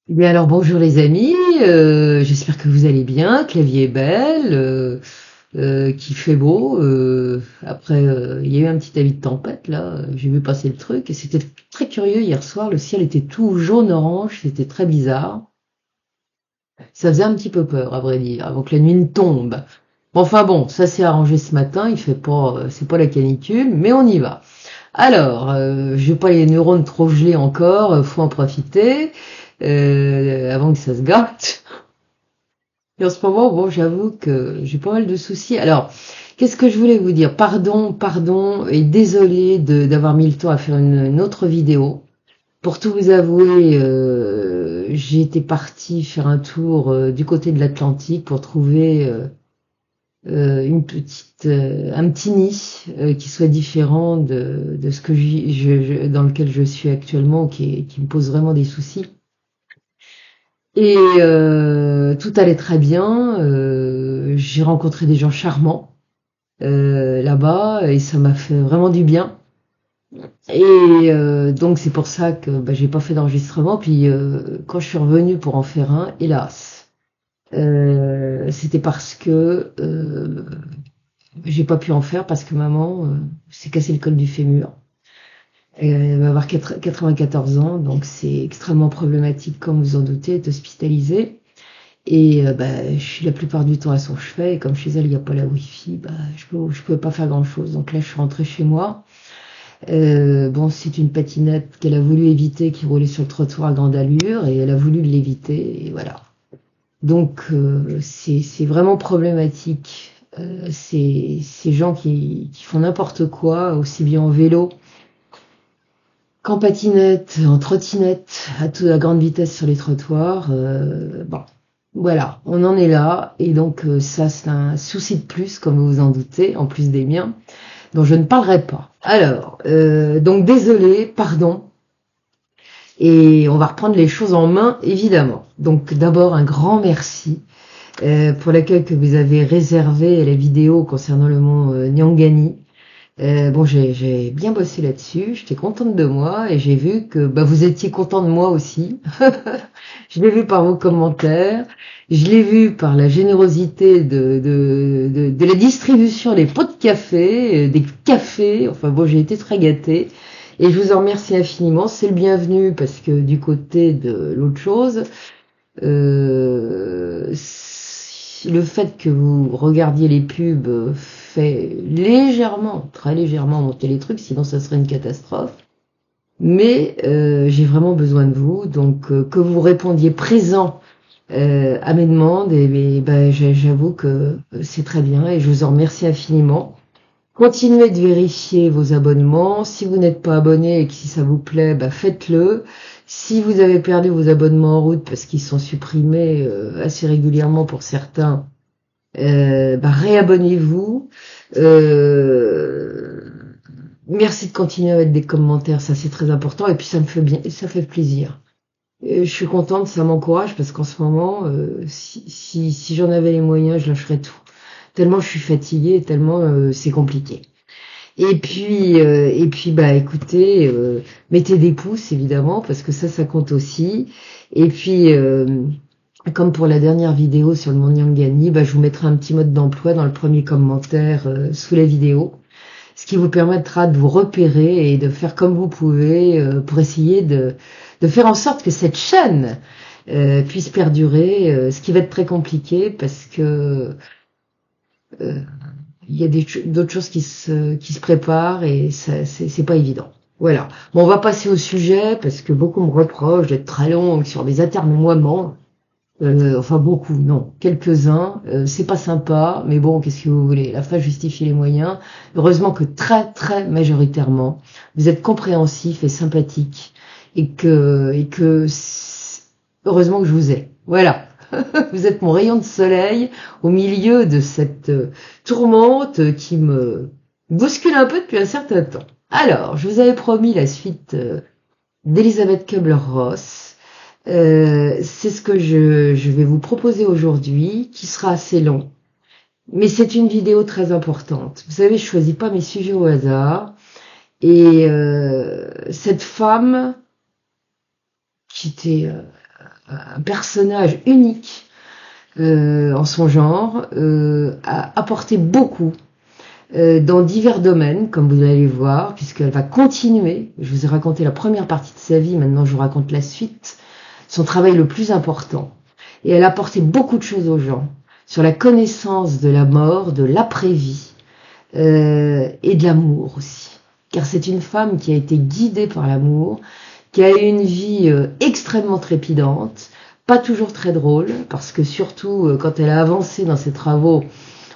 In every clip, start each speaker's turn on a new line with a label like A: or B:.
A: Eh bien alors bonjour les amis, j'espère que vous allez bien, que la vie est belle, qu'il fait beau. Après, il y a eu un petit avis de tempête là, j'ai vu passer le truc et c'était très curieux hier soir. Le ciel était tout jaune-orange, c'était très bizarre. Ça faisait un petit peu peur à vrai dire, avant que la nuit ne tombe. Enfin bon, ça s'est arrangé ce matin. Il fait pas, c'est pas la canicule, mais on y va. Alors, j'ai pas les neurones trop gelés encore, faut en profiter avant que ça se gâte. Et en ce moment, bon, j'avoue que j'ai pas mal de soucis. Alors, qu'est-ce que je voulais vous dire? Pardon, et désolé d'avoir mis le temps à faire une autre vidéo. Pour tout vous avouer, j'ai été partie faire un tour du côté de l'Atlantique pour trouver un petit nid qui soit différent de ce que dans lequel je suis actuellement, qui me pose vraiment des soucis. Et tout allait très bien. J'ai rencontré des gens charmants là-bas et ça m'a fait vraiment du bien. Et donc c'est pour ça que j'ai pas fait d'enregistrement. Puis quand je suis revenue pour en faire un, hélas, c'était parce que j'ai pas pu en faire parce que maman s'est cassé le col du fémur. Elle va avoir 94 ans, donc c'est extrêmement problématique, comme vous en doutez, d'être hospitalisée. Et je suis la plupart du temps à son chevet, et comme chez elle, il n'y a pas la wifi, je pouvais pas faire grand-chose. Donc là, je suis rentrée chez moi. Bon, c'est une patinette qu'elle a voulu éviter, qui roulait sur le trottoir à grande allure, et elle a voulu l'éviter, et voilà. Donc c'est vraiment problématique. Ces gens qui font n'importe quoi, aussi bien en vélo qu'en patinette, en trottinette, à grande vitesse sur les trottoirs. Bon, voilà, on en est là. Et donc ça, c'est un souci de plus, comme vous vous en doutez, en plus des miens, dont je ne parlerai pas. Alors, donc désolé, pardon. Et on va reprendre les choses en main, évidemment. Donc d'abord, un grand merci pour l'accueil que vous avez réservé à la vidéo concernant le mont Nyangani. Bon, j'ai bien bossé là-dessus, j'étais contente de moi et j'ai vu que vous étiez content de moi aussi. Je l'ai vu par vos commentaires, je l'ai vu par la générosité de la distribution des pots de café, des cafés. Enfin bon, j'ai été très gâtée et je vous en remercie infiniment. C'est le bienvenu parce que du côté de l'autre chose, le fait que vous regardiez les pubs fait légèrement, très légèrement monter les trucs, sinon ça serait une catastrophe. Mais j'ai vraiment besoin de vous, donc que vous répondiez présent à mes demandes, j'avoue que c'est très bien et je vous en remercie infiniment. Continuez de vérifier vos abonnements. Si vous n'êtes pas abonné et que si ça vous plaît, faites-le. Si vous avez perdu vos abonnements en route parce qu'ils sont supprimés assez régulièrement pour certains, réabonnez-vous. Euh, Merci de continuer à mettre des commentaires, ça c'est très important et puis ça me fait bien, ça fait plaisir. Je suis contente, ça m'encourage parce qu'en ce moment, si j'en avais les moyens, je lâcherais tout. Tellement je suis fatiguée, tellement c'est compliqué. Et puis écoutez, mettez des pouces évidemment parce que ça compte aussi. Et puis comme pour la dernière vidéo sur le Mont Nyangani, je vous mettrai un petit mode d'emploi dans le premier commentaire sous la vidéo, ce qui vous permettra de vous repérer et de faire comme vous pouvez pour essayer de faire en sorte que cette chaîne puisse perdurer, ce qui va être très compliqué parce que euh, il y a d'autres choses qui se préparent et ça, c'est pas évident. Voilà. Bon, on va passer au sujet parce que beaucoup me reprochent d'être très longue sur des atermoiements. Enfin beaucoup, non, quelques-uns. C'est pas sympa, mais bon, qu'est-ce que vous voulez? La fin justifie les moyens. Heureusement que très majoritairement, vous êtes compréhensifs et sympathiques et que heureusement que je vous ai. Voilà. Vous êtes mon rayon de soleil au milieu de cette tourmente qui me bouscule un peu depuis un certain temps. Alors, je vous avais promis la suite d'Elizabeth Kubler-Ross. C'est ce que je vais vous proposer aujourd'hui, qui sera assez long. Mais c'est une vidéo très importante. Vous savez, je choisis pas mes sujets au hasard. Et cette femme, qui était un personnage unique en son genre, a apporté beaucoup dans divers domaines, comme vous allez voir, puisqu'elle va continuer. Je vous ai raconté la première partie de sa vie, maintenant je vous raconte la suite. Son travail le plus important. Et elle a apporté beaucoup de choses aux gens, sur la connaissance de la mort, de l'après-vie, et de l'amour aussi. Car c'est une femme qui a été guidée par l'amour, qui a eu une vie extrêmement trépidante, pas toujours très drôle, parce que surtout quand elle a avancé dans ses travaux,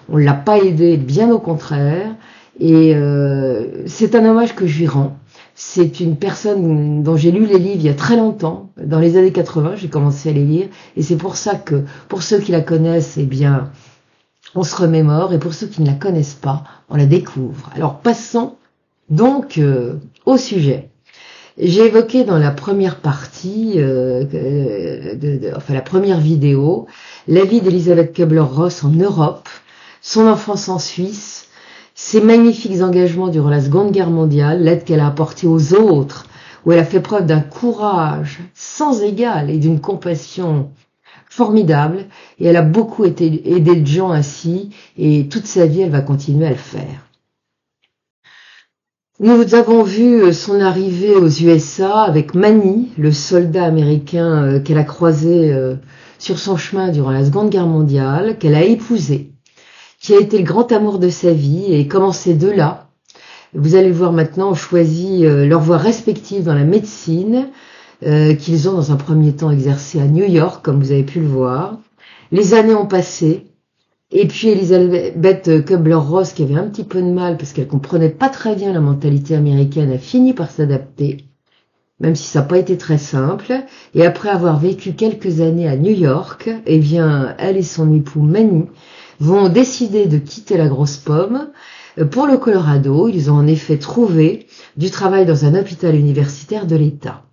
A: on l'a pas aidée, bien au contraire, et c'est un hommage que je lui rends. C'est une personne dont j'ai lu les livres il y a très longtemps, dans les années 80, j'ai commencé à les lire, et c'est pour ça que, pour ceux qui la connaissent, eh bien, on se remémore, et pour ceux qui ne la connaissent pas, on la découvre. Alors passons donc au sujet. J'ai évoqué dans la première partie, enfin la première vidéo, la vie d'Elisabeth Kubler-Ross en Europe, son enfance en Suisse, ses magnifiques engagements durant la Seconde Guerre mondiale, l'aide qu'elle a apportée aux autres, où elle a fait preuve d'un courage sans égal et d'une compassion formidable, et elle a beaucoup aidé de gens ainsi, et toute sa vie elle va continuer à le faire. Nous avons vu son arrivée aux USA avec Manny, le soldat américain qu'elle a croisé sur son chemin durant la Seconde Guerre mondiale, qu'elle a épousé, qui a été le grand amour de sa vie, et comment ces deux-là, vous allez le voir maintenant, ont choisi leur voie respective dans la médecine, qu'ils ont dans un premier temps exercé à New York, comme vous avez pu le voir. Les années ont passé, et puis Elisabeth Kubler-Ross, qui avait un petit peu de mal parce qu'elle comprenait pas très bien la mentalité américaine, a fini par s'adapter, même si ça n'a pas été très simple. Et après avoir vécu quelques années à New York, eh bien, elle et son époux Manny vont décider de quitter la grosse pomme pour le Colorado. Ils ont en effet trouvé du travail dans un hôpital universitaire de l'État.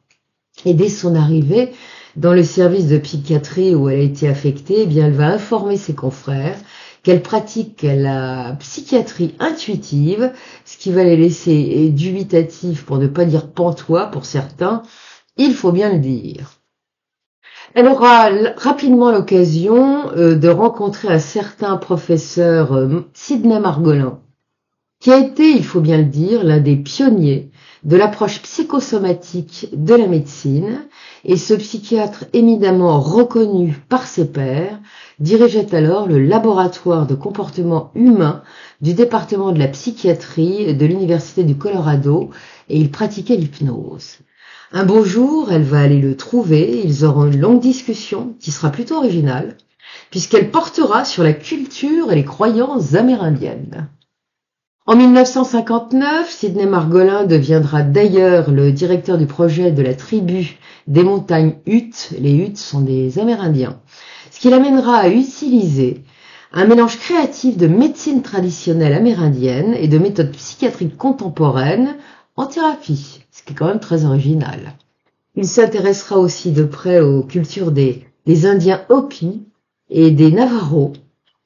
A: Et dès son arrivée dans le service de psychiatrie où elle a été affectée, eh bien, elle va informer ses confrères qu'elle pratique la psychiatrie intuitive, ce qui va les laisser dubitatifs, pour ne pas dire pantois pour certains, il faut bien le dire. Elle aura rapidement l'occasion de rencontrer un certain professeur Sidney Margolin, qui a été, il faut bien le dire, l'un des pionniers de l'approche psychosomatique de la médecine, et ce psychiatre éminemment reconnu par ses pairs dirigeait alors le laboratoire de comportement humain du département de la psychiatrie de l'université du Colorado, et il pratiquait l'hypnose. Un beau jour, elle va aller le trouver, ils auront une longue discussion qui sera plutôt originale, puisqu'elle portera sur la culture et les croyances amérindiennes. En 1959, Sidney Margolin deviendra d'ailleurs le directeur du projet de la tribu des montagnes Utes. Les Utes sont des Amérindiens. Ce qui l'amènera à utiliser un mélange créatif de médecine traditionnelle amérindienne et de méthodes psychiatriques contemporaines en thérapie, ce qui est quand même très original. Il s'intéressera aussi de près aux cultures des Indiens Hopi et des Navajos.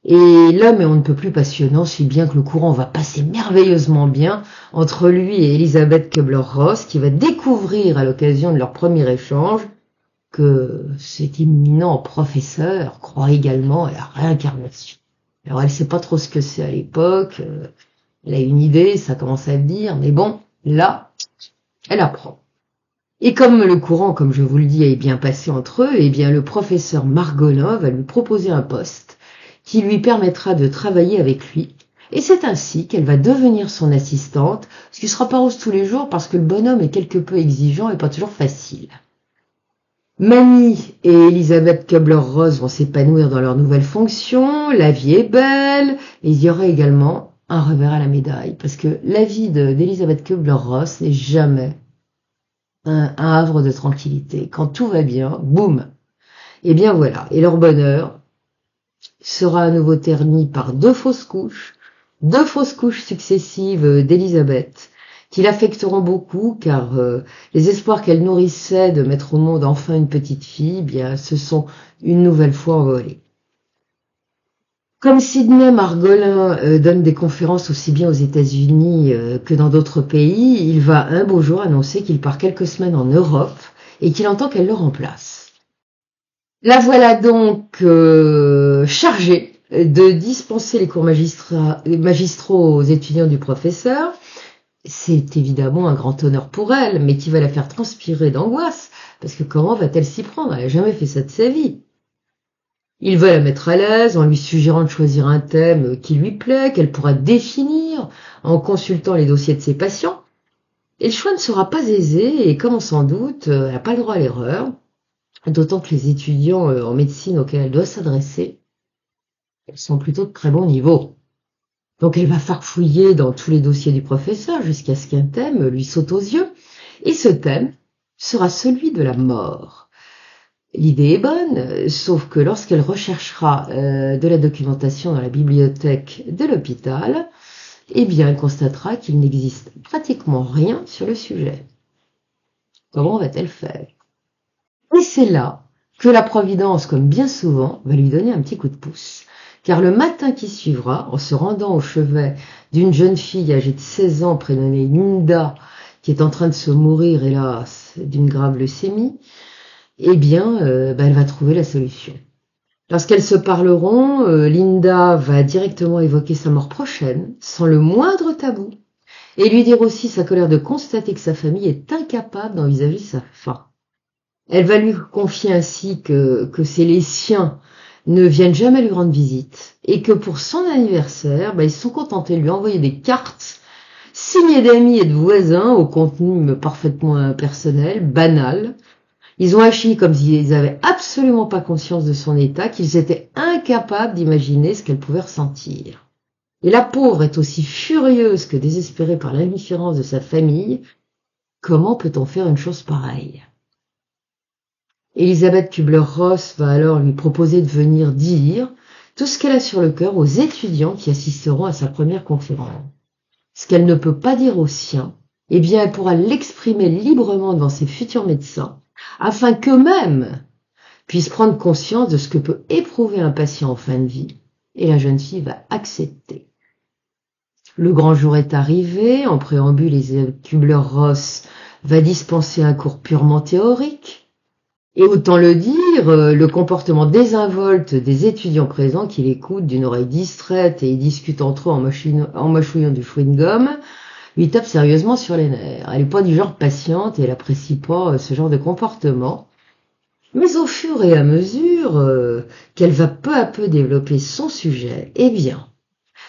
A: Et l'homme est on ne peut plus passionnant, si bien que le courant va passer merveilleusement bien entre lui et Elisabeth Kubler-Ross, qui va découvrir à l'occasion de leur premier échange que cet éminent professeur croit également à la réincarnation. Alors elle sait pas trop ce que c'est à l'époque, elle a une idée, ça commence à le dire, mais bon, là, elle apprend. Et comme le courant, comme je vous le dis, est bien passé entre eux, eh bien le professeur Margolin va lui proposer un poste qui lui permettra de travailler avec lui. Et c'est ainsi qu'elle va devenir son assistante, ce qui sera pas rose tous les jours parce que le bonhomme est quelque peu exigeant et pas toujours facile. Manny et Elisabeth Kubler-Ross vont s'épanouir dans leurs nouvelles fonctions, la vie est belle, et il y aura également un revers à la médaille, parce que la vie d'Elisabeth Kubler-Ross n'est jamais un havre de tranquillité. Quand tout va bien, boum. Et bien voilà, et leur bonheur sera à nouveau terni par deux fausses couches successives d'Elisabeth, qui l'affecteront beaucoup, car les espoirs qu'elle nourrissait de mettre au monde enfin une petite fille, bien, se sont une nouvelle fois envolés. Comme Sidney Margolin donne des conférences aussi bien aux États-Unis que dans d'autres pays, il va un beau jour annoncer qu'il part quelques semaines en Europe et qu'il entend qu'elle le remplace. La voilà donc chargée de dispenser les cours magistraux aux étudiants du professeur. C'est évidemment un grand honneur pour elle, mais qui va la faire transpirer d'angoisse, parce que comment va-t-elle s'y prendre? Elle n'a jamais fait ça de sa vie. Il va la mettre à l'aise en lui suggérant de choisir un thème qui lui plaît, qu'elle pourra définir en consultant les dossiers de ses patients. Et le choix ne sera pas aisé, et comme on s'en doute, elle n'a pas le droit à l'erreur, d'autant que les étudiants en médecine auxquels elle doit s'adresser sont plutôt de très bon niveau. Donc elle va farfouiller dans tous les dossiers du professeur jusqu'à ce qu'un thème lui saute aux yeux, et ce thème sera celui de la mort. L'idée est bonne, sauf que lorsqu'elle recherchera de la documentation dans la bibliothèque de l'hôpital, eh bien elle constatera qu'il n'existe pratiquement rien sur le sujet. Comment va-t-elle faire? Et c'est là que la Providence, comme bien souvent, va lui donner un petit coup de pouce. Car le matin qui suivra, en se rendant au chevet d'une jeune fille âgée de 16 ans prénommée Linda, qui est en train de se mourir, hélas, d'une grave leucémie, eh bien, elle va trouver la solution. Lorsqu'elles se parleront, Linda va directement évoquer sa mort prochaine, sans le moindre tabou, et lui dire aussi sa colère de constater que sa famille est incapable d'envisager sa fin. Elle va lui confier ainsi que les siens ne viennent jamais lui rendre visite, et que pour son anniversaire, ils se sont contentés de lui envoyer des cartes signées d'amis et de voisins au contenu parfaitement impersonnel, banal. Ils ont agi comme s'ils n'avaient absolument pas conscience de son état, qu'ils étaient incapables d'imaginer ce qu'elle pouvait ressentir. Et la pauvre est aussi furieuse que désespérée par l'indifférence de sa famille. Comment peut-on faire une chose pareille? Elisabeth Kubler-Ross va alors lui proposer de venir dire tout ce qu'elle a sur le cœur aux étudiants qui assisteront à sa première conférence. Ce qu'elle ne peut pas dire aux siens, eh bien elle pourra l'exprimer librement devant ses futurs médecins, afin qu'eux-mêmes puissent prendre conscience de ce que peut éprouver un patient en fin de vie, et la jeune fille va accepter. Le grand jour est arrivé, en préambule, Elisabeth Kubler-Ross va dispenser un cours purement théorique, et autant le dire, le comportement désinvolte des étudiants présents qui l'écoutent d'une oreille distraite et ils discutent entre eux en mâchouillant du chewing-gum, lui tape sérieusement sur les nerfs. Elle n'est pas du genre patiente et elle apprécie pas ce genre de comportement. Mais au fur et à mesure qu'elle va peu à peu développer son sujet, eh bien,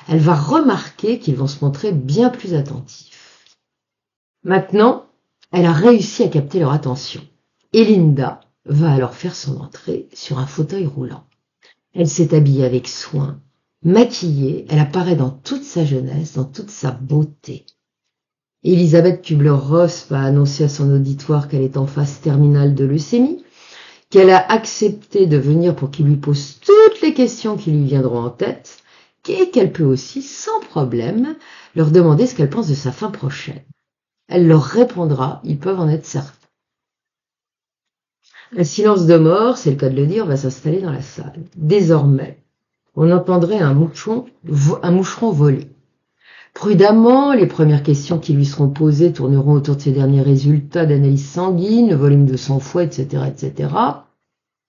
A: elle va remarquer qu'ils vont se montrer bien plus attentifs. Maintenant, elle a réussi à capter leur attention. Et Linda va alors faire son entrée sur un fauteuil roulant. Elle s'est habillée avec soin, maquillée, elle apparaît dans toute sa jeunesse, dans toute sa beauté. Elisabeth Kubler-Ross va annoncer à son auditoire qu'elle est en phase terminale de leucémie, qu'elle a accepté de venir pour qu'il lui pose toutes les questions qui lui viendront en tête, et qu'elle peut aussi, sans problème, leur demander ce qu'elle pense de sa fin prochaine. Elle leur répondra, ils peuvent en être certains. Un silence de mort, c'est le cas de le dire, va s'installer dans la salle. Désormais, on entendrait un moucheron voler. Prudemment, les premières questions qui lui seront posées tourneront autour de ses derniers résultats d'analyse sanguine, le volume de son foie, etc., etc.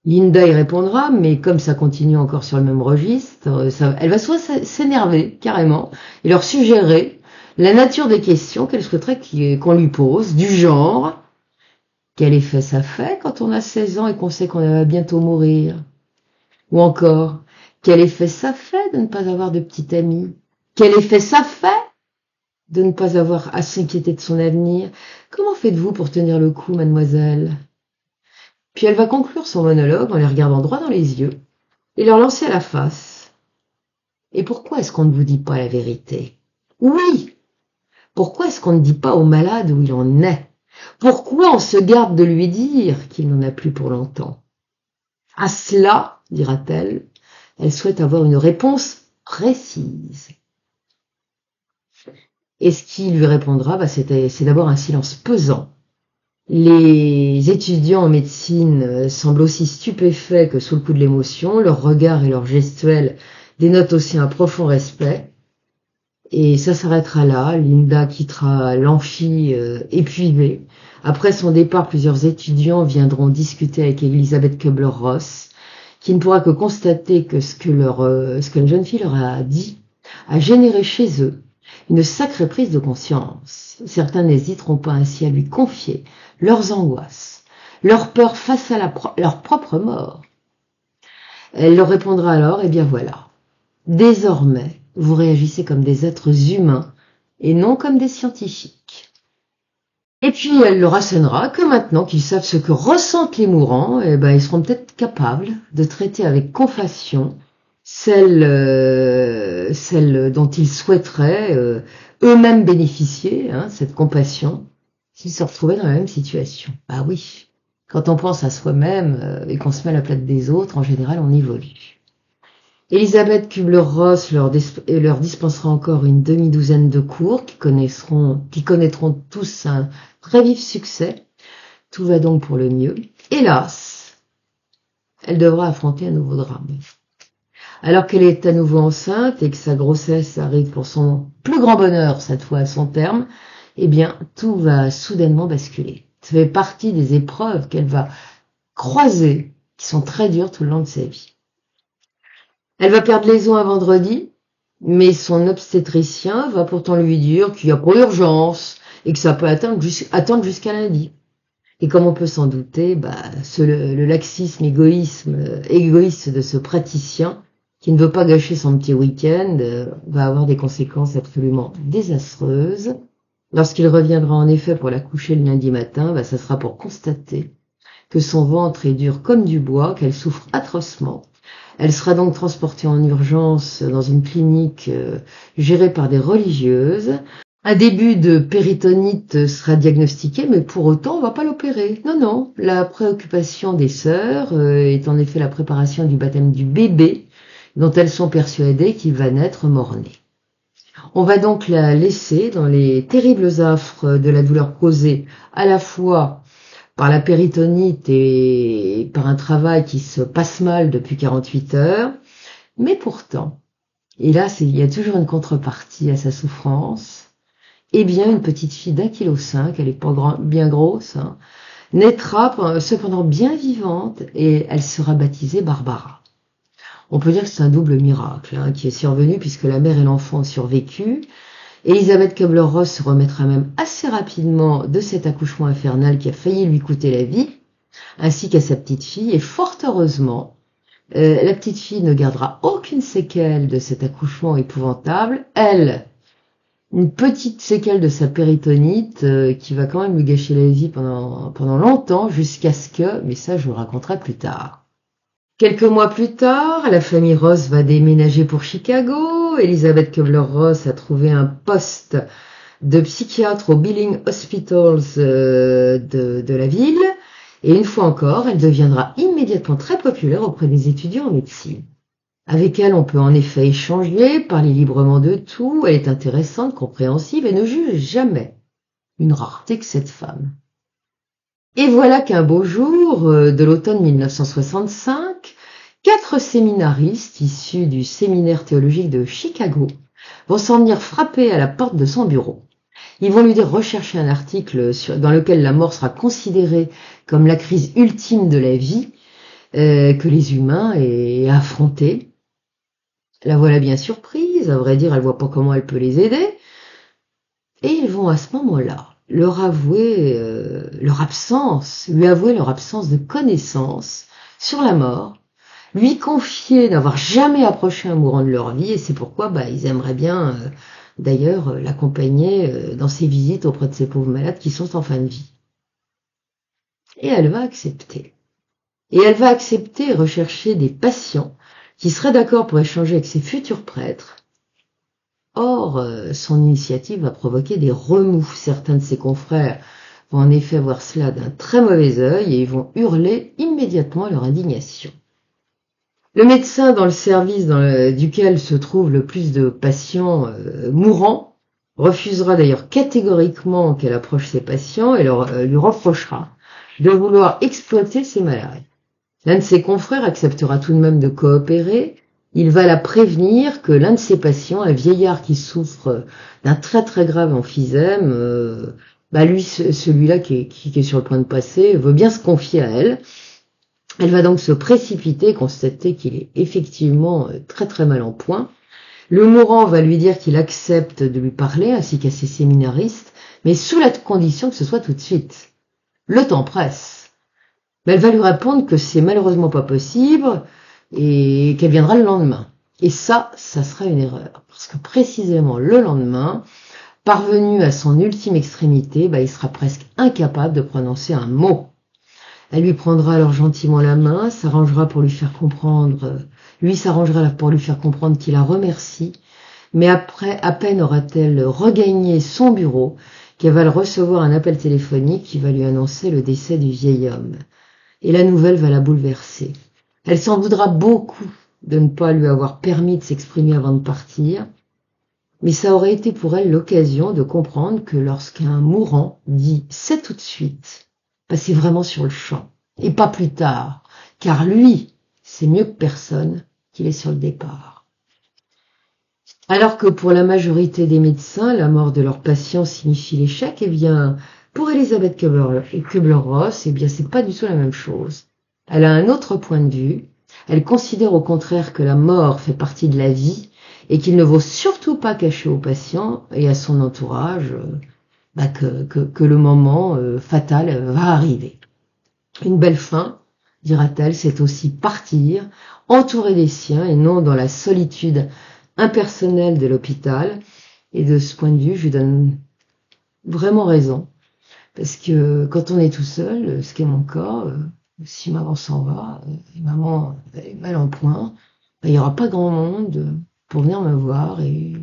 A: Linda y répondra, mais comme ça continue encore sur le même registre, elle va soit s'énerver, carrément, et leur suggérer la nature des questions qu'elle souhaiterait qu'on lui pose, du genre « Quel effet ça fait quand on a 16 ans et qu'on sait qu'on va bientôt mourir ?» Ou encore « Quel effet ça fait de ne pas avoir de petit ami ?» Quel effet ça fait de ne pas avoir à s'inquiéter de son avenir? Comment faites-vous pour tenir le coup, mademoiselle? Puis elle va conclure son monologue en les regardant droit dans les yeux et leur lancer à la face. Et pourquoi est-ce qu'on ne vous dit pas la vérité? Oui! Pourquoi est-ce qu'on ne dit pas au malade où il en est? Pourquoi on se garde de lui dire qu'il n'en a plus pour longtemps? À cela, dira-t-elle, elle souhaite avoir une réponse précise. Et ce qui lui répondra, c'est d'abord un silence pesant. Les étudiants en médecine semblent aussi stupéfaits que sous le coup de l'émotion. Leur regard et leur gestuelle dénotent aussi un profond respect. Et ça s'arrêtera là. Linda quittera l'amphi épuisée. Après son départ, plusieurs étudiants viendront discuter avec Elisabeth Kubler-Ross. qui ne pourra que constater que ce que la jeune fille leur a dit a généré chez eux une sacrée prise de conscience. Certains n'hésiteront pas ainsi à lui confier leurs angoisses, leurs peurs face à leur propre mort. Elle leur répondra alors, eh bien voilà, désormais, vous réagissez comme des êtres humains et non comme des scientifiques. Et puis elle leur assènera que maintenant qu'ils savent ce que ressentent les mourants, eh ben, ils seront peut-être capables de traiter avec compassion celles dont ils souhaiteraient eux-mêmes bénéficier, cette compassion, s'ils se retrouvaient dans la même situation. Ah oui, quand on pense à soi-même et qu'on se met à la place des autres, en général, on évolue. Elisabeth Kubler-Ross leur dispensera encore une demi-douzaine de cours qui connaîtront tous un très vif succès. Tout va donc pour le mieux. Hélas, elle devra affronter un nouveau drame. Alors qu'elle est à nouveau enceinte et que sa grossesse arrive pour son plus grand bonheur, cette fois à son terme, eh bien, tout va soudainement basculer. Ça fait partie des épreuves qu'elle va croiser, qui sont très dures tout le long de sa vie. Elle va perdre les os un vendredi, mais son obstétricien va pourtant lui dire qu'il n'y a pas d'urgence et que ça peut attendre jusqu'à lundi. Et comme on peut s'en douter, le laxisme égoïste de ce praticien, qui ne veut pas gâcher son petit week-end, va avoir des conséquences absolument désastreuses. Lorsqu'il reviendra en effet pour la coucher le lundi matin, ça sera pour constater que son ventre est dur comme du bois, qu'elle souffre atrocement. Elle sera donc transportée en urgence dans une clinique gérée par des religieuses. Un début de péritonite sera diagnostiqué, mais pour autant, on va pas l'opérer. Non, la préoccupation des sœurs est en effet la préparation du baptême du bébé, dont elles sont persuadées qu'il va naître mort-né. On va donc la laisser dans les terribles affres de la douleur causée à la fois par la péritonite et par un travail qui se passe mal depuis 48 heures. Mais pourtant, et là il y a toujours une contrepartie à sa souffrance, eh bien une petite fille d'1,5 kg, elle est pas bien grosse, naîtra cependant bien vivante et elle sera baptisée Barbara. On peut dire que c'est un double miracle qui est survenu puisque la mère et l'enfant ont survécu. Elisabeth Kubler-Ross se remettra même assez rapidement de cet accouchement infernal qui a failli lui coûter la vie, ainsi qu'à sa petite fille. Et fort heureusement, la petite fille ne gardera aucune séquelle de cet accouchement épouvantable. Elle, une petite séquelle de sa péritonite qui va quand même lui gâcher la vie pendant longtemps jusqu'à ce que, mais ça je vous le raconterai plus tard. Quelques mois plus tard, la famille Ross va déménager pour Chicago. Elisabeth Kubler-Ross a trouvé un poste de psychiatre au Billing Hospitals de la ville. Et une fois encore, elle deviendra immédiatement très populaire auprès des étudiants en médecine. Avec elle, on peut en effet échanger, parler librement de tout. Elle est intéressante, compréhensive et ne juge jamais. Une rareté que cette femme. Et voilà qu'un beau jour de l'automne 1965, 4 séminaristes issus du séminaire théologique de Chicago vont s'en venir frapper à la porte de son bureau. Ils vont lui dire rechercher un article dans lequel la mort sera considérée comme la crise ultime de la vie que les humains aient affrontée. La voilà bien surprise, à vrai dire, elle voit pas comment elle peut les aider. Et ils vont à ce moment-là lui avouer leur absence de connaissance sur la mort, lui confier n'avoir jamais approché un mourant de leur vie, et c'est pourquoi ils aimeraient bien d'ailleurs l'accompagner dans ses visites auprès de ces pauvres malades qui sont en fin de vie. Et elle va accepter. Et elle va accepter et rechercher des patients qui seraient d'accord pour échanger avec ses futurs prêtres. Or, son initiative va provoquer des remous. Certains de ses confrères vont en effet voir cela d'un très mauvais œil et ils vont hurler immédiatement leur indignation. Le médecin dans le service duquel se trouve le plus de patients mourants refusera d'ailleurs catégoriquement qu'elle approche ses patients et lui reprochera de vouloir exploiter ses malades. L'un de ses confrères acceptera tout de même de coopérer. Il va la prévenir que l'un de ses patients, un vieillard qui souffre d'un très très grave emphysème, celui-là qui est sur le point de passer, veut bien se confier à elle. Elle va donc se précipiter, constater qu'il est effectivement très très mal en point. Le mourant va lui dire qu'il accepte de lui parler, ainsi qu'à ses séminaristes, mais sous la condition que ce soit tout de suite. Le temps presse. Mais elle va lui répondre que c'est malheureusement pas possible et qu'elle viendra le lendemain. Et ça sera une erreur. Parce que précisément le lendemain, parvenu à son ultime extrémité, il sera presque incapable de prononcer un mot. Elle lui prendra alors gentiment la main, s'arrangera pour lui faire comprendre, lui s'arrangera pour lui faire comprendre qu'il la remercie, mais après, à peine aura-t-elle regagné son bureau, qu'elle va recevoir un appel téléphonique qui va lui annoncer le décès du vieil homme. Et la nouvelle va la bouleverser. Elle s'en voudra beaucoup de ne pas lui avoir permis de s'exprimer avant de partir, mais ça aurait été pour elle l'occasion de comprendre que lorsqu'un mourant dit « c'est tout de suite », c'est vraiment sur le champ, et pas plus tard, car lui, c'est mieux que personne qu'il est sur le départ. Alors que pour la majorité des médecins, la mort de leurs patients signifie l'échec, eh bien, pour Elisabeth Kubler-Ross, eh bien, c'est pas du tout la même chose. Elle a un autre point de vue. Elle considère au contraire que la mort fait partie de la vie et qu'il ne vaut surtout pas cacher aux patients et à son entourage que le moment fatal va arriver. Une belle fin, dira-t-elle, c'est aussi partir, entouré des siens et non dans la solitude impersonnelle de l'hôpital. Et de ce point de vue, je lui donne vraiment raison. Parce que quand on est tout seul, ce qui est mon cas, si maman s'en va, et maman est mal en point, il n'y aura pas grand monde pour venir me voir. Et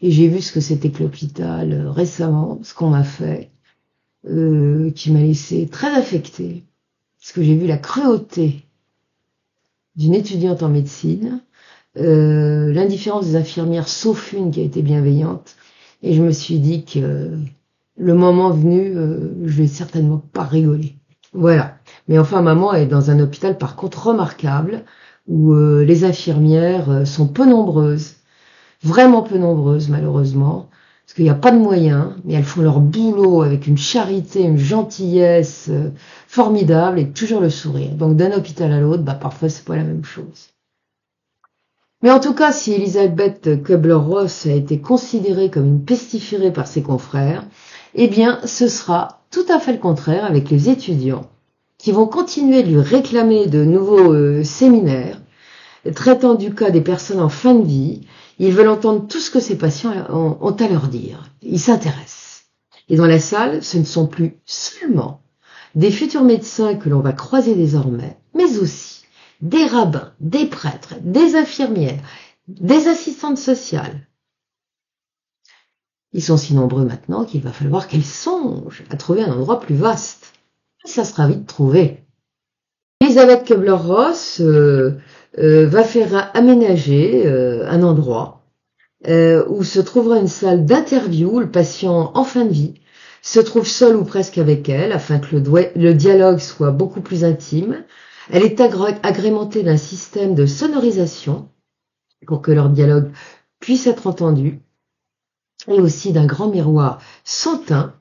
A: j'ai vu ce que c'était que l'hôpital récemment, ce qu'on m'a fait, qui m'a laissé très affectée. Parce que j'ai vu la cruauté d'une étudiante en médecine, l'indifférence des infirmières, sauf une qui a été bienveillante, et je me suis dit que le moment venu, je vais certainement pas rigoler. Voilà. Mais enfin, maman est dans un hôpital par contre remarquable, où les infirmières sont peu nombreuses, vraiment peu nombreuses malheureusement, parce qu'il n'y a pas de moyens, mais elles font leur boulot avec une charité, une gentillesse formidable et toujours le sourire. Donc d'un hôpital à l'autre, parfois c'est pas la même chose. Mais en tout cas, si Elisabeth Kubler-Ross a été considérée comme une pestiférée par ses confrères, eh bien ce sera tout à fait le contraire avec les étudiants qui vont continuer de lui réclamer de nouveaux séminaires traitant du cas des personnes en fin de vie. Ils veulent entendre tout ce que ces patients ont à leur dire. Ils s'intéressent. Et dans la salle, ce ne sont plus seulement des futurs médecins que l'on va croiser désormais, mais aussi des rabbins, des prêtres, des infirmières, des assistantes sociales. Ils sont si nombreux maintenant qu'il va falloir qu'elles songent à trouver un endroit plus vaste. Ça sera vite trouvé. Elisabeth Kubler-Ross va faire aménager un endroit où se trouvera une salle d'interview où le patient en fin de vie se trouve seul ou presque avec elle afin que le dialogue soit beaucoup plus intime. Elle est agrémentée d'un système de sonorisation pour que leur dialogue puisse être entendu et aussi d'un grand miroir sans teint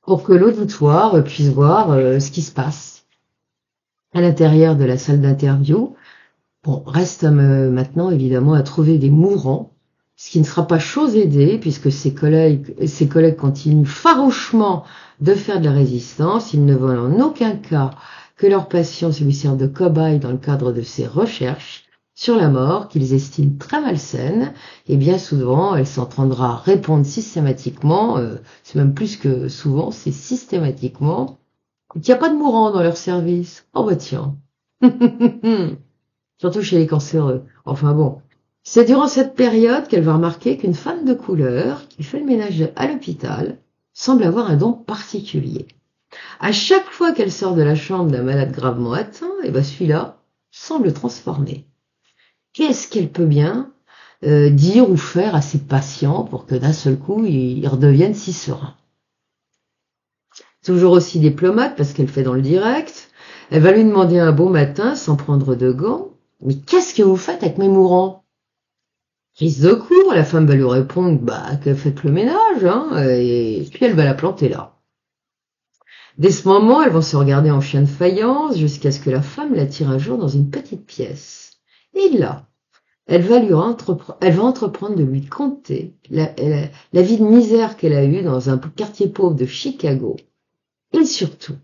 A: pour que l'auditoire puisse voir ce qui se passe à l'intérieur de la salle d'interview. Bon, reste maintenant évidemment à trouver des mourants, ce qui ne sera pas chose aidée puisque ses collègues continuent farouchement de faire de la résistance. Ils ne veulent en aucun cas que leurs patients lui servent de cobaye dans le cadre de ces recherches sur la mort qu'ils estiment très malsaine, et bien souvent elle s'entendra répondre systématiquement, c'est même plus que souvent, c'est systématiquement, qu'il n'y a pas de mourants dans leur service. Oh bah tiens. Surtout chez les cancéreux. Enfin bon. C'est durant cette période qu'elle va remarquer qu'une femme de couleur qui fait le ménage à l'hôpital semble avoir un don particulier. À chaque fois qu'elle sort de la chambre d'un malade gravement atteint, celui-là semble transformé. Qu'est-ce qu'elle peut bien dire ou faire à ses patients pour que d'un seul coup ils redeviennent si sereins? Toujours aussi diplomate parce qu'elle fait dans le direct, elle va lui demander un beau matin sans prendre de gants: mais qu'est-ce que vous faites avec mes mourants? Prise de court, la femme va lui répondre qu'elle fait le ménage, et puis elle va la planter là. Dès ce moment, elles vont se regarder en chien de faïence jusqu'à ce que la femme l'attire un jour dans une petite pièce. Et là, elle va entreprendre de lui conter la vie de misère qu'elle a eue dans un quartier pauvre de Chicago. Et surtout,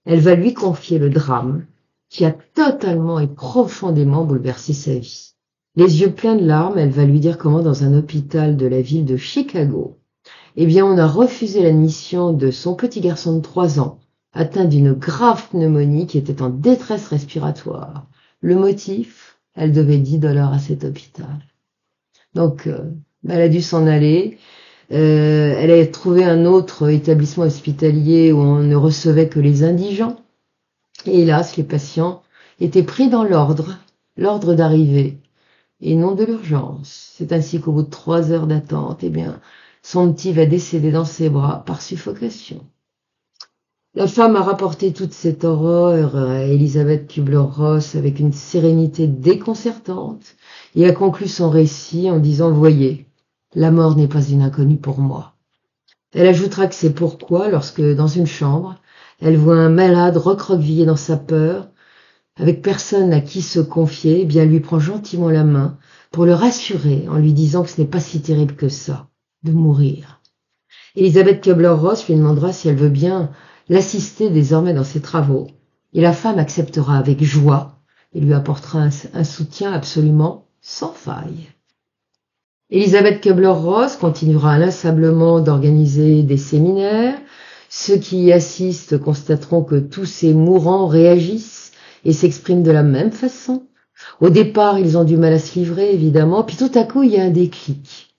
A: elle va lui confier le drame qui a totalement et profondément bouleversé sa vie. Les yeux pleins de larmes, elle va lui dire comment dans un hôpital de la ville de Chicago, eh bien, on a refusé l'admission de son petit garçon de 3 ans, atteint d'une grave pneumonie qui était en détresse respiratoire. Le motif, elle devait 10 $ à cet hôpital. Donc, elle a dû s'en aller. Elle a trouvé un autre établissement hospitalier où on ne recevait que les indigents. Et hélas, les patients étaient pris dans l'ordre d'arrivée, et non de l'urgence. C'est ainsi qu'au bout de 3 heures d'attente, eh bien, son petit va décéder dans ses bras par suffocation. La femme a rapporté toute cette horreur à Elisabeth Kubler-Ross avec une sérénité déconcertante et a conclu son récit en disant « Voyez, la mort n'est pas une inconnue pour moi ». Elle ajoutera que c'est pourquoi, lorsque, dans une chambre, elle voit un malade recroquevillé dans sa peur, avec personne à qui se confier, eh bien, elle lui prend gentiment la main pour le rassurer en lui disant que ce n'est pas si terrible que ça, de mourir. Elisabeth Kubler-Ross lui demandera si elle veut bien l'assister désormais dans ses travaux, et la femme acceptera avec joie et lui apportera un soutien absolument sans faille. Elisabeth Kubler-Ross continuera inlassablement d'organiser des séminaires. Ceux qui y assistent constateront que tous ces mourants réagissent et s'expriment de la même façon. Au départ, ils ont du mal à se livrer, évidemment, puis tout à coup, il y a un déclic.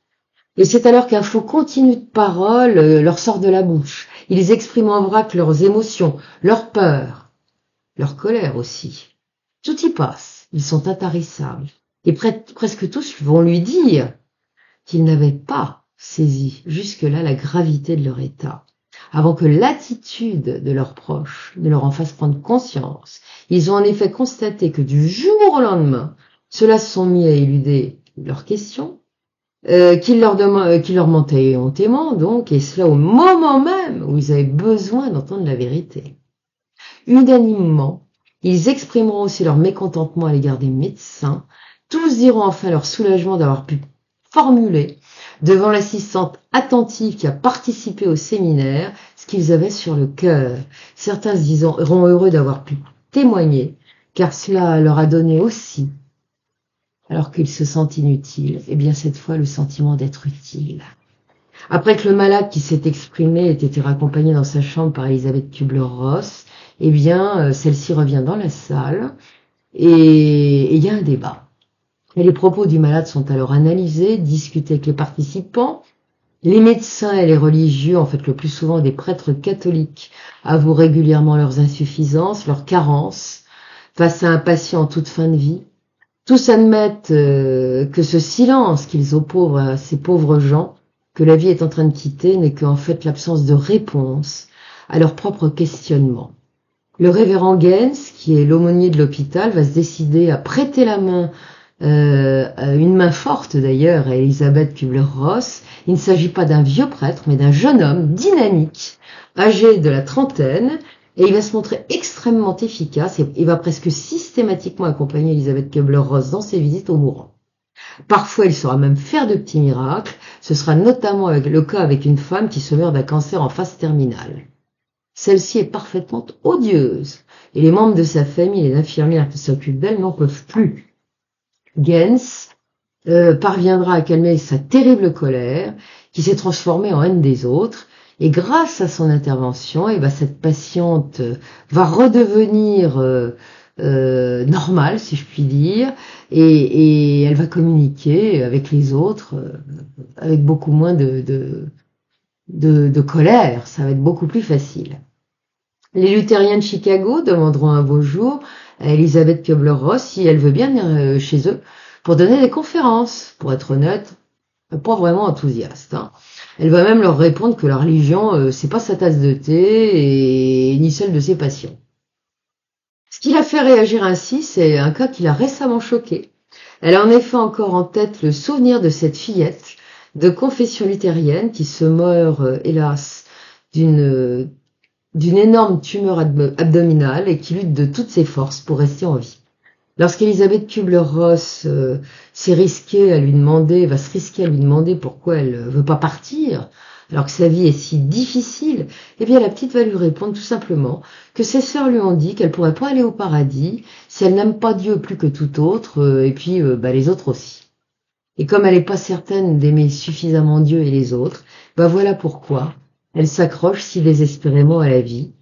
A: Et c'est alors qu'un flot continu de paroles leur sort de la bouche. Ils expriment en vrac leurs émotions, leur peur, leur colère aussi. Tout y passe, ils sont intarissables. Et presque tous vont lui dire qu'ils n'avaient pas saisi jusque-là la gravité de leur état. Avant que l'attitude de leurs proches ne leur en fasse prendre conscience, ils ont en effet constaté que du jour au lendemain, ceux-là se sont mis à éluder leurs questions, qu'ils leur mentaient hontément, donc, et cela au moment même où ils avaient besoin d'entendre la vérité. Unanimement, ils exprimeront aussi leur mécontentement à l'égard des médecins. Tous diront enfin leur soulagement d'avoir pu formuler devant l'assistante attentive qui a participé au séminaire ce qu'ils avaient sur le cœur. Certains se diront heureux d'avoir pu témoigner, car cela leur a donné aussi, alors qu'ils se sentent inutiles, et bien cette fois le sentiment d'être utile. Après que le malade qui s'est exprimé ait été raccompagné dans sa chambre par Elisabeth Kubler-Ross, eh bien celle-ci revient dans la salle et il y a un débat. Et les propos du malade sont alors analysés, discutés avec les participants. Les médecins et les religieux, en fait le plus souvent des prêtres catholiques, avouent régulièrement leurs insuffisances, leurs carences face à un patient en toute fin de vie. Tous admettent que ce silence qu'ils opposent à ces pauvres gens que la vie est en train de quitter n'est qu'en fait l'absence de réponse à leurs propres questionnements. Le révérend Gaines, qui est l'aumônier de l'hôpital, va se décider à prêter la main, une main forte d'ailleurs, à Elisabeth Kubler-Ross. Il ne s'agit pas d'un vieux prêtre, mais d'un jeune homme dynamique, âgé de la trentaine, et il va se montrer extrêmement efficace et il va presque systématiquement accompagner Elisabeth Kubler-Ross dans ses visites aux mourants. Parfois, il saura même faire de petits miracles. Ce sera notamment le cas avec une femme qui se meurt d'un cancer en phase terminale. Celle-ci est parfaitement odieuse et les membres de sa famille et les infirmières qui s'occupent d'elle n'en peuvent plus. Gaines parviendra à calmer sa terrible colère qui s'est transformée en haine des autres. Et grâce à son intervention, cette patiente va redevenir normale, si je puis dire, et elle va communiquer avec les autres avec beaucoup moins de colère. Ça va être beaucoup plus facile. Les luthériens de Chicago demanderont un beau jour à Elisabeth Kubler-Ross si elle veut bien venir chez eux pour donner des conférences. Pour être honnête, pas vraiment enthousiaste, hein. Elle va même leur répondre que la religion, c'est pas sa tasse de thé et ni celle de ses patients. Ce qui l'a fait réagir ainsi, c'est un cas qui l'a récemment choqué. Elle a en effet encore en tête le souvenir de cette fillette de confession luthérienne qui se meurt, hélas, d'une d'une énorme tumeur abdominale et qui lutte de toutes ses forces pour rester en vie. Lorsqu'Elisabeth Kubler-Ross va se risquer à lui demander pourquoi elle veut pas partir, alors que sa vie est si difficile, eh bien la petite va lui répondre tout simplement que ses sœurs lui ont dit qu'elle pourrait pas aller au paradis si elle n'aime pas Dieu plus que tout autre, et puis les autres aussi. Et comme elle n'est pas certaine d'aimer suffisamment Dieu et les autres, voilà pourquoi elle s'accroche si désespérément à la vie.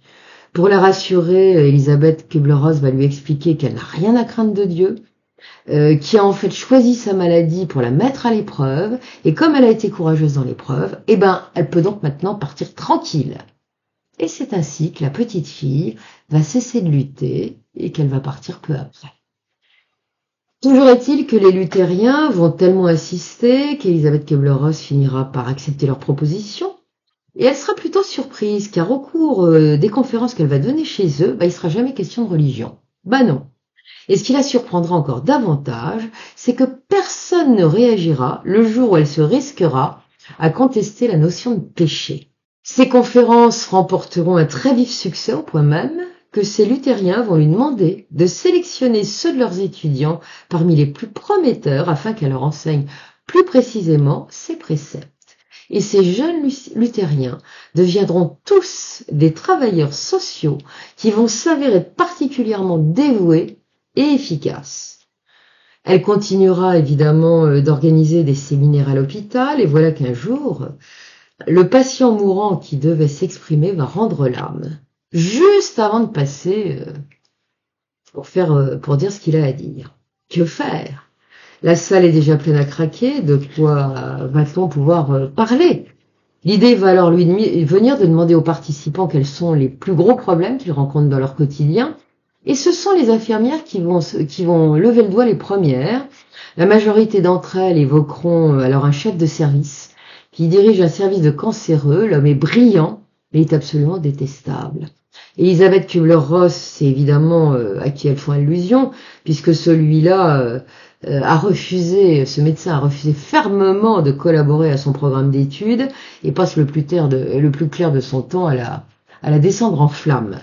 A: Pour la rassurer, Elisabeth Kubler-Ross va lui expliquer qu'elle n'a rien à craindre de Dieu, qui a en fait choisi sa maladie pour la mettre à l'épreuve, et comme elle a été courageuse dans l'épreuve, elle peut donc maintenant partir tranquille. Et c'est ainsi que la petite fille va cesser de lutter et qu'elle va partir peu après. Toujours est-il que les luthériens vont tellement insister qu'Elisabeth Kubler-Ross finira par accepter leur proposition. Et elle sera plutôt surprise, car au cours des conférences qu'elle va donner chez eux, il sera jamais question de religion. Non. Et ce qui la surprendra encore davantage, c'est que personne ne réagira le jour où elle se risquera à contester la notion de péché. Ces conférences remporteront un très vif succès au point même que ces luthériens vont lui demander de sélectionner ceux de leurs étudiants parmi les plus prometteurs afin qu'elle leur enseigne plus précisément ses préceptes. Et ces jeunes luthériens deviendront tous des travailleurs sociaux qui vont s'avérer particulièrement dévoués et efficaces. Elle continuera évidemment d'organiser des séminaires à l'hôpital et voilà qu'un jour, le patient mourant qui devait s'exprimer va rendre l'âme, juste avant de passer pour dire ce qu'il a à dire. Que faire ? La salle est déjà pleine à craquer, de quoi va-t-on pouvoir parler ? L'idée va alors lui venir de demander aux participants quels sont les plus gros problèmes qu'ils rencontrent dans leur quotidien, et ce sont les infirmières qui vont lever le doigt les premières. La majorité d'entre elles évoqueront alors un chef de service qui dirige un service de cancéreux. L'homme est brillant, mais est absolument détestable. Elisabeth Kubler-Ross, c'est évidemment à qui elles font allusion, puisque celui-là ce médecin a refusé fermement de collaborer à son programme d'études et passe le plus clair de son temps à la descendre en flammes.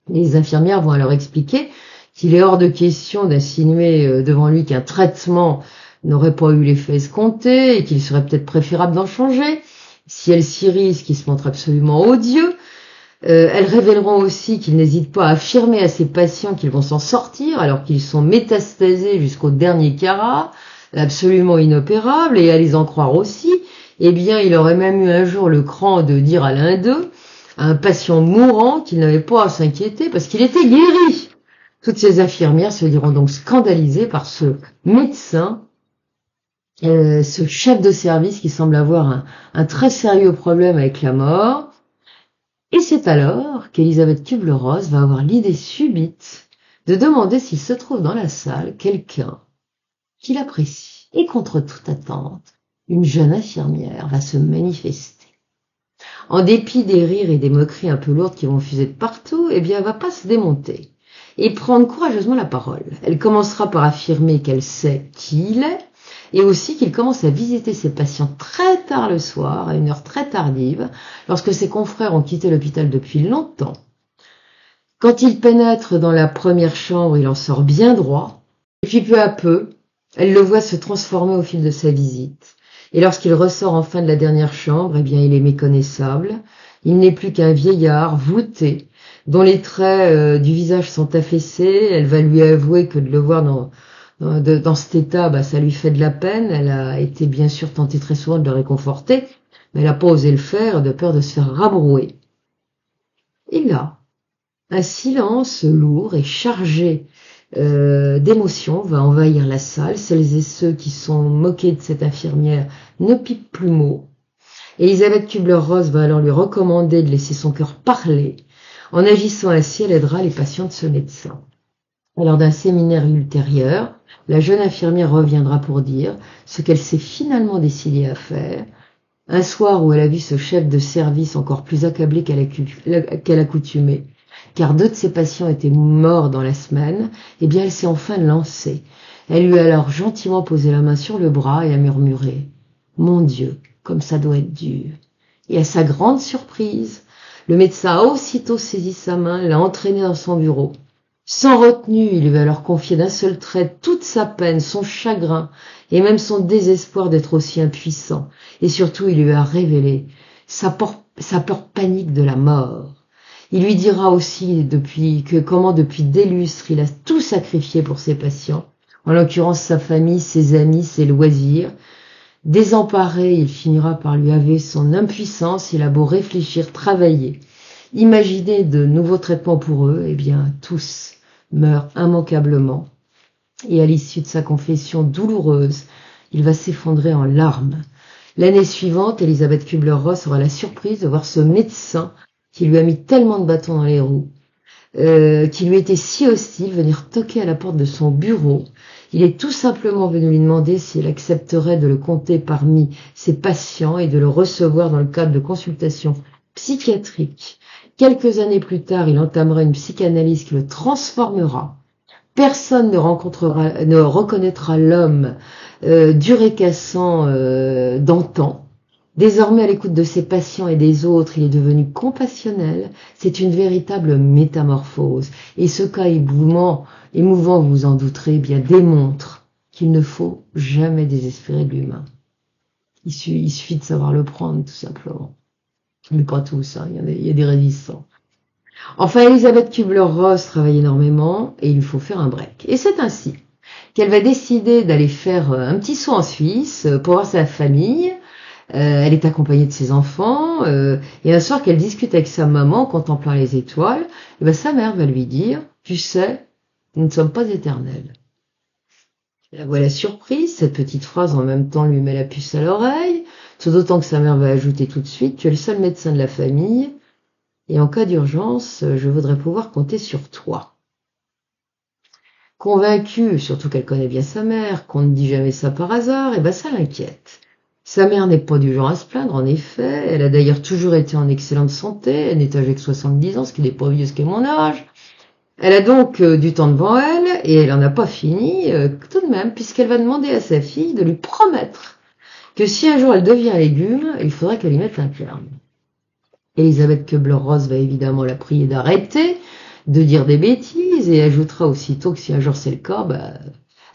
A: Les infirmières vont alors expliquer qu'il est hors de question d'insinuer devant lui qu'un traitement n'aurait pas eu l'effet escompté et qu'il serait peut-être préférable d'en changer. Si elles s'y risquent, qui se montrent absolument odieux, elles révéleront aussi qu'ils n'hésitent pas à affirmer à ces patients qu'ils vont s'en sortir alors qu'ils sont métastasés jusqu'au dernier carat, absolument inopérables, et à les en croire aussi. Il aurait même eu un jour le cran de dire à l'un d'eux, à un patient mourant, qu'il n'avait pas à s'inquiéter parce qu'il était guéri. Toutes ces infirmières se diront donc scandalisées par ce médecin, ce chef de service qui semble avoir un très sérieux problème avec la mort. Et c'est alors qu'Elisabeth Kubler-Ross va avoir l'idée subite de demander s'il se trouve dans la salle quelqu'un qu'il apprécie. Et contre toute attente, une jeune infirmière va se manifester. En dépit des rires et des moqueries un peu lourdes qui vont fuser de partout, elle va pas se démonter et prendre courageusement la parole. Elle commencera par affirmer qu'elle sait qui il est, et aussi qu'il commence à visiter ses patients très tard le soir, à une heure très tardive, lorsque ses confrères ont quitté l'hôpital depuis longtemps. Quand il pénètre dans la première chambre, il en sort bien droit, et puis peu à peu, elle le voit se transformer au fil de sa visite. Et lorsqu'il ressort enfin de la dernière chambre, il est méconnaissable. Il n'est plus qu'un vieillard voûté, dont les traits du visage sont affaissés. Elle va lui avouer que de le voir dans cet état, ça lui fait de la peine. Elle a été bien sûr tentée très souvent de le réconforter, mais elle n'a pas osé le faire de peur de se faire rabrouer. Et là, un silence lourd et chargé d'émotions va envahir la salle. Celles et ceux qui sont moqués de cette infirmière ne pipent plus mot. Elisabeth Kubler-Ross va alors lui recommander de laisser son cœur parler. En agissant ainsi, elle aidera les patients de ce médecin. Lors d'un séminaire ultérieur, la jeune infirmière reviendra pour dire ce qu'elle s'est finalement décidée à faire. Un soir où elle a vu ce chef de service encore plus accablé qu'à l'accoutumée, car 2 de ses patients étaient morts dans la semaine, elle s'est enfin lancée. Elle lui a alors gentiment posé la main sur le bras et a murmuré « Mon Dieu, comme ça doit être dur !» Et à sa grande surprise, Le médecin a aussitôt saisi sa main, l'a entraîné dans son bureau. Sans retenue, il lui a alors confié d'un seul trait toute sa peine, son chagrin et même son désespoir d'être aussi impuissant. Et surtout, il lui a révélé sa peur panique de la mort. Il lui dira aussi comment depuis des lustres, il a tout sacrifié pour ses patients, en l'occurrence sa famille, ses amis, ses loisirs. Désemparé, il finira par lui avouer son impuissance. Il a beau réfléchir, travailler, imaginer de nouveaux traitements pour eux, eh bien, tous meurent immanquablement. Et à l'issue de sa confession douloureuse, il va s'effondrer en larmes. L'année suivante, Elisabeth Kubler-Ross aura la surprise de voir ce médecin qui lui a mis tellement de bâtons dans les roues, qui lui était si hostile, venir toquer à la porte de son bureau. Il est tout simplement venu lui demander si elle accepterait de le compter parmi ses patients et de le recevoir dans le cadre de consultations psychiatriques. Quelques années plus tard, il entamera une psychanalyse qui le transformera. Personne ne reconnaîtra l'homme dur et cassant d'antan. Désormais, à l'écoute de ses patients et des autres, il est devenu compassionnel. C'est une véritable métamorphose. Et ce cas émouvant, vous vous en douterez, bien démontre qu'il ne faut jamais désespérer de l'humain. Il suffit de savoir le prendre, tout simplement. Mais pas tous, hein. Il y a des résistants. Enfin, Elisabeth Kubler-Ross travaille énormément et il faut faire un break. Et c'est ainsi qu'elle va décider d'aller faire un petit saut en Suisse pour voir sa famille. Elle est accompagnée de ses enfants et un soir qu'elle discute avec sa maman en contemplant les étoiles, et ben sa mère va lui dire « Tu sais, nous ne sommes pas éternels ». La voilà surprise, cette petite phrase en même temps lui met la puce à l'oreille, tout d'autant que sa mère va ajouter tout de suite « Tu es le seul médecin de la famille et en cas d'urgence, je voudrais pouvoir compter sur toi ». Convaincue, surtout qu'elle connaît bien sa mère, qu'on ne dit jamais ça par hasard, et ben ça l'inquiète. Sa mère n'est pas du genre à se plaindre, en effet. Elle a d'ailleurs toujours été en excellente santé. Elle n'est âgée que 70 ans, ce qui n'est pas vieux, ce qui est mon âge. Elle a donc du temps devant elle, et elle en a pas fini tout de même, puisqu'elle va demander à sa fille de lui promettre que si un jour elle devient légume, il faudrait qu'elle y mette un terme. Elisabeth Kubler-Ross va évidemment la prier d'arrêter de dire des bêtises, et ajoutera aussitôt que si un jour c'est le cas,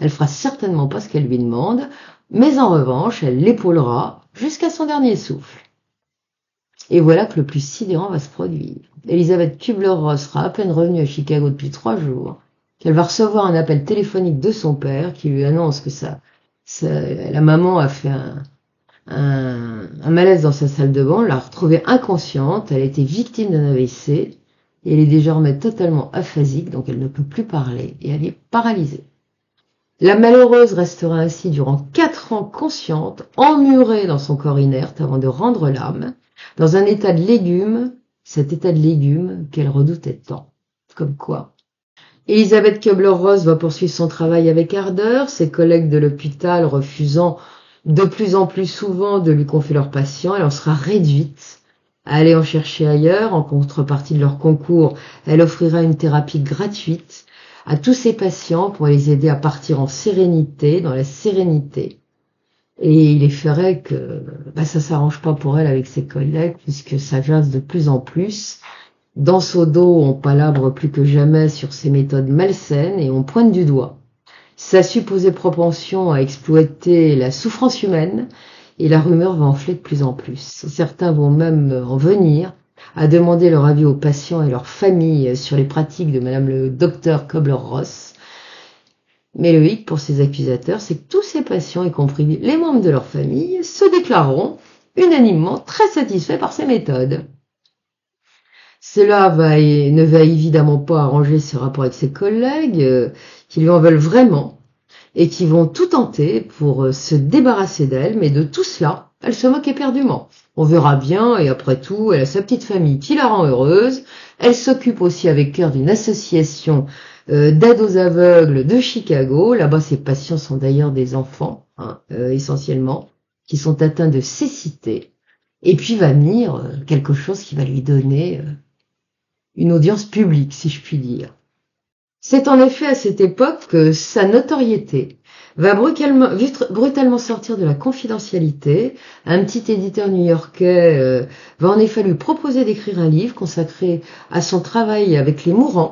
A: elle fera certainement pas ce qu'elle lui demande, mais en revanche, elle l'épaulera jusqu'à son dernier souffle. Et voilà que le plus sidérant va se produire. Elisabeth Kubler-Ross sera à peine revenue à Chicago depuis 3 jours, qu'elle va recevoir un appel téléphonique de son père qui lui annonce que la maman a fait un malaise dans sa salle de bain, l'a retrouvée inconsciente, elle a été victime d'un AVC, et elle est désormais totalement aphasique, donc elle ne peut plus parler, et elle est paralysée. La malheureuse restera ainsi durant 4 ans consciente, emmurée dans son corps inerte avant de rendre l'âme, dans un état de légume, cet état de légume qu'elle redoutait tant. Comme quoi. Elisabeth Kubler-Ross va poursuivre son travail avec ardeur, ses collègues de l'hôpital refusant de plus en plus souvent de lui confier leurs patients, elle en sera réduite à aller en chercher ailleurs. En contrepartie de leur concours, elle offrira une thérapie gratuite à tous ses patients pour les aider à partir en sérénité, dans la sérénité. Et il effeurait que ça s'arrange pas pour elle avec ses collègues, puisque ça jase de plus en plus. Dans son dos, on palabre plus que jamais sur ses méthodes malsaines et on pointe du doigt sa supposée propension à exploiter la souffrance humaine, et la rumeur va enfler de plus en plus. Certains vont même en venir à demander leur avis aux patients et leurs familles sur les pratiques de Madame le docteur Kubler-Ross. Mais le hic pour ces accusateurs, c'est que tous ces patients, y compris les membres de leur famille, se déclareront unanimement très satisfaits par ces méthodes. Cela ne va évidemment pas arranger ses rapports avec ses collègues, qui lui en veulent vraiment, et qui vont tout tenter pour se débarrasser d'elle, mais de tout cela, elle se moque éperdument. On verra bien, et après tout, elle a sa petite famille qui la rend heureuse. Elle s'occupe aussi avec cœur d'une association d'aide aux aveugles de Chicago. Là-bas, ses patients sont d'ailleurs des enfants, essentiellement, qui sont atteints de cécité. Et puis va venir quelque chose qui va lui donner une audience publique, si je puis dire. C'est en effet à cette époque que sa notoriété va brutalement sortir de la confidentialité. Un petit éditeur new-yorkais va en effet lui proposer d'écrire un livre consacré à son travail avec les mourants.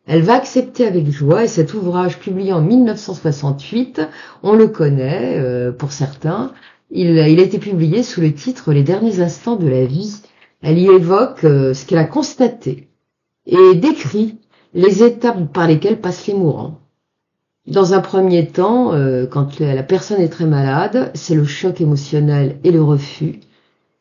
A: Elle va accepter avec joie et cet ouvrage publié en 1968, on le connaît pour certains, il a été publié sous le titre Les derniers instants de la vie. Elle y évoque ce qu'elle a constaté et décrit les étapes par lesquelles passent les mourants. Dans un premier temps, quand la personne est très malade, c'est le choc émotionnel et le refus,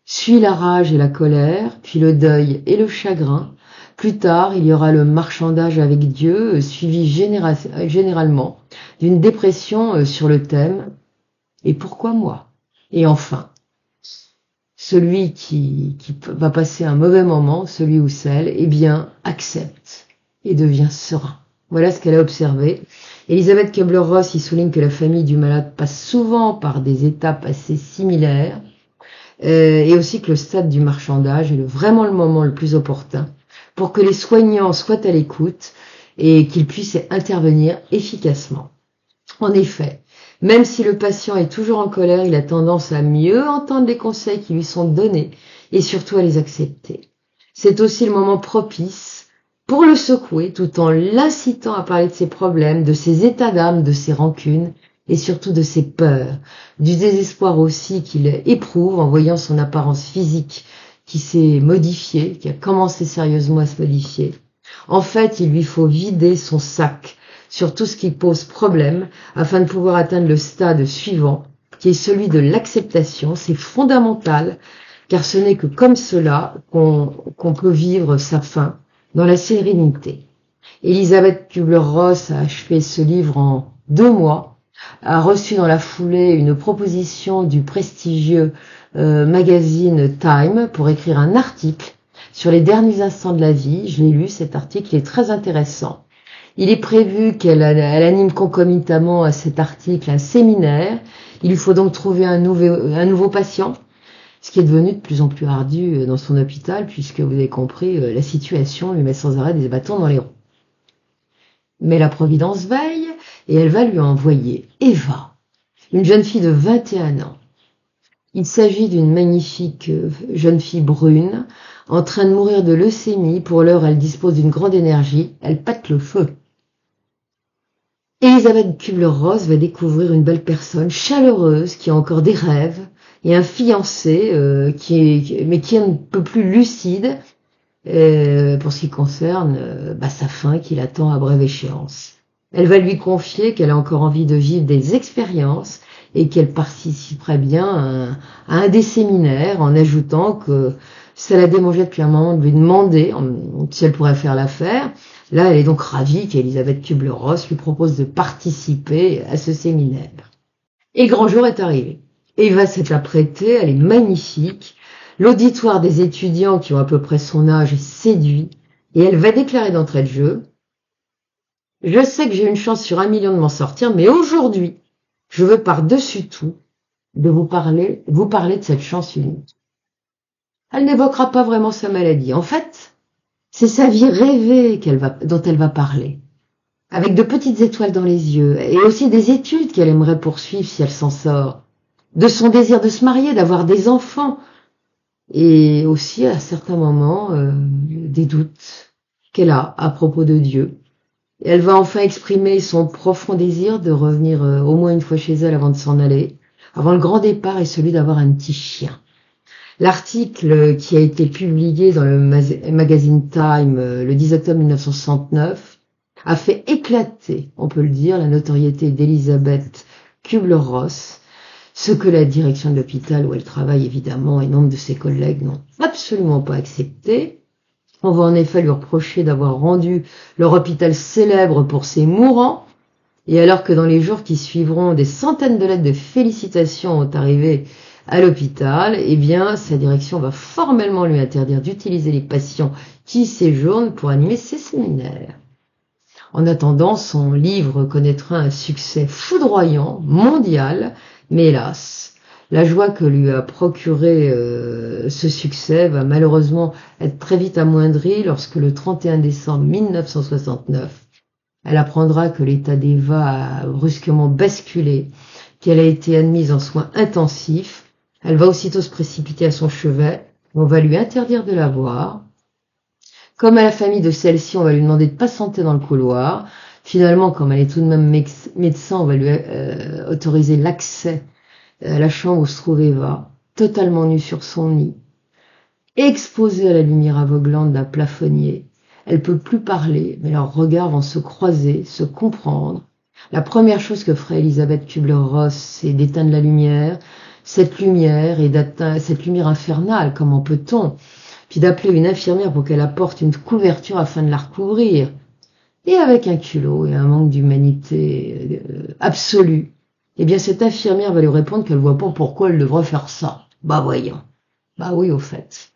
A: suit la rage et la colère, puis le deuil et le chagrin. Plus tard, il y aura le marchandage avec Dieu, suivi généralement d'une dépression sur le thème « Et pourquoi moi ?» Et enfin, celui qui va passer un mauvais moment, celui ou celle, eh bien, accepte et devient serein. Voilà ce qu'elle a observé. Elisabeth Kubler-Ross y souligne que la famille du malade passe souvent par des étapes assez similaires et aussi que le stade du marchandage est vraiment le moment le plus opportun pour que les soignants soient à l'écoute et qu'ils puissent intervenir efficacement. En effet, même si le patient est toujours en colère, il a tendance à mieux entendre les conseils qui lui sont donnés et surtout à les accepter. C'est aussi le moment propice pour le secouer tout en l'incitant à parler de ses problèmes, de ses états d'âme, de ses rancunes et surtout de ses peurs, du désespoir aussi qu'il éprouve en voyant son apparence physique qui s'est modifiée, qui a commencé sérieusement à se modifier. En fait, il lui faut vider son sac sur tout ce qui pose problème afin de pouvoir atteindre le stade suivant, qui est celui de l'acceptation. C'est fondamental, car ce n'est que comme cela qu'on peut vivre sa fin dans la sérénité. Elisabeth Kubler-Ross a achevé ce livre en 2 mois, a reçu dans la foulée une proposition du prestigieux magazine Time pour écrire un article sur les derniers instants de la vie. Je l'ai lu, cet article est très intéressant. Il est prévu qu'elle anime concomitamment à cet article un séminaire. Il lui faut donc trouver un nouveau patient, ce qui est devenu de plus en plus ardu dans son hôpital, puisque vous avez compris, la situation lui met sans arrêt des bâtons dans les roues. Mais la Providence veille, et elle va lui envoyer Eva, une jeune fille de 21 ans. Il s'agit d'une magnifique jeune fille brune, en train de mourir de leucémie. Pour l'heure, elle dispose d'une grande énergie, elle pète le feu. Elisabeth Kubler-Ross va découvrir une belle personne chaleureuse qui a encore des rêves et un fiancé mais qui est un peu plus lucide pour ce qui concerne sa fin qui l'attend à brève échéance. Elle va lui confier qu'elle a encore envie de vivre des expériences et qu'elle participerait bien à un des séminaires, en ajoutant que ça la démangeait depuis un moment de lui demander si elle pourrait faire l'affaire. Là, elle est donc ravie qu'Elisabeth Kubler-Ross lui propose de participer à ce séminaire. Et grand jour est arrivé. Eva s'est apprêtée, elle est magnifique. L'auditoire des étudiants qui ont à peu près son âge est séduit et elle va déclarer d'entrée de jeu: « Je sais que j'ai une chance sur 1 million de m'en sortir, mais aujourd'hui, je veux par-dessus tout de vous parler de cette chance unique. » Elle n'évoquera pas vraiment sa maladie. En fait, c'est sa vie rêvée dont elle va parler, avec de petites étoiles dans les yeux, et aussi des études qu'elle aimerait poursuivre si elle s'en sort, de son désir de se marier, d'avoir des enfants, et aussi à certains moments des doutes qu'elle a à propos de Dieu. Et elle va enfin exprimer son profond désir de revenir au moins une fois chez elle avant de s'en aller, avant le grand départ, et celui d'avoir un petit chien. L'article qui a été publié dans le magazine Time le 10 octobre 1969 a fait éclater, on peut le dire, la notoriété d'Elisabeth Kubler-Ross, ce que la direction de l'hôpital où elle travaille évidemment et nombre de ses collègues n'ont absolument pas accepté. On va en effet lui reprocher d'avoir rendu leur hôpital célèbre pour ses mourants, et alors que dans les jours qui suivront, des centaines de lettres de félicitations ont arrivé à l'hôpital, eh bien, sa direction va formellement lui interdire d'utiliser les patients qui y séjournent pour animer ses séminaires. En attendant, son livre connaîtra un succès foudroyant, mondial, mais hélas, la joie que lui a procuré ce succès va malheureusement être très vite amoindrie lorsque le 31 décembre 1969, Elle apprendra que l'état d'Eva a brusquement basculé, qu'elle a été admise en soins intensifs. Elle va aussitôt se précipiter à son chevet. On va lui interdire de la voir. Comme à la famille de celle-ci, on va lui demander de patienter dans le couloir. Finalement, comme elle est tout de même médecin, on va lui autoriser l'accès à la chambre où se trouve Eva, totalement nue sur son lit, exposée à la lumière aveuglante d'un plafonnier. Elle peut plus parler, mais leurs regards vont se croiser, se comprendre. La première chose que ferait Elisabeth Kubler-Ross, c'est d'éteindre la lumière, cette lumière infernale, comment peut-on, puis d'appeler une infirmière pour qu'elle apporte une couverture afin de la recouvrir. Et avec un culot et un manque d'humanité absolu, eh bien cette infirmière va lui répondre qu'elle voit pas pourquoi elle devrait faire ça. Bah voyons. Bah oui, au fait.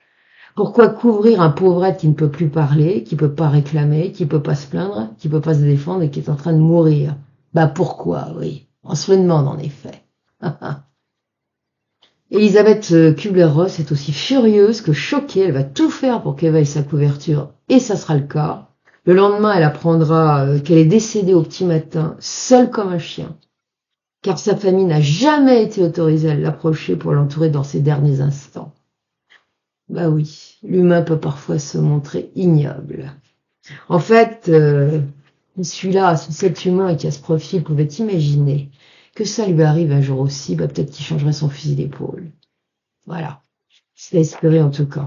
A: Pourquoi couvrir un pauvret qui ne peut plus parler, qui peut pas réclamer, qui peut pas se plaindre, qui peut pas se défendre et qui est en train de mourir? Bah pourquoi, oui. On se le demande en effet. Elisabeth Kubler-Ross est aussi furieuse que choquée. Elle va tout faire pour qu'Eva ait sa couverture, et ça sera le cas. Le lendemain, elle apprendra qu'elle est décédée au petit matin, seule comme un chien, car sa famille n'a jamais été autorisée à l'approcher pour l'entourer dans ses derniers instants. Bah oui, l'humain peut parfois se montrer ignoble. En fait, celui-là, cet humain qui a ce profil pouvait imaginer que ça lui arrive un jour aussi, bah peut-être qu'il changerait son fusil d'épaule. Voilà, c'est à espérer en tout cas.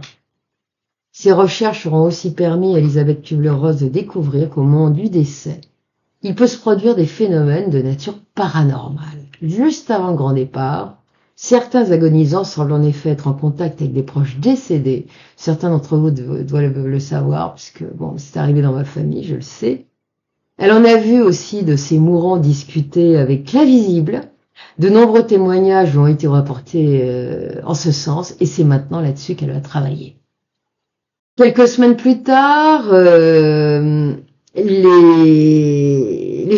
A: Ces recherches auront aussi permis à Elisabeth Kubler-Ross de découvrir qu'au moment du décès, il peut se produire des phénomènes de nature paranormale. Juste avant le grand départ, certains agonisants semblent en effet être en contact avec des proches décédés. Certains d'entre vous doivent le savoir, puisque bon, c'est arrivé dans ma famille, je le sais. Elle en a vu aussi de ces mourants discuter avec l'invisible. De nombreux témoignages ont été rapportés en ce sens, et c'est maintenant là-dessus qu'elle va travailler. Quelques semaines plus tard, les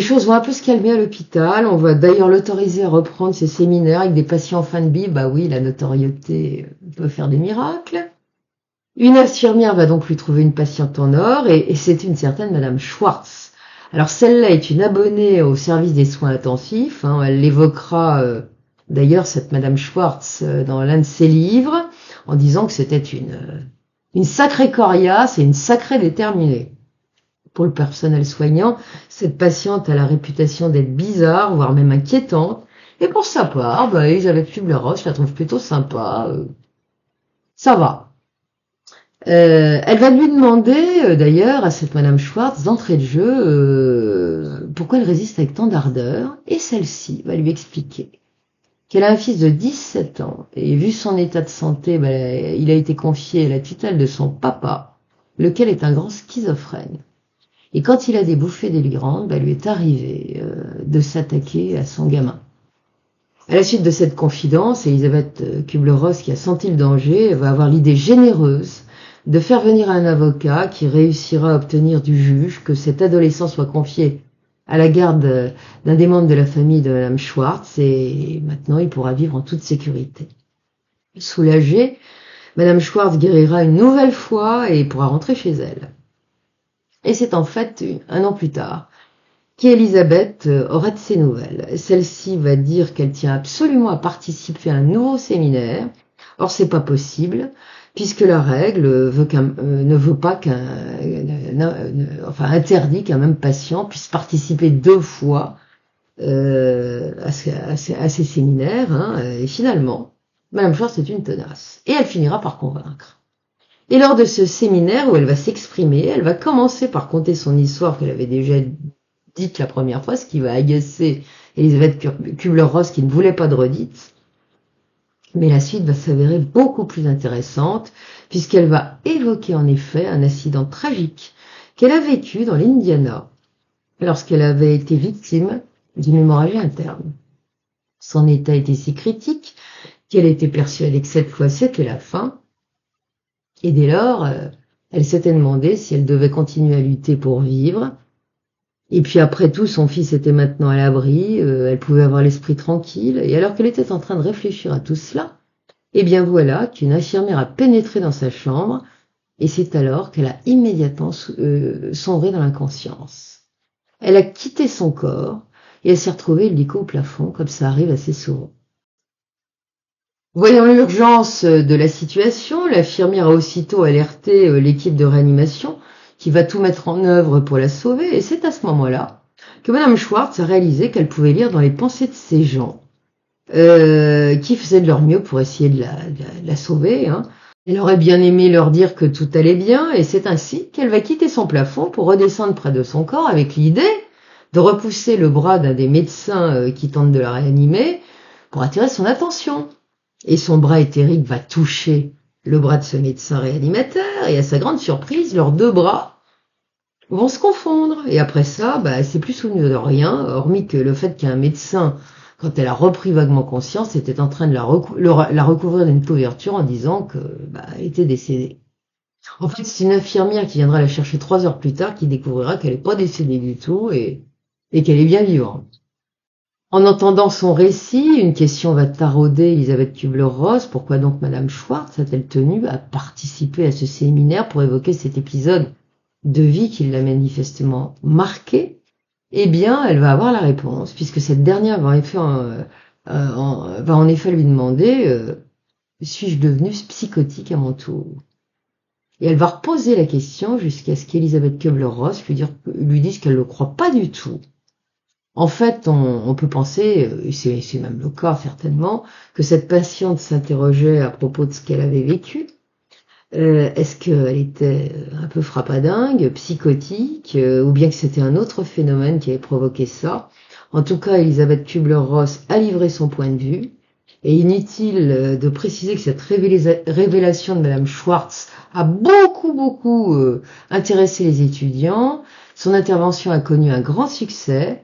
A: choses vont un peu se calmer à l'hôpital. On va d'ailleurs l'autoriser à reprendre ses séminaires avec des patients en fin de vie. Bah oui, la notoriété peut faire des miracles. Une infirmière va donc lui trouver une patiente en or, et c'est une certaine Madame Schwartz. Alors celle-là est une abonnée au service des soins intensifs. Elle l'évoquera d'ailleurs, cette Madame Schwartz, dans l'un de ses livres, en disant que c'était une sacrée coriace et une sacrée déterminée. Pour le personnel soignant, cette patiente a la réputation d'être bizarre, voire même inquiétante. Et pour sa part, Elisabeth Kubler-Ross, je la trouve plutôt sympa. Ça va. Elle va lui demander, d'ailleurs, à cette Madame Schwartz, d'entrée de jeu, pourquoi elle résiste avec tant d'ardeur. Et celle-ci va lui expliquer qu'elle a un fils de 17 ans, et vu son état de santé, il a été confié à la tutelle de son papa, lequel est un grand schizophrène. Et quand il a des bouffées délirantes, lui est arrivé de s'attaquer à son gamin. À la suite de cette confidence, Elisabeth Kubler-Ross, qui a senti le danger, va avoir l'idée généreuse de faire venir un avocat qui réussira à obtenir du juge que cet adolescent soit confié à la garde d'un des membres de la famille de Madame Schwartz, et maintenant il pourra vivre en toute sécurité. Soulagée, Madame Schwartz guérira une nouvelle fois et pourra rentrer chez elle. Et c'est en fait un an plus tard qu'Elisabeth aura de ses nouvelles. Celle-ci va dire qu'elle tient absolument à participer à un nouveau séminaire. Or c'est pas possible, puisque la règle interdit qu'un même patient puisse participer 2 fois à ces séminaires. Et finalement, Madame Schwartz est une tenace, et elle finira par convaincre. Et lors de ce séminaire où elle va s'exprimer, elle va commencer par conter son histoire qu'elle avait déjà dite la première fois, ce qui va agacer Elisabeth Kubler-Ross qui ne voulait pas de redite. Mais la suite va s'avérer beaucoup plus intéressante, puisqu'elle va évoquer en effet un accident tragique qu'elle a vécu dans l'Indiana, lorsqu'elle avait été victime d'une hémorragie interne. Son état était si critique qu'elle était persuadée que cette fois c'était la fin, et dès lors, elle s'était demandé si elle devait continuer à lutter pour vivre. Et puis après tout, son fils était maintenant à l'abri, elle pouvait avoir l'esprit tranquille, et alors qu'elle était en train de réfléchir à tout cela, eh bien voilà qu'une infirmière a pénétré dans sa chambre, et c'est alors qu'elle a immédiatement sombré dans l'inconscience. Elle a quitté son corps et elle s'est retrouvée l'hélico au plafond, comme ça arrive assez souvent. Voyant l'urgence de la situation, l'infirmière a aussitôt alerté l'équipe de réanimation qui va tout mettre en œuvre pour la sauver, et c'est à ce moment-là que Madame Schwartz a réalisé qu'elle pouvait lire dans les pensées de ces gens qui faisaient de leur mieux pour essayer de la sauver. Hein. Elle aurait bien aimé leur dire que tout allait bien, et c'est ainsi qu'elle va quitter son plafond pour redescendre près de son corps avec l'idée de repousser le bras d'un des médecins qui tente de la réanimer pour attirer son attention. Et son bras éthérique va toucher le bras de ce médecin réanimateur, et à sa grande surprise, leurs deux bras vont se confondre. Et après ça, elle s'est plus souvenue de rien, hormis que le fait qu'un médecin, quand elle a repris vaguement conscience, était en train de la recouvrir d'une couverture en disant qu'elle était décédée. En fait, c'est une infirmière qui viendra la chercher 3 heures plus tard qui découvrira qu'elle n'est pas décédée du tout et qu'elle est bien vivante. En entendant son récit, une question va tarauder Elisabeth Kubler-Ross. Pourquoi donc Madame Schwartz a-t-elle tenu à participer à ce séminaire pour évoquer cet épisode de vie qui l'a manifestement marquée? Eh bien, elle va avoir la réponse, puisque cette dernière va en effet lui demander suis-je devenue psychotique à mon tour? Et elle va reposer la question jusqu'à ce qu'Elisabeth Kubler-Ross lui dise qu'elle ne le croit pas du tout. En fait, on peut penser, et c'est même le cas certainement, que cette patiente s'interrogeait à propos de ce qu'elle avait vécu. Est-ce qu'elle était un peu frappadingue, psychotique, ou bien que c'était un autre phénomène qui avait provoqué ça? En tout cas, Elisabeth Kubler-Ross a livré son point de vue. Et inutile de préciser que cette révélation de Madame Schwartz a beaucoup intéressé les étudiants. Son intervention a connu un grand succès.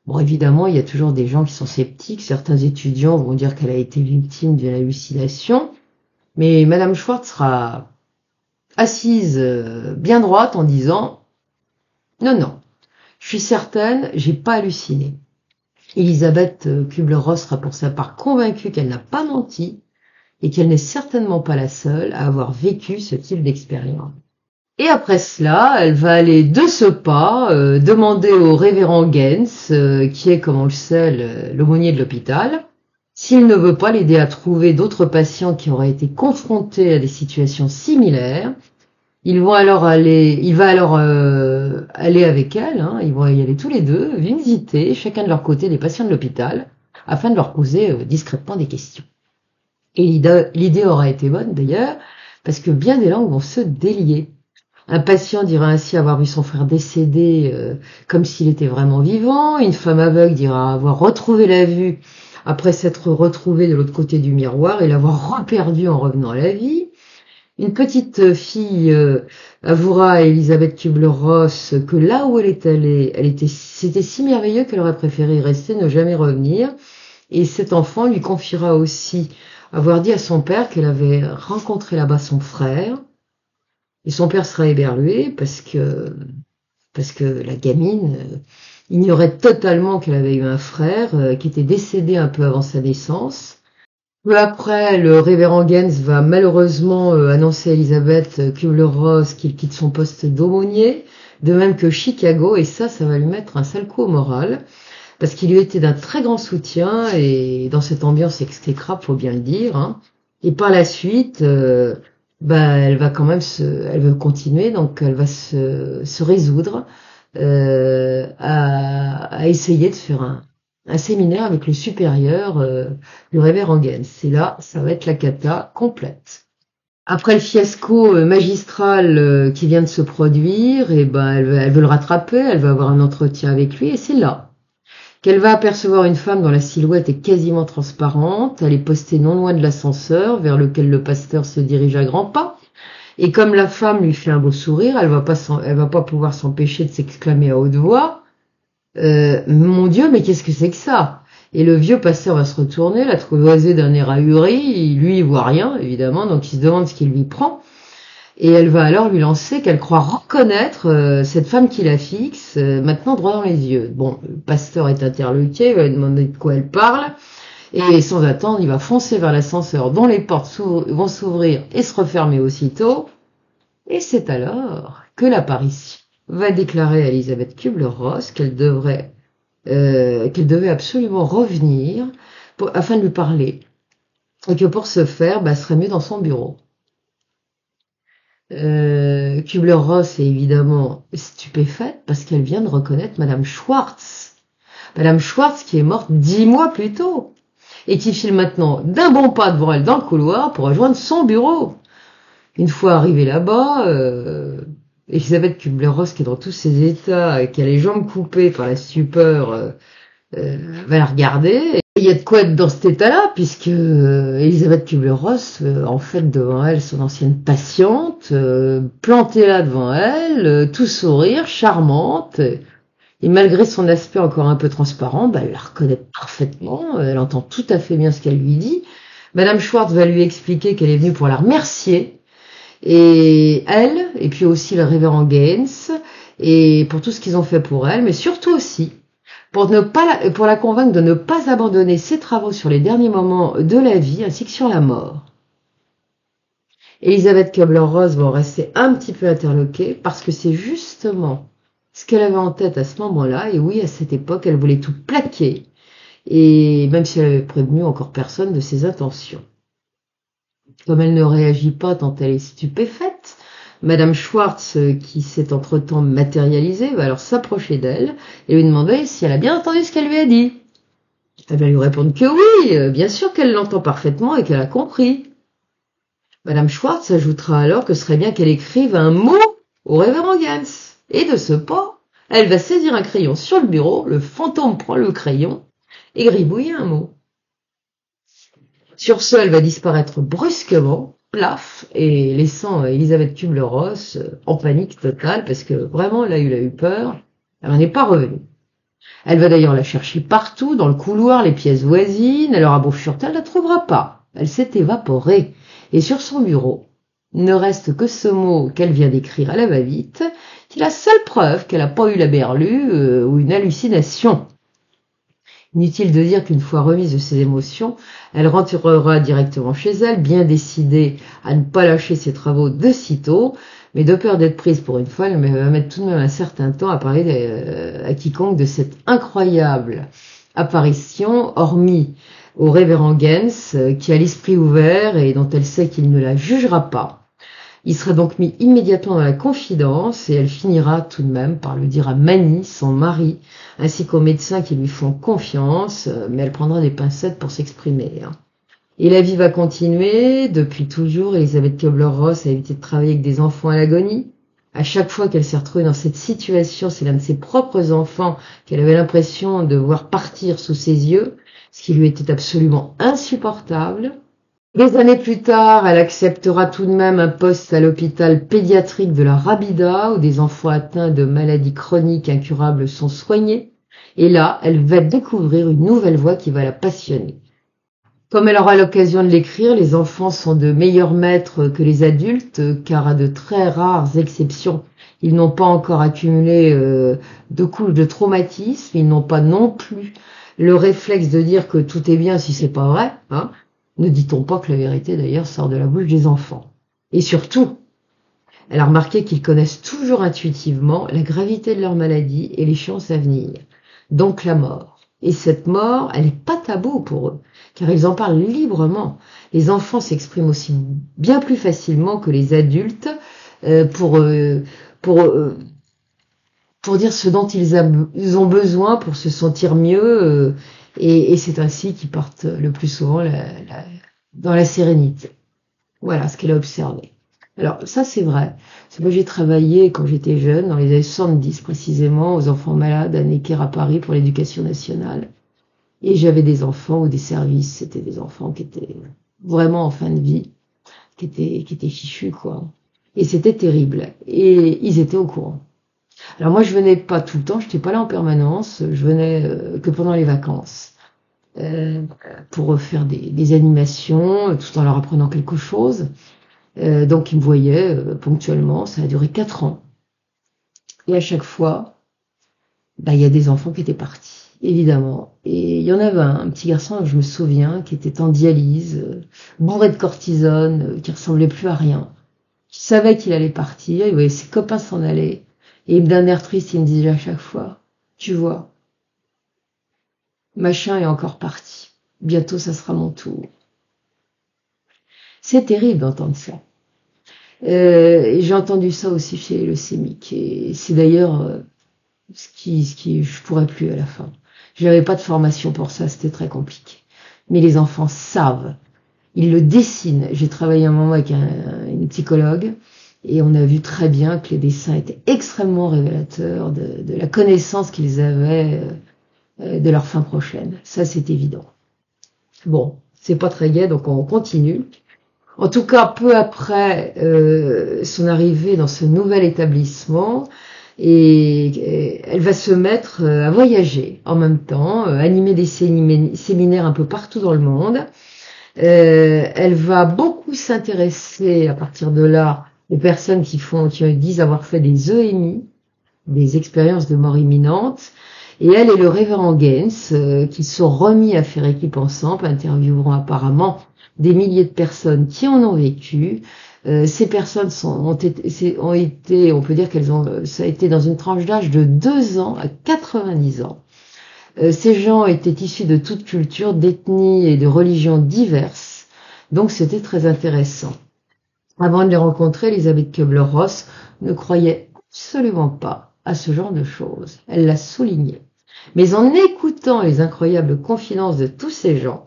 A: Bon, évidemment, il y a toujours des gens qui sont sceptiques. Certains étudiants vont dire qu'elle a été victime d'une hallucination. Mais Madame Schwartz sera assise bien droite en disant « Non, je suis certaine, j'ai pas halluciné ». Elisabeth Kubler-Ross sera pour sa part convaincue qu'elle n'a pas menti et qu'elle n'est certainement pas la seule à avoir vécu ce type d'expérience. Et après cela, elle va aller de ce pas demander au révérend Gens, qui est, comme on le sait, l'aumônier de l'hôpital, s'il ne veut pas l'aider à trouver d'autres patients qui auraient été confrontés à des situations similaires. Il va alors aller avec elle, hein, ils vont y aller tous les deux, visiter chacun de leur côté des patients de l'hôpital, afin de leur poser discrètement des questions. Et l'idée aura été bonne d'ailleurs, parce que bien des langues vont se délier. Un patient dira ainsi avoir vu son frère décédé comme s'il était vraiment vivant. Une femme aveugle dira avoir retrouvé la vue après s'être retrouvée de l'autre côté du miroir et l'avoir reperdu en revenant à la vie. Une petite fille avouera à Elisabeth Kubler-Ross que là où elle est allée, c'était si merveilleux qu'elle aurait préféré rester, ne jamais revenir. Et cet enfant lui confiera aussi avoir dit à son père qu'elle avait rencontré là-bas son frère. Et son père sera éberlué parce que la gamine ignorait totalement qu'elle avait eu un frère qui était décédé un peu avant sa naissance. Peu après, le révérend Gens va malheureusement annoncer à Elisabeth Kubler-Ross qu'il quitte son poste d'aumônier, de même que Chicago, et ça va lui mettre un sale coup au moral, parce qu'il lui était d'un très grand soutien, et dans cette ambiance exécrable, faut bien le dire, hein. Et par la suite, elle va quand même elle veut continuer, donc elle va se résoudre à essayer de faire un séminaire avec le supérieur du révérend Gens. Et là, ça va être la cata complète. Après le fiasco magistral qui vient de se produire, et elle veut le rattraper, elle va avoir un entretien avec lui, et c'est là qu'elle va apercevoir une femme dont la silhouette est quasiment transparente. Elle est postée non loin de l'ascenseur, vers lequel le pasteur se dirige à grands pas. Et comme la femme lui fait un beau sourire, elle va pas pouvoir s'empêcher de s'exclamer à haute voix mon Dieu, mais qu'est-ce que c'est que ça? Et le vieux pasteur va se retourner, la trouver d'un air ahuri. Lui, il voit rien, évidemment, donc il se demande ce qui lui prend. Et elle va alors lui lancer qu'elle croit reconnaître cette femme qui la fixe, maintenant droit dans les yeux. Bon, le pasteur est interloqué, il va lui demander de quoi elle parle, et sans attendre, il va foncer vers l'ascenseur dont les portes vont s'ouvrir et se refermer aussitôt. Et c'est alors que l'apparition va déclarer à Elisabeth Kubler-Ross qu'elle devait absolument revenir afin de lui parler. Et que pour ce faire, ce serait mieux dans son bureau. Kubler-Ross est évidemment stupéfaite parce qu'elle vient de reconnaître Madame Schwartz. Madame Schwartz qui est morte 10 mois plus tôt et qui file maintenant d'un bon pas devant elle dans le couloir pour rejoindre son bureau. Une fois arrivée là-bas, Elisabeth Kubler-Ross, qui est dans tous ses états, qui a les jambes coupées par la stupeur, va la regarder. Il y a de quoi être dans cet état-là, puisque Elisabeth Kubler-Ross, en fait, devant elle, son ancienne patiente, plantée là devant elle, tout sourire, charmante, et malgré son aspect encore un peu transparent, elle la reconnaît parfaitement, elle entend tout à fait bien ce qu'elle lui dit. Madame Schwartz va lui expliquer qu'elle est venue pour la remercier, et elle, et puis aussi le révérend Gaines, et pour tout ce qu'ils ont fait pour elle, mais surtout aussi pour la convaincre de ne pas abandonner ses travaux sur les derniers moments de la vie ainsi que sur la mort. Elisabeth Kubler-Ross va rester un petit peu interloquée parce que c'est justement ce qu'elle avait en tête à ce moment-là, et oui, à cette époque, elle voulait tout plaquer, et même si elle avait prévenu encore personne de ses intentions. Comme elle ne réagit pas tant elle est stupéfaite, Madame Schwartz, qui s'est entre-temps matérialisée, va alors s'approcher d'elle et lui demander si elle a bien entendu ce qu'elle lui a dit. Elle va lui répondre que oui, bien sûr qu'elle l'entend parfaitement et qu'elle a compris. Madame Schwartz ajoutera alors que ce serait bien qu'elle écrive un mot au révérend Gaines. Et de ce pas, elle va saisir un crayon sur le bureau, le fantôme prend le crayon et gribouille un mot. Sur ce, elle va disparaître brusquement, plaf, et laissant Elisabeth Kubler-Ross en panique totale, parce que vraiment, elle a eu peur, elle n'en est pas revenue. Elle va d'ailleurs la chercher partout, dans le couloir, les pièces voisines, elle aura beau fureter, elle ne la trouvera pas. Elle s'est évaporée, et sur son bureau, il ne reste que ce mot qu'elle vient d'écrire à la va-vite, qui est la seule preuve qu'elle n'a pas eu la berlue ou une hallucination. Inutile de dire qu'une fois remise de ses émotions, elle rentrera directement chez elle, bien décidée à ne pas lâcher ses travaux de sitôt, mais de peur d'être prise pour une fois, elle va mettre tout de même un certain temps à parler à quiconque de cette incroyable apparition, hormis au révérend Gaines, qui a l'esprit ouvert et dont elle sait qu'il ne la jugera pas. Il sera donc mis immédiatement dans la confidence et elle finira tout de même par le dire à Manie, son mari, ainsi qu'aux médecins qui lui font confiance, mais elle prendra des pincettes pour s'exprimer. Et la vie va continuer. Depuis toujours, Elisabeth Kubler-Ross a évité de travailler avec des enfants à l'agonie. À chaque fois qu'elle s'est retrouvée dans cette situation, c'est l'un de ses propres enfants qu'elle avait l'impression de voir partir sous ses yeux, ce qui lui était absolument insupportable. Des années plus tard, elle acceptera tout de même un poste à l'hôpital pédiatrique de la Rabida, où des enfants atteints de maladies chroniques incurables sont soignés. Et là, elle va découvrir une nouvelle voie qui va la passionner. Comme elle aura l'occasion de l'écrire, les enfants sont de meilleurs maîtres que les adultes, car à de très rares exceptions, ils n'ont pas encore accumulé de couches de traumatisme, ils n'ont pas non plus le réflexe de dire que tout est bien si c'est pas vrai, hein. Ne dit-on pas que la vérité, d'ailleurs, sort de la bouche des enfants? Et surtout, elle a remarqué qu'ils connaissent toujours intuitivement la gravité de leur maladie et les chances à venir. Donc la mort. Et cette mort, elle n'est pas taboue pour eux, car ils en parlent librement. Les enfants s'expriment aussi bien plus facilement que les adultes pour dire ce dont ils ont besoin pour se sentir mieux. Et c'est ainsi qu'ils partent le plus souvent dans la sérénité. Voilà ce qu'elle a observé. Alors ça c'est vrai. Moi j'ai travaillé quand j'étais jeune, dans les années 70 précisément, aux enfants malades à Necker à Paris pour l'éducation nationale. Et j'avais des enfants ou des services, c'était des enfants qui étaient vraiment en fin de vie, qui étaient fichus quoi. Et c'était terrible. Et ils étaient au courant. Alors moi je venais pas tout le temps, j'étais pas là en permanence, je venais que pendant les vacances pour faire des animations tout en leur apprenant quelque chose. Donc ils me voyaient ponctuellement, ça a duré 4 ans. Et à chaque fois, il y a des enfants qui étaient partis, évidemment. Et il y en avait un petit garçon, je me souviens, qui était en dialyse, bourré de cortisone, qui ressemblait plus à rien. Qui savait qu'il allait partir, il voyait ses copains s'en aller. Et d'un air triste, il me disait à chaque fois, tu vois, machin est encore parti. Bientôt, ça sera mon tour. C'est terrible d'entendre ça. Et j'ai entendu ça aussi chez les leucémiques. Et c'est d'ailleurs je pourrais plus à la fin. J'avais pas de formation pour ça, c'était très compliqué. Mais les enfants savent. Ils le dessinent. J'ai travaillé un moment avec une psychologue et on a vu très bien que les dessins étaient extrêmement révélateurs de la connaissance qu'ils avaient de leur fin prochaine. Ça, c'est évident. Bon, c'est pas très gai, donc on continue. En tout cas, peu après son arrivée dans ce nouvel établissement, et elle va se mettre à voyager en même temps, animer des séminaires un peu partout dans le monde. Elle va beaucoup s'intéresser à partir de là aux personnes qui disent avoir fait des EMI, des expériences de mort imminente. Et elle et le révérend Gaines, qui sont remis à faire équipe ensemble, intervieweront apparemment des milliers de personnes qui en ont vécu. Ces personnes ont été, on peut dire ça a été dans une tranche d'âge de 2 ans à 90 ans. Ces gens étaient issus de toutes cultures, d'ethnies et de religions diverses. Donc c'était très intéressant. Avant de les rencontrer, Elisabeth Kubler-Ross ne croyait absolument pas à ce genre de choses. Elle l'a souligné. Mais en écoutant les incroyables confidences de tous ces gens,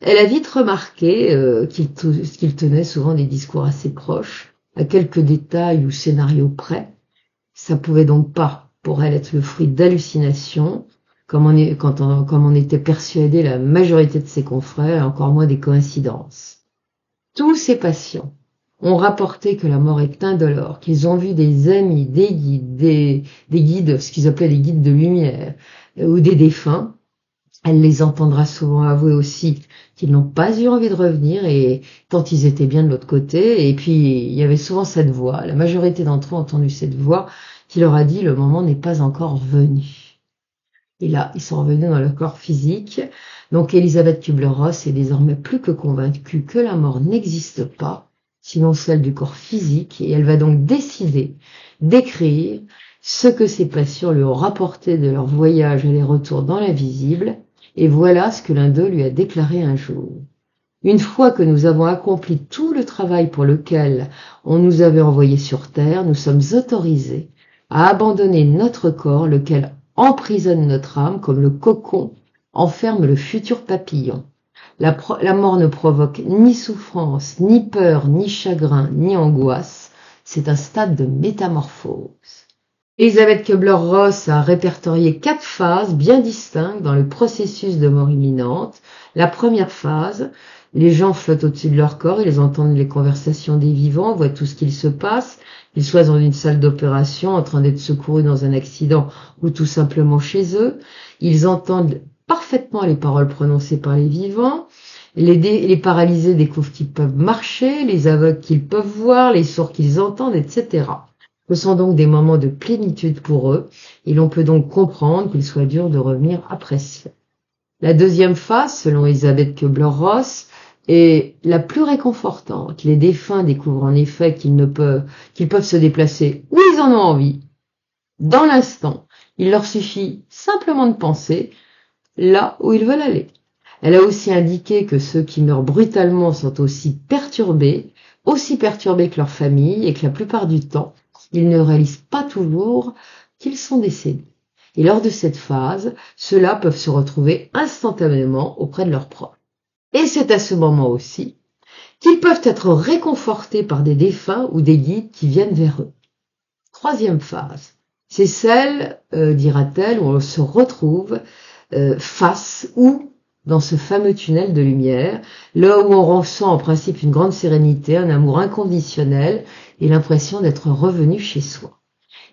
A: elle a vite remarqué qu'ils tenaient souvent des discours assez proches, à quelques détails ou scénarios près. Ça pouvait donc pas, pour elle, être le fruit d'hallucinations, comme on était persuadé la majorité de ses confrères, et encore moins des coïncidences. Tous ces patients ont rapporté que la mort est indolore, qu'ils ont vu des amis, des guides, ce qu'ils appelaient des guides de lumière, ou des défunts. Elle les entendra souvent avouer aussi qu'ils n'ont pas eu envie de revenir, et tant ils étaient bien de l'autre côté. Et puis, il y avait souvent cette voix, la majorité d'entre eux ont entendu cette voix qui leur a dit « le moment n'est pas encore venu ». Et là, ils sont revenus dans leur corps physique. Donc, Elisabeth Kubler-Ross est désormais plus que convaincue que la mort n'existe pas, sinon celle du corps physique, et elle va donc décider d'écrire ce que ses patients lui ont rapporté de leur voyage aller-retour dans l'invisible, et voilà ce que l'un d'eux lui a déclaré un jour. Une fois que nous avons accompli tout le travail pour lequel on nous avait envoyés sur Terre, nous sommes autorisés à abandonner notre corps, lequel emprisonne notre âme comme le cocon enferme le futur papillon. La mort ne provoque ni souffrance, ni peur, ni chagrin, ni angoisse. C'est un stade de métamorphose. Elisabeth Kubler-Ross a répertorié 4 phases bien distinctes dans le processus de mort imminente. La première phase, les gens flottent au-dessus de leur corps, ils entendent les conversations des vivants, voient tout ce qu'il se passe, qu'ils soient dans une salle d'opération, en train d'être secourus dans un accident ou tout simplement chez eux. Ils entendent parfaitement les paroles prononcées par les vivants. Les paralysés découvrent qu'ils peuvent marcher, les aveugles qu'ils peuvent voir, les sourds qu'ils entendent, etc. Ce sont donc des moments de plénitude pour eux, et l'on peut donc comprendre qu'il soit dur de revenir après cela. La deuxième phase, selon Elisabeth Kubler-Ross, est la plus réconfortante. Les défunts découvrent en effet qu'ils peuvent se déplacer où ils en ont envie, dans l'instant. Il leur suffit simplement de penser là où ils veulent aller. Elle a aussi indiqué que ceux qui meurent brutalement sont aussi perturbés que leur famille, et que la plupart du temps, ils ne réalisent pas toujours qu'ils sont décédés. Et lors de cette phase, ceux-là peuvent se retrouver instantanément auprès de leurs proches. Et c'est à ce moment aussi qu'ils peuvent être réconfortés par des défunts ou des guides qui viennent vers eux. Troisième phase, c'est celle, dira-t-elle, où on se retrouve face ou dans ce fameux tunnel de lumière, là où on ressent en principe une grande sérénité, un amour inconditionnel et l'impression d'être revenu chez soi.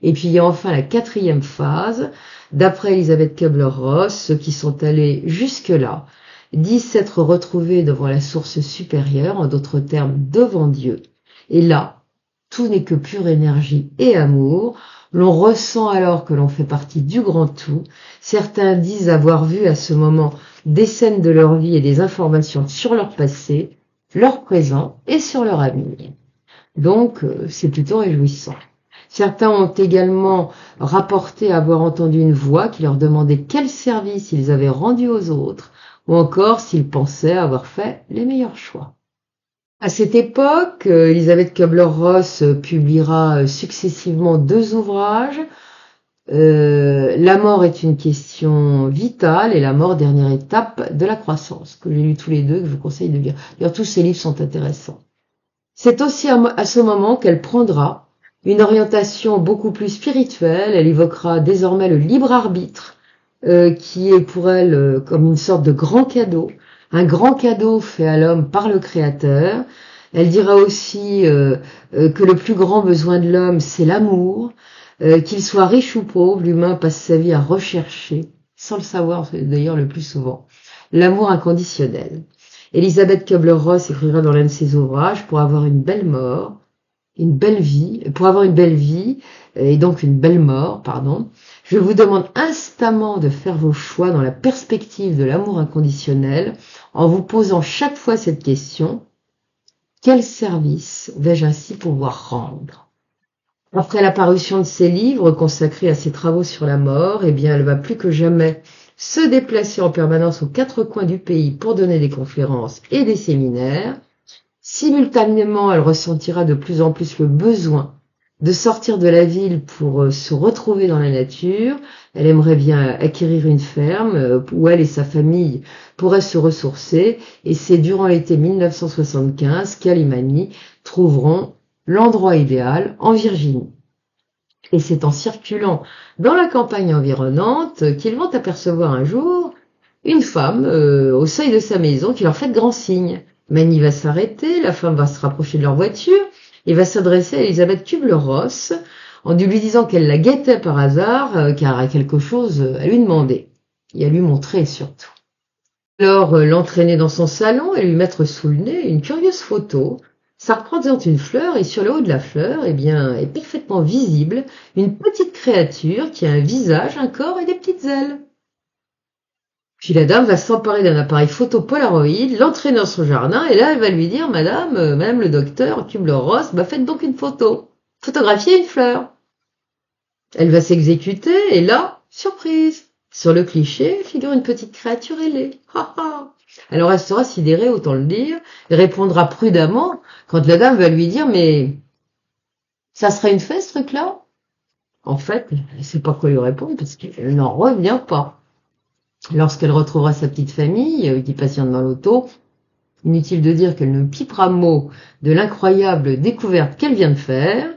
A: Et puis il y a enfin la quatrième phase. D'après Elisabeth Kubler-Ross, ceux qui sont allés jusque-là disent s'être retrouvés devant la source supérieure, en d'autres termes devant Dieu. Et là, tout n'est que pure énergie et amour. L'on ressent alors que l'on fait partie du grand tout. Certains disent avoir vu à ce moment des scènes de leur vie et des informations sur leur passé, leur présent et sur leur avenir. Donc, c'est plutôt réjouissant. Certains ont également rapporté avoir entendu une voix qui leur demandait quel service ils avaient rendu aux autres, ou encore s'ils pensaient avoir fait les meilleurs choix. À cette époque, Elisabeth Kubler-Ross publiera successivement 2 ouvrages. La mort est une question vitale et la mort, dernière étape de la croissance, que j'ai lu tous les deux, que je vous conseille de lire. D'ailleurs, tous ces livres sont intéressants. C'est aussi à ce moment qu'elle prendra une orientation beaucoup plus spirituelle. Elle évoquera désormais le libre arbitre, qui est pour elle comme une sorte de grand cadeau, un grand cadeau fait à l'homme par le Créateur. Elle dira aussi que le plus grand besoin de l'homme, c'est l'amour, qu'il soit riche ou pauvre, l'humain passe sa vie à rechercher, sans le savoir d'ailleurs le plus souvent, l'amour inconditionnel. Elisabeth Kubler-Ross écrira dans l'un de ses ouvrages, pour avoir une belle mort, pour avoir une belle vie, et donc une belle mort, je vous demande instamment de faire vos choix dans la perspective de l'amour inconditionnel, en vous posant chaque fois cette question: quel service vais-je ainsi pouvoir rendre? Après la parution de ses livres consacrés à ses travaux sur la mort, eh bien, elle va plus que jamais se déplacer en permanence aux 4 coins du pays pour donner des conférences et des séminaires. Simultanément, elle ressentira de plus en plus le besoin de sortir de la ville pour se retrouver dans la nature. Elle aimerait bien acquérir une ferme où elle et sa famille pourraient se ressourcer, et c'est durant l'été 1975 qu'elle et Mani trouveront l'endroit idéal en Virginie. Et c'est en circulant dans la campagne environnante qu'ils vont apercevoir un jour une femme au seuil de sa maison qui leur fait de grands signes. Mani va s'arrêter, la femme va se rapprocher de leur voiture et va s'adresser à Elisabeth Kubler-Ross en lui disant qu'elle la guettait par hasard car elle a quelque chose à lui demander et à lui montrer surtout. Alors l'entraîner dans son salon et lui mettre sous le nez une curieuse photo. Ça représente une fleur et sur le haut de la fleur, eh bien, est parfaitement visible une petite créature qui a un visage, un corps et des petites ailes. Puis la dame va s'emparer d'un appareil photo Polaroid, l'entraîner dans son jardin, et là elle va lui dire: Madame le docteur Kubler-Ross, faites donc une photo. Photographiez une fleur. Elle va s'exécuter, et là, surprise, sur le cliché figure une petite créature ailée. Elle en restera sidérée, autant le dire, et répondra prudemment quand la dame va lui dire: mais ça serait une fée ce truc-là? En fait, elle ne sait pas quoi lui répondre parce qu'elle n'en revient pas. Lorsqu'elle retrouvera sa petite famille qui patiente dans l'auto, inutile de dire qu'elle ne pipera mot de l'incroyable découverte qu'elle vient de faire.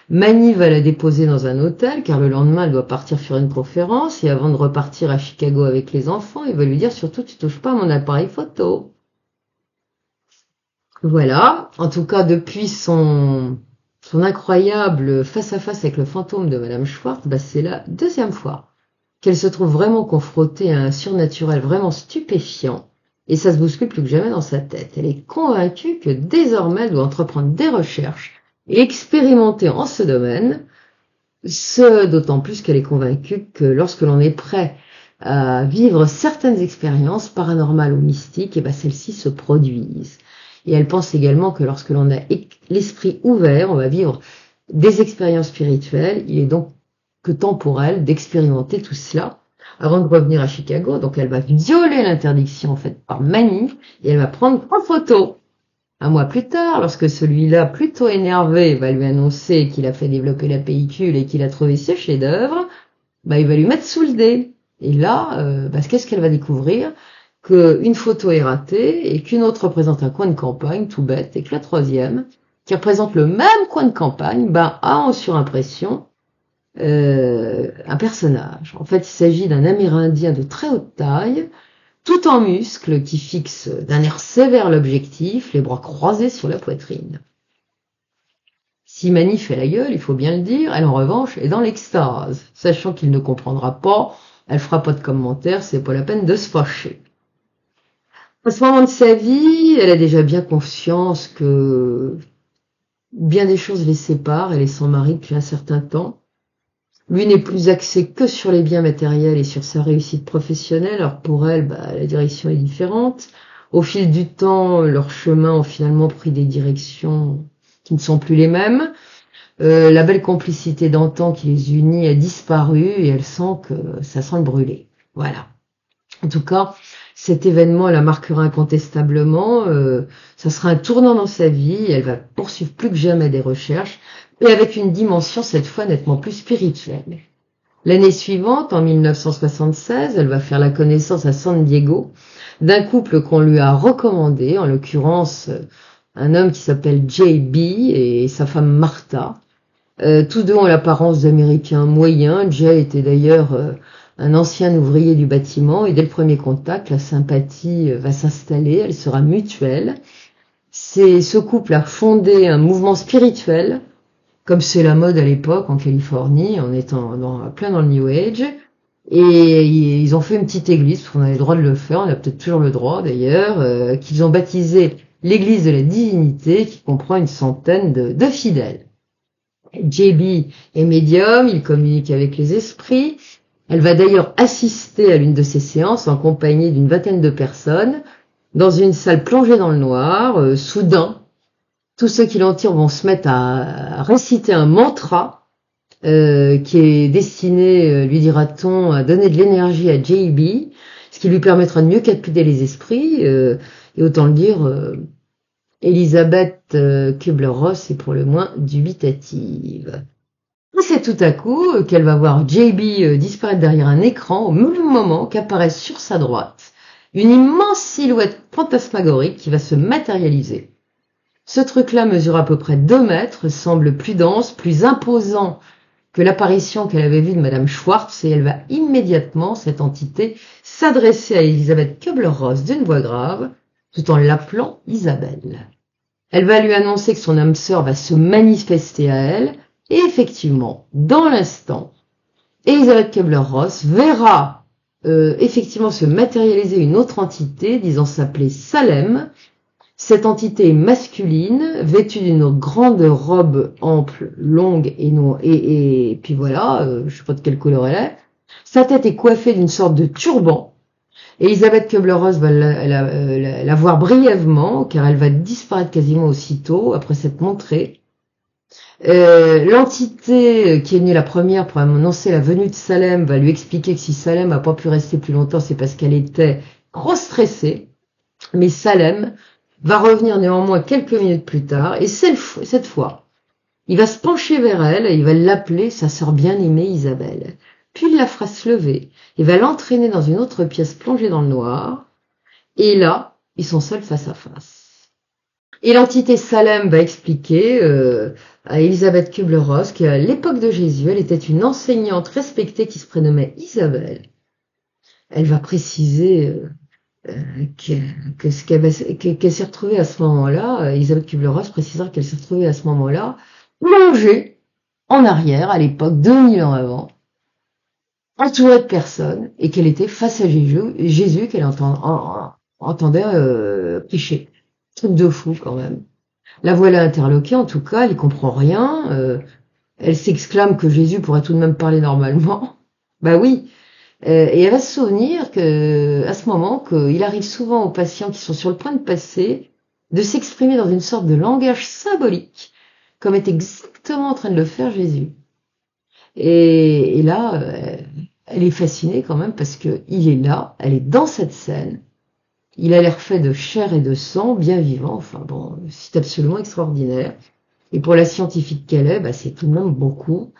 A: Mani va la déposer dans un hôtel car le lendemain elle doit partir faire une conférence, et avant de repartir à Chicago avec les enfants, il va lui dire: surtout tu touches pas à mon appareil photo. Voilà, en tout cas depuis son incroyable face-à-face avec le fantôme de Madame Schwartz, c'est la 2e fois qu'elle se trouve vraiment confrontée à un surnaturel vraiment stupéfiant, et ça se bouscule plus que jamais dans sa tête. Elle est convaincue que désormais elle doit entreprendre des recherches et expérimenter en ce domaine, ce d'autant plus qu'elle est convaincue que lorsque l'on est prêt à vivre certaines expériences paranormales ou mystiques, celles-ci se produisent. Et elle pense également que lorsque l'on a l'esprit ouvert, on va vivre des expériences spirituelles. Il est donc que temps pour elle d'expérimenter tout cela avant de revenir à Chicago. Donc elle va violer l'interdiction faite par Mani et elle va prendre en photo. Un mois plus tard, lorsque celui-là, plutôt énervé, va lui annoncer qu'il a fait développer la pellicule et qu'il a trouvé ce chef-d'œuvre, il va lui mettre sous le nez. Et là, qu'est-ce qu'elle va découvrir? Qu'une photo est ratée et qu'une autre représente un coin de campagne, tout bête, et que la 3e, qui représente le même coin de campagne, a en surimpression un personnage. En fait, il s'agit d'un Amérindien de très haute taille, tout en muscles, qui fixe d'un air sévère l'objectif, les bras croisés sur la poitrine. Si Mani fait la gueule, il faut bien le dire, elle en revanche est dans l'extase. Sachant qu'il ne comprendra pas, elle fera pas de commentaires, c'est pas la peine de se fâcher. À ce moment de sa vie, elle a déjà bien conscience que bien des choses les séparent. Elle est sans mari depuis un certain temps. Lui n'est plus axé que sur les biens matériels et sur sa réussite professionnelle. Alors pour elle, la direction est différente. Au fil du temps, leurs chemins ont finalement pris des directions qui ne sont plus les mêmes. La belle complicité d'antan qui les unit a disparu et elle sent que ça sent le brûler. Voilà. En tout cas, cet événement la marquera incontestablement. Ça sera un tournant dans sa vie. Elle va poursuivre plus que jamais des recherches, et avec une dimension cette fois nettement plus spirituelle. L'année suivante, en 1976, elle va faire la connaissance à San Diego d'un couple qu'on lui a recommandé, en l'occurrence un homme qui s'appelle J.B. et sa femme Martha. Tous deux ont l'apparence d'Américains moyens. Jay était d'ailleurs un ancien ouvrier du bâtiment, et dès le premier contact, la sympathie va s'installer, elle sera mutuelle. Ce couple a fondé un mouvement spirituel, comme c'est la mode à l'époque en Californie, en étant plein dans le New Age. Et ils ont fait une petite église, parce qu'on a le droit de le faire, on a peut-être toujours le droit d'ailleurs, qu'ils ont baptisé l'église de la divinité, qui comprend une centaine de fidèles. JB est médium, il communique avec les esprits. Elle va d'ailleurs assister à l'une de ces séances en compagnie d'une vingtaine de personnes, dans une salle plongée dans le noir. Soudain, tous ceux qui l'entourent vont se mettre à réciter un mantra qui est destiné, lui dira-t-on, à donner de l'énergie à JB, ce qui lui permettra de mieux capter les esprits. Et autant le dire, Elisabeth Kubler-Ross est pour le moins dubitative. Et c'est tout à coup qu'elle va voir JB disparaître derrière un écran au même moment qu'apparaît sur sa droite une immense silhouette fantasmagorique qui va se matérialiser. Ce truc-là mesure à peu près 2 mètres, semble plus dense, plus imposant que l'apparition qu'elle avait vue de Madame Schwartz, et elle va immédiatement, cette entité, s'adresser à Elisabeth Kubler-Ross d'une voix grave, tout en l'appelant Isabelle. Elle va lui annoncer que son âme sœur va se manifester à elle, et effectivement, dans l'instant, Elisabeth Kubler-Ross verra effectivement se matérialiser une autre entité disant s'appeler Salem. Cette entité est masculine, vêtue d'une grande robe ample, longue et puis voilà, je sais pas de quelle couleur elle est. Sa tête est coiffée d'une sorte de turban. Elisabeth Kubler-Ross va la voir brièvement, car elle va disparaître quasiment aussitôt après s'être montrée. L'entité qui est venue la première pour annoncer la venue de Salem va lui expliquer que si Salem n'a pas pu rester plus longtemps, c'est parce qu'elle était trop stressée. Mais Salem va revenir néanmoins quelques minutes plus tard, et cette fois, il va se pencher vers elle et il va l'appeler sa sœur bien-aimée Isabelle. Puis il la fera se lever, il va l'entraîner dans une autre pièce plongée dans le noir, et là, ils sont seuls face à face. Et l'entité Salem va expliquer à Elisabeth Kubler-Ross qu'à l'époque de Jésus, elle était une enseignante respectée qui se prénommait Isabelle. Elle va préciser qu'elle s'est retrouvée à ce moment-là, Elisabeth Kubler-Ross précisera qu'elle s'est retrouvée à ce moment-là plongée en arrière, à l'époque, 2000 ans avant, entourée de personnes, et qu'elle était face à Jésus qu'elle entendait prêcher. Truc de fou quand même. La voilà interloquée, en tout cas, elle comprend rien. Elle s'exclame que Jésus pourrait tout de même parler normalement. Bah oui. Et elle va se souvenir que, à ce moment, qu'il arrive souvent aux patients qui sont sur le point de passer de s'exprimer dans une sorte de langage symbolique, comme est exactement en train de le faire Jésus. Et là, elle est fascinée quand même parce que il est là, elle est dans cette scène. Il a l'air fait de chair et de sang, bien vivant. Enfin bon, c'est absolument extraordinaire. Et pour la scientifique qu'elle est, c'est tout de même beaucoup.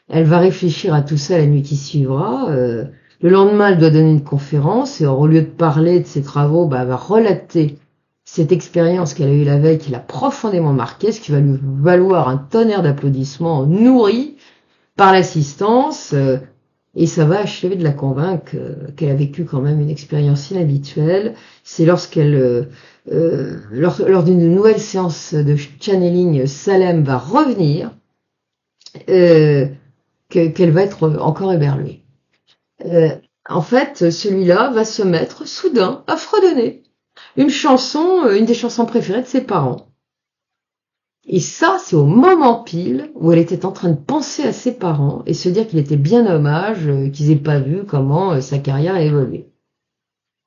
A: Elle va réfléchir à tout ça la nuit qui suivra. Le lendemain, elle doit donner une conférence et au lieu de parler de ses travaux, elle va relater cette expérience qu'elle a eue la veille qui l'a profondément marquée, ce qui va lui valoir un tonnerre d'applaudissements nourris par l'assistance. Et ça va achever de la convaincre qu'elle a vécu quand même une expérience inhabituelle. C'est lorsqu'elle, lors d'une nouvelle séance de channeling, Salem va revenir, qu'elle va être encore éberluée. En fait, celui-là va se mettre soudain à fredonner une des chansons préférées de ses parents. Et ça, c'est au moment pile où elle était en train de penser à ses parents et se dire qu'il était bien dommage qu'ils aient pas vu comment sa carrière a évolué.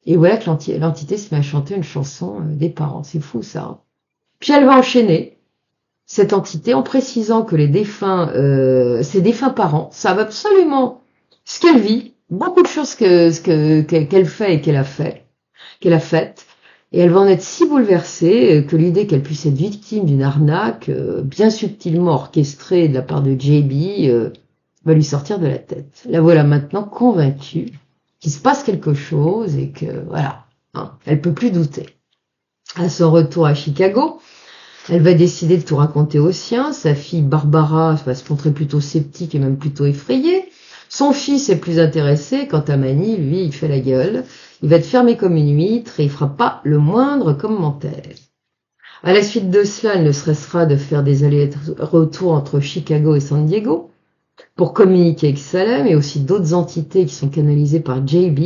A: Et voilà que l'entité se met à chanter une chanson des parents. C'est fou, ça. Puis elle va enchaîner cette entité en précisant que les défunts, ses défunts parents savent absolument ce qu'elle vit, beaucoup de choses qu'elle fait et qu'elle a faites, et elle va en être si bouleversée que l'idée qu'elle puisse être victime d'une arnaque bien subtilement orchestrée de la part de JB va lui sortir de la tête. La voilà maintenant convaincue qu'il se passe quelque chose et que voilà, hein, elle peut plus douter. À son retour à Chicago, elle va décider de tout raconter aux siens. Sa fille Barbara va se montrer plutôt sceptique et même plutôt effrayée. Son fils est plus intéressé. Quant à Manny, lui, il fait la gueule. Il va être fermé comme une huître et il fera pas le moindre commentaire. À la suite de cela, elle ne cessera de faire des allers-retours entre Chicago et San Diego pour communiquer avec Salem et aussi d'autres entités qui sont canalisées par JB.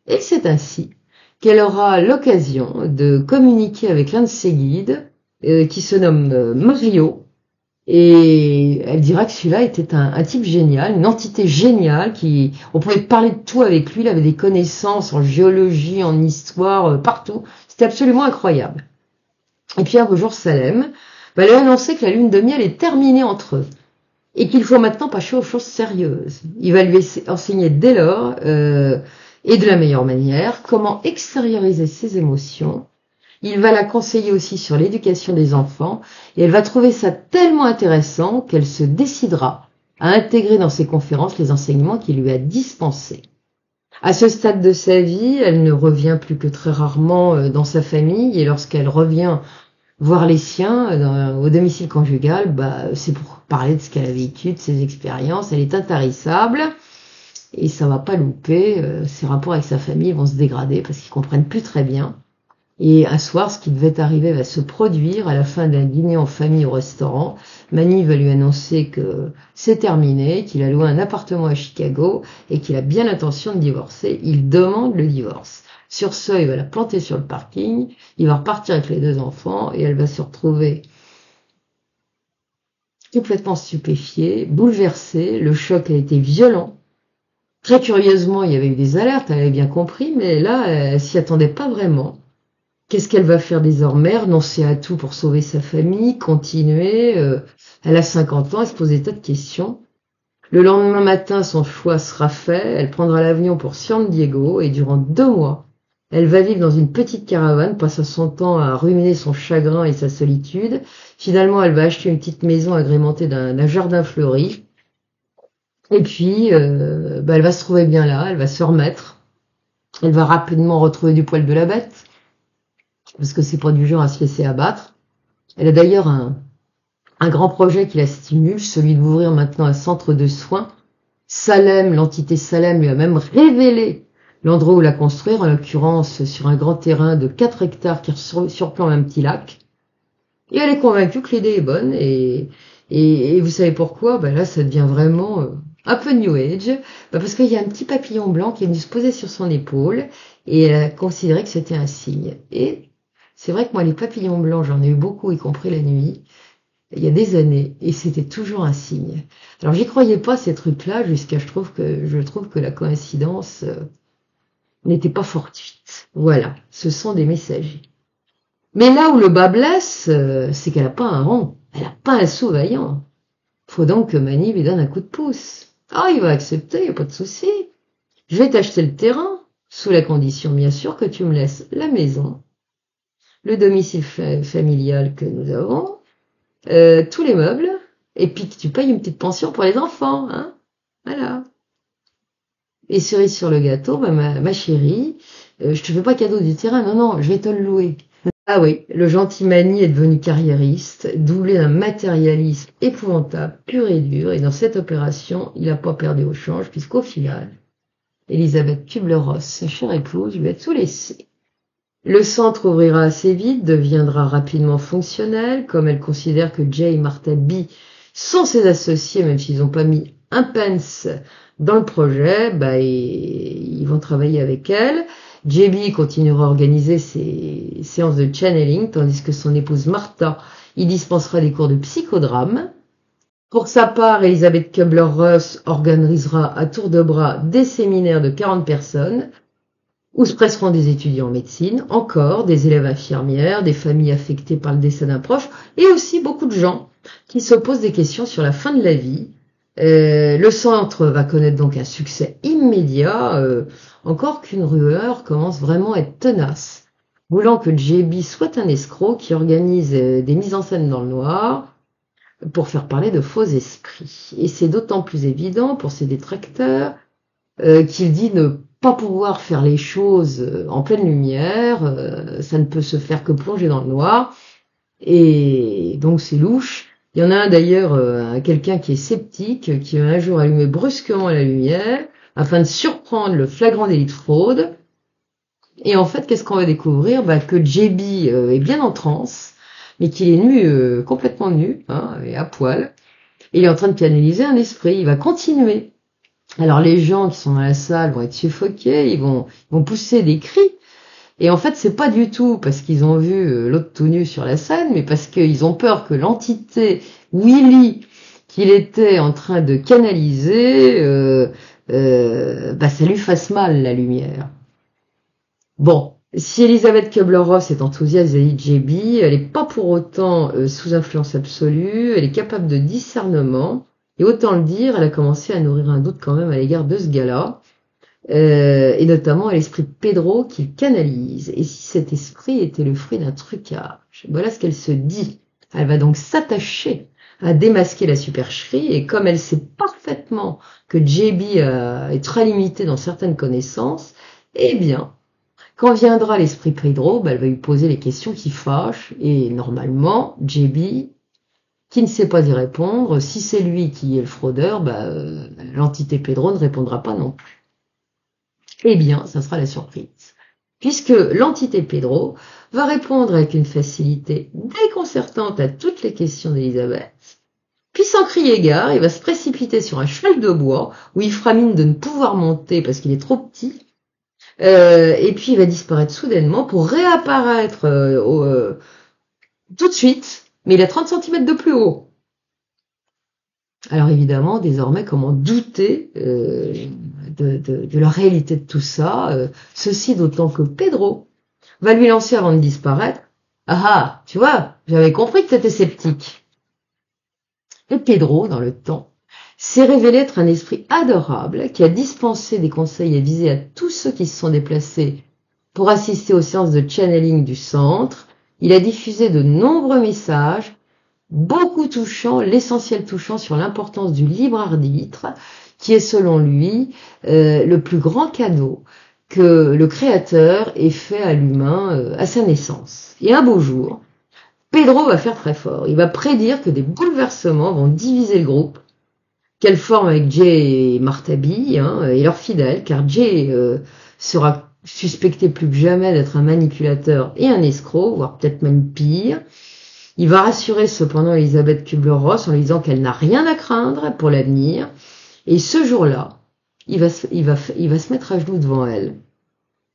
A: Et c'est ainsi qu'elle aura l'occasion de communiquer avec l'un de ses guides, qui se nomme Mario, et elle dira que celui-là était un type génial, une entité géniale, on pouvait parler de tout avec lui, il avait des connaissances en géologie, en histoire, partout, c'était absolument incroyable. Et puis un beau jour, Salem va lui annoncer que la lune de miel est terminée entre eux, et qu'il faut maintenant passer aux choses sérieuses. Il va lui enseigner dès lors, et de la meilleure manière, comment extérioriser ses émotions. Il va la conseiller aussi sur l'éducation des enfants et elle va trouver ça tellement intéressant qu'elle se décidera à intégrer dans ses conférences les enseignements qu'il lui a dispensés. À ce stade de sa vie, elle ne revient plus que très rarement dans sa famille et lorsqu'elle revient voir les siens au domicile conjugal, c'est pour parler de ce qu'elle a vécu, de ses expériences. Elle est intarissable et ça va pas louper. Ses rapports avec sa famille vont se dégrader parce qu'ils comprennent plus très bien. Et un soir, ce qui devait arriver va se produire à la fin d'un dîner en famille au restaurant. Manny va lui annoncer que c'est terminé, qu'il a loué un appartement à Chicago et qu'il a bien l'intention de divorcer. Il demande le divorce. Sur ce, il va la planter sur le parking, il va repartir avec les 2 enfants et elle va se retrouver complètement stupéfiée, bouleversée. Le choc a été violent. Très curieusement, il y avait eu des alertes, elle avait bien compris, mais là, elle s'y attendait pas vraiment. Qu'est-ce qu'elle va faire désormais? Renoncer à tout pour sauver sa famille, continuer. Elle a 50 ans, elle se pose des tas de questions. Le lendemain matin, son choix sera fait. Elle prendra l'avion pour San Diego et durant 2 mois, elle va vivre dans une petite caravane, passant son temps à ruminer son chagrin et sa solitude. Finalement, elle va acheter une petite maison agrémentée d'un jardin fleuri. Et puis, elle va se trouver bien là, elle va se remettre. Elle va rapidement retrouver du poil de la bête. Parce que c'est pas du genre à se laisser abattre. Elle a d'ailleurs un grand projet qui la stimule, celui d'ouvrir maintenant un centre de soins. Salem, l'entité Salem lui a même révélé l'endroit où la construire, en l'occurrence sur un grand terrain de 4 hectares qui surplombe un petit lac. Et elle est convaincue que l'idée est bonne et vous savez pourquoi? Là, ça devient vraiment un peu New Age, parce qu'il y a un petit papillon blanc qui est venu se poser sur son épaule et elle a considéré que c'était un signe. Et c'est vrai que moi, les papillons blancs, j'en ai eu beaucoup, y compris la nuit, il y a des années, et c'était toujours un signe. Alors, j'y croyais pas, ces trucs-là, jusqu'à je trouve que la coïncidence n'était pas fortuite. Voilà, ce sont des messagers. Mais là où le bas blesse, c'est qu'elle a pas un rond, elle a pas un sou vaillant. Faut donc que Manny lui donne un coup de pouce. Ah, il va accepter, y a pas de souci. Je vais t'acheter le terrain, sous la condition, bien sûr, que tu me laisses la maison, le domicile familial que nous avons, tous les meubles, et puis que tu payes une petite pension pour les enfants, hein. Voilà. Et cerise sur le gâteau, ma chérie, je te fais pas cadeau du terrain, non, je vais te le louer. Ah oui, le gentil Manny est devenu carriériste, doublé d'un matérialisme épouvantable, pur et dur, et dans cette opération, il n'a pas perdu au change, puisqu'au final, Elisabeth Kubler-Ross, sa chère épouse, lui a tout laissé. Le centre ouvrira assez vite, deviendra rapidement fonctionnel, comme elle considère que Jay et Martha B sont ses associés, même s'ils n'ont pas mis un pence dans le projet, ils vont travailler avec elle. JB continuera à organiser ses séances de channeling, tandis que son épouse Martha y dispensera des cours de psychodrame. Pour sa part, Elisabeth Kubler-Ross organisera à tour de bras des séminaires de 40 personnes, où se presseront des étudiants en médecine, encore des élèves infirmières, des familles affectées par le décès d'un proche, et aussi beaucoup de gens qui se posent des questions sur la fin de la vie. Le centre va connaître donc un succès immédiat, encore qu'une rumeur commence vraiment à être tenace, voulant que JB soit un escroc qui organise des mises en scène dans le noir pour faire parler de faux esprits. Et c'est d'autant plus évident pour ses détracteurs qu'il dit ne pas pouvoir faire les choses en pleine lumière, ça ne peut se faire que plonger dans le noir, et donc c'est louche. Il y en a un d'ailleurs, quelqu'un qui est sceptique, qui va un jour allumer brusquement la lumière, afin de surprendre le flagrant délit de fraude, et en fait, qu'est-ce qu'on va découvrir? Que JB est bien en transe, mais qu'il est nu, complètement nu, hein, et à poil, et il est en train de canaliser un esprit, il va continuer. Alors les gens qui sont dans la salle vont être suffoqués, ils vont pousser des cris. Et en fait, c'est pas du tout parce qu'ils ont vu l'autre tout nu sur la scène, mais parce qu'ils ont peur que l'entité Willy qu'il était en train de canaliser, ça lui fasse mal la lumière. Bon, si Elisabeth Kubler-Ross est enthousiaste vis-à-vis de JB, elle n'est pas pour autant sous influence absolue, elle est capable de discernement. Et autant le dire, elle a commencé à nourrir un doute quand même à l'égard de ce gars-là, et notamment à l'esprit de Pedro qu'il canalise. Et si cet esprit était le fruit d'un trucage? Voilà ce qu'elle se dit. Elle va donc s'attacher à démasquer la supercherie, et comme elle sait parfaitement que JB est très limité dans certaines connaissances, eh bien, quand viendra l'esprit Pedro, elle va lui poser les questions qui fâchent, et normalement, JB, qui ne sait pas y répondre, si c'est lui qui est le fraudeur, l'entité Pedro ne répondra pas non plus. Eh bien, ça sera la surprise, puisque l'entité Pedro va répondre avec une facilité déconcertante à toutes les questions d'Elisabeth, puis sans crier gare, il va se précipiter sur un cheval de bois, où il fera mine de ne pouvoir monter parce qu'il est trop petit, et puis il va disparaître soudainement pour réapparaître tout de suite, mais il a 30 cm de plus haut. Alors évidemment, désormais, comment douter de la réalité de tout ça, ceci d'autant que Pedro va lui lancer avant de disparaître: « Ah, tu vois, j'avais compris que t'étais sceptique. » Et Pedro, dans le temps, s'est révélé être un esprit adorable qui a dispensé des conseils avisés à tous ceux qui se sont déplacés pour assister aux séances de channeling du centre. Il a diffusé de nombreux messages, beaucoup touchants, l'essentiel touchant sur l'importance du libre arbitre, qui est selon lui le plus grand cadeau que le Créateur ait fait à l'humain à sa naissance. Et un beau jour, Pedro va faire très fort. Il va prédire que des bouleversements vont diviser le groupe, qu'elle forme avec Jay et Martha B, et leurs fidèles, car Jay sera suspecté plus que jamais d'être un manipulateur et un escroc, voire peut-être même pire. Il va rassurer cependant Elisabeth Kubler-Ross en lui disant qu'elle n'a rien à craindre pour l'avenir, et ce jour-là, il va se mettre à genoux devant elle,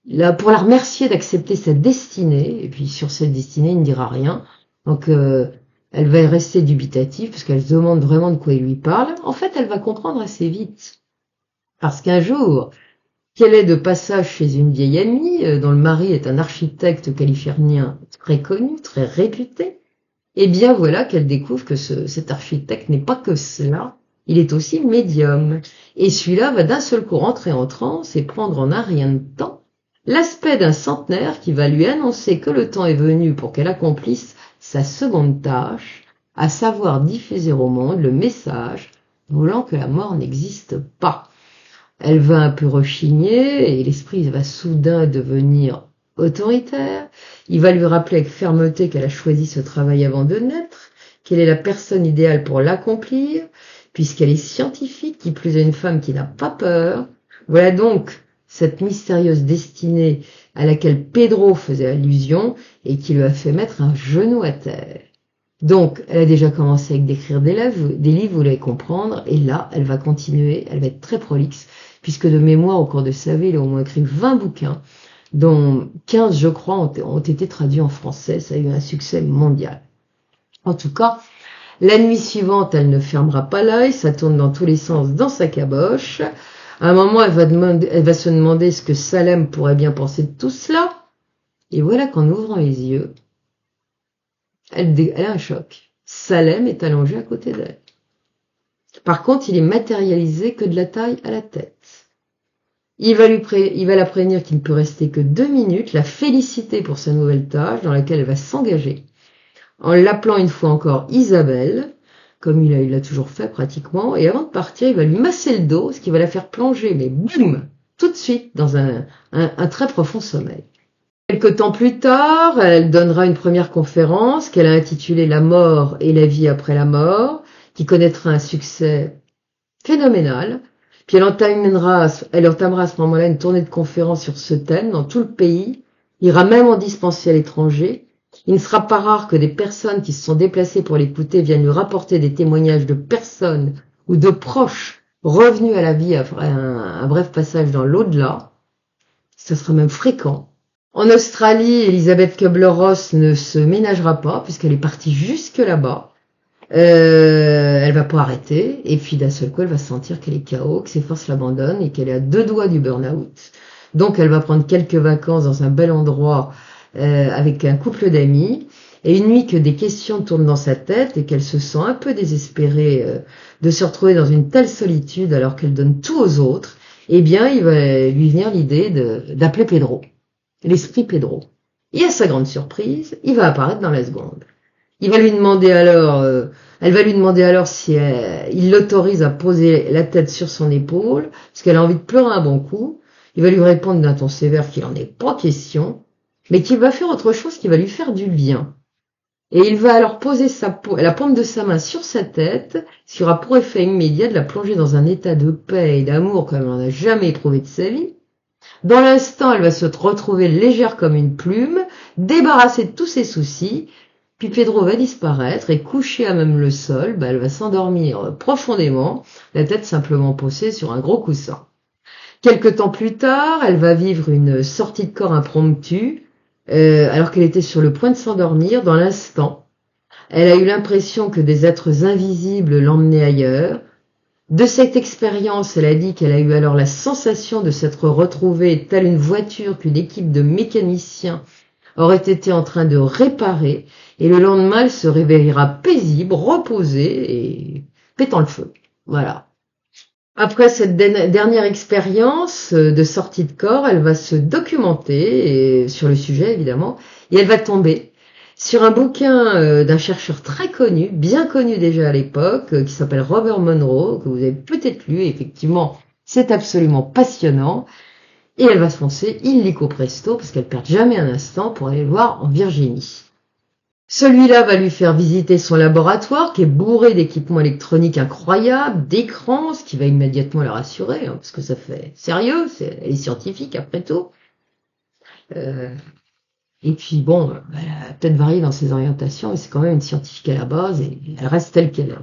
A: là, pour la remercier d'accepter sa destinée, et puis sur cette destinée, il ne dira rien, donc elle va rester dubitative, parce qu'elle se demande vraiment de quoi il lui parle. En fait, elle va comprendre assez vite, parce qu'un jour, qu'elle est de passage chez une vieille amie, dont le mari est un architecte californien très connu, très réputé, et bien voilà qu'elle découvre que cet architecte n'est pas que cela, il est aussi médium. Et celui-là va d'un seul coup rentrer en transe et prendre en un rien de temps l'aspect d'un centenaire qui va lui annoncer que le temps est venu pour qu'elle accomplisse sa seconde tâche, à savoir diffuser au monde le message voulant que la mort n'existe pas. Elle va un peu rechigner et l'esprit va soudain devenir autoritaire. Il va lui rappeler avec fermeté qu'elle a choisi ce travail avant de naître, qu'elle est la personne idéale pour l'accomplir, puisqu'elle est scientifique, qui plus est une femme qui n'a pas peur. Voilà donc cette mystérieuse destinée à laquelle Pedro faisait allusion et qui lui a fait mettre un genou à terre. Donc, elle a déjà commencé avec d'écrire des livres, vous l'allez comprendre, et là, elle va continuer, elle va être très prolixe, puisque de mémoire, au cours de sa vie, elle a au moins écrit 20 bouquins, dont 15, je crois, ont été traduits en français. Ça a eu un succès mondial. En tout cas, la nuit suivante, elle ne fermera pas l'œil, ça tourne dans tous les sens dans sa caboche. À un moment, elle va se demander ce que Salem pourrait bien penser de tout cela. Et voilà qu'en ouvrant les yeux, elle a un choc. Salem est allongé à côté d'elle. Par contre, il est matérialisé que de la taille à la tête. Il va la prévenir qu'il ne peut rester que 2 minutes, la féliciter pour sa nouvelle tâche dans laquelle elle va s'engager. En l'appelant une fois encore Isabelle, comme il l'a toujours fait pratiquement, et avant de partir, il va lui masser le dos, ce qui va la faire plonger, mais boum, tout de suite dans un très profond sommeil. Quelque temps plus tard, elle donnera une première conférence qu'elle a intitulée La mort et la vie après la mort, qui connaîtra un succès phénoménal. Puis elle entamera à ce moment-là une tournée de conférences sur ce thème dans tout le pays, ira même en dispenser à l'étranger. Il ne sera pas rare que des personnes qui se sont déplacées pour l'écouter viennent lui rapporter des témoignages de personnes ou de proches revenus à la vie après un bref passage dans l'au-delà. Ce sera même fréquent. En Australie, Elisabeth Kubler-Ross ne se ménagera pas puisqu'elle est partie jusque là-bas. Elle va pas arrêter et puis d'un seul coup elle va sentir qu'elle est KO, que ses forces l'abandonnent et qu'elle est à 2 doigts du burn-out. Donc elle va prendre quelques vacances dans un bel endroit avec un couple d'amis, et une nuit que des questions tournent dans sa tête et qu'elle se sent un peu désespérée de se retrouver dans une telle solitude alors qu'elle donne tout aux autres, eh bien il va lui venir l'idée d'appeler Pedro, l'esprit Pedro. Et à sa grande surprise, il va apparaître dans la seconde. Elle va lui demander alors si il l'autorise à poser la tête sur son épaule, parce qu'elle a envie de pleurer un bon coup. Il va lui répondre d'un ton sévère qu'il n'en est pas question, mais qu'il va faire autre chose qui va lui faire du bien. Et il va alors poser la paume de sa main sur sa tête, ce qui aura pour effet immédiat de la plonger dans un état de paix et d'amour comme elle n'en a jamais éprouvé de sa vie. Dans l'instant, elle va se retrouver légère comme une plume, débarrassée de tous ses soucis. Puis Pedro va disparaître et couché à même le sol, elle va s'endormir profondément, la tête simplement posée sur un gros coussin. Quelque temps plus tard, elle va vivre une sortie de corps impromptue, alors qu'elle était sur le point de s'endormir. Dans l'instant, elle a eu l'impression que des êtres invisibles l'emmenaient ailleurs. De cette expérience, elle a dit qu'elle a eu alors la sensation de s'être retrouvée telle une voiture qu'une équipe de mécaniciens aurait été en train de réparer, et le lendemain, elle se réveillera paisible, reposée et pétant le feu. Voilà. Après cette dernière expérience de sortie de corps, elle va se documenter sur le sujet, évidemment, et elle va tomber sur un bouquin d'un chercheur très connu, bien connu déjà à l'époque, qui s'appelle Robert Monroe, que vous avez peut-être lu, effectivement, c'est absolument passionnant. Et elle va se foncer illico presto, parce qu'elle perd jamais un instant pour aller le voir en Virginie. Celui-là va lui faire visiter son laboratoire, qui est bourré d'équipements électroniques incroyables, d'écrans, ce qui va immédiatement la rassurer, parce que ça fait sérieux, elle est scientifique après tout. Et puis bon, elle a peut-être varié dans ses orientations, mais c'est quand même une scientifique à la base, et elle reste telle qu'elle est.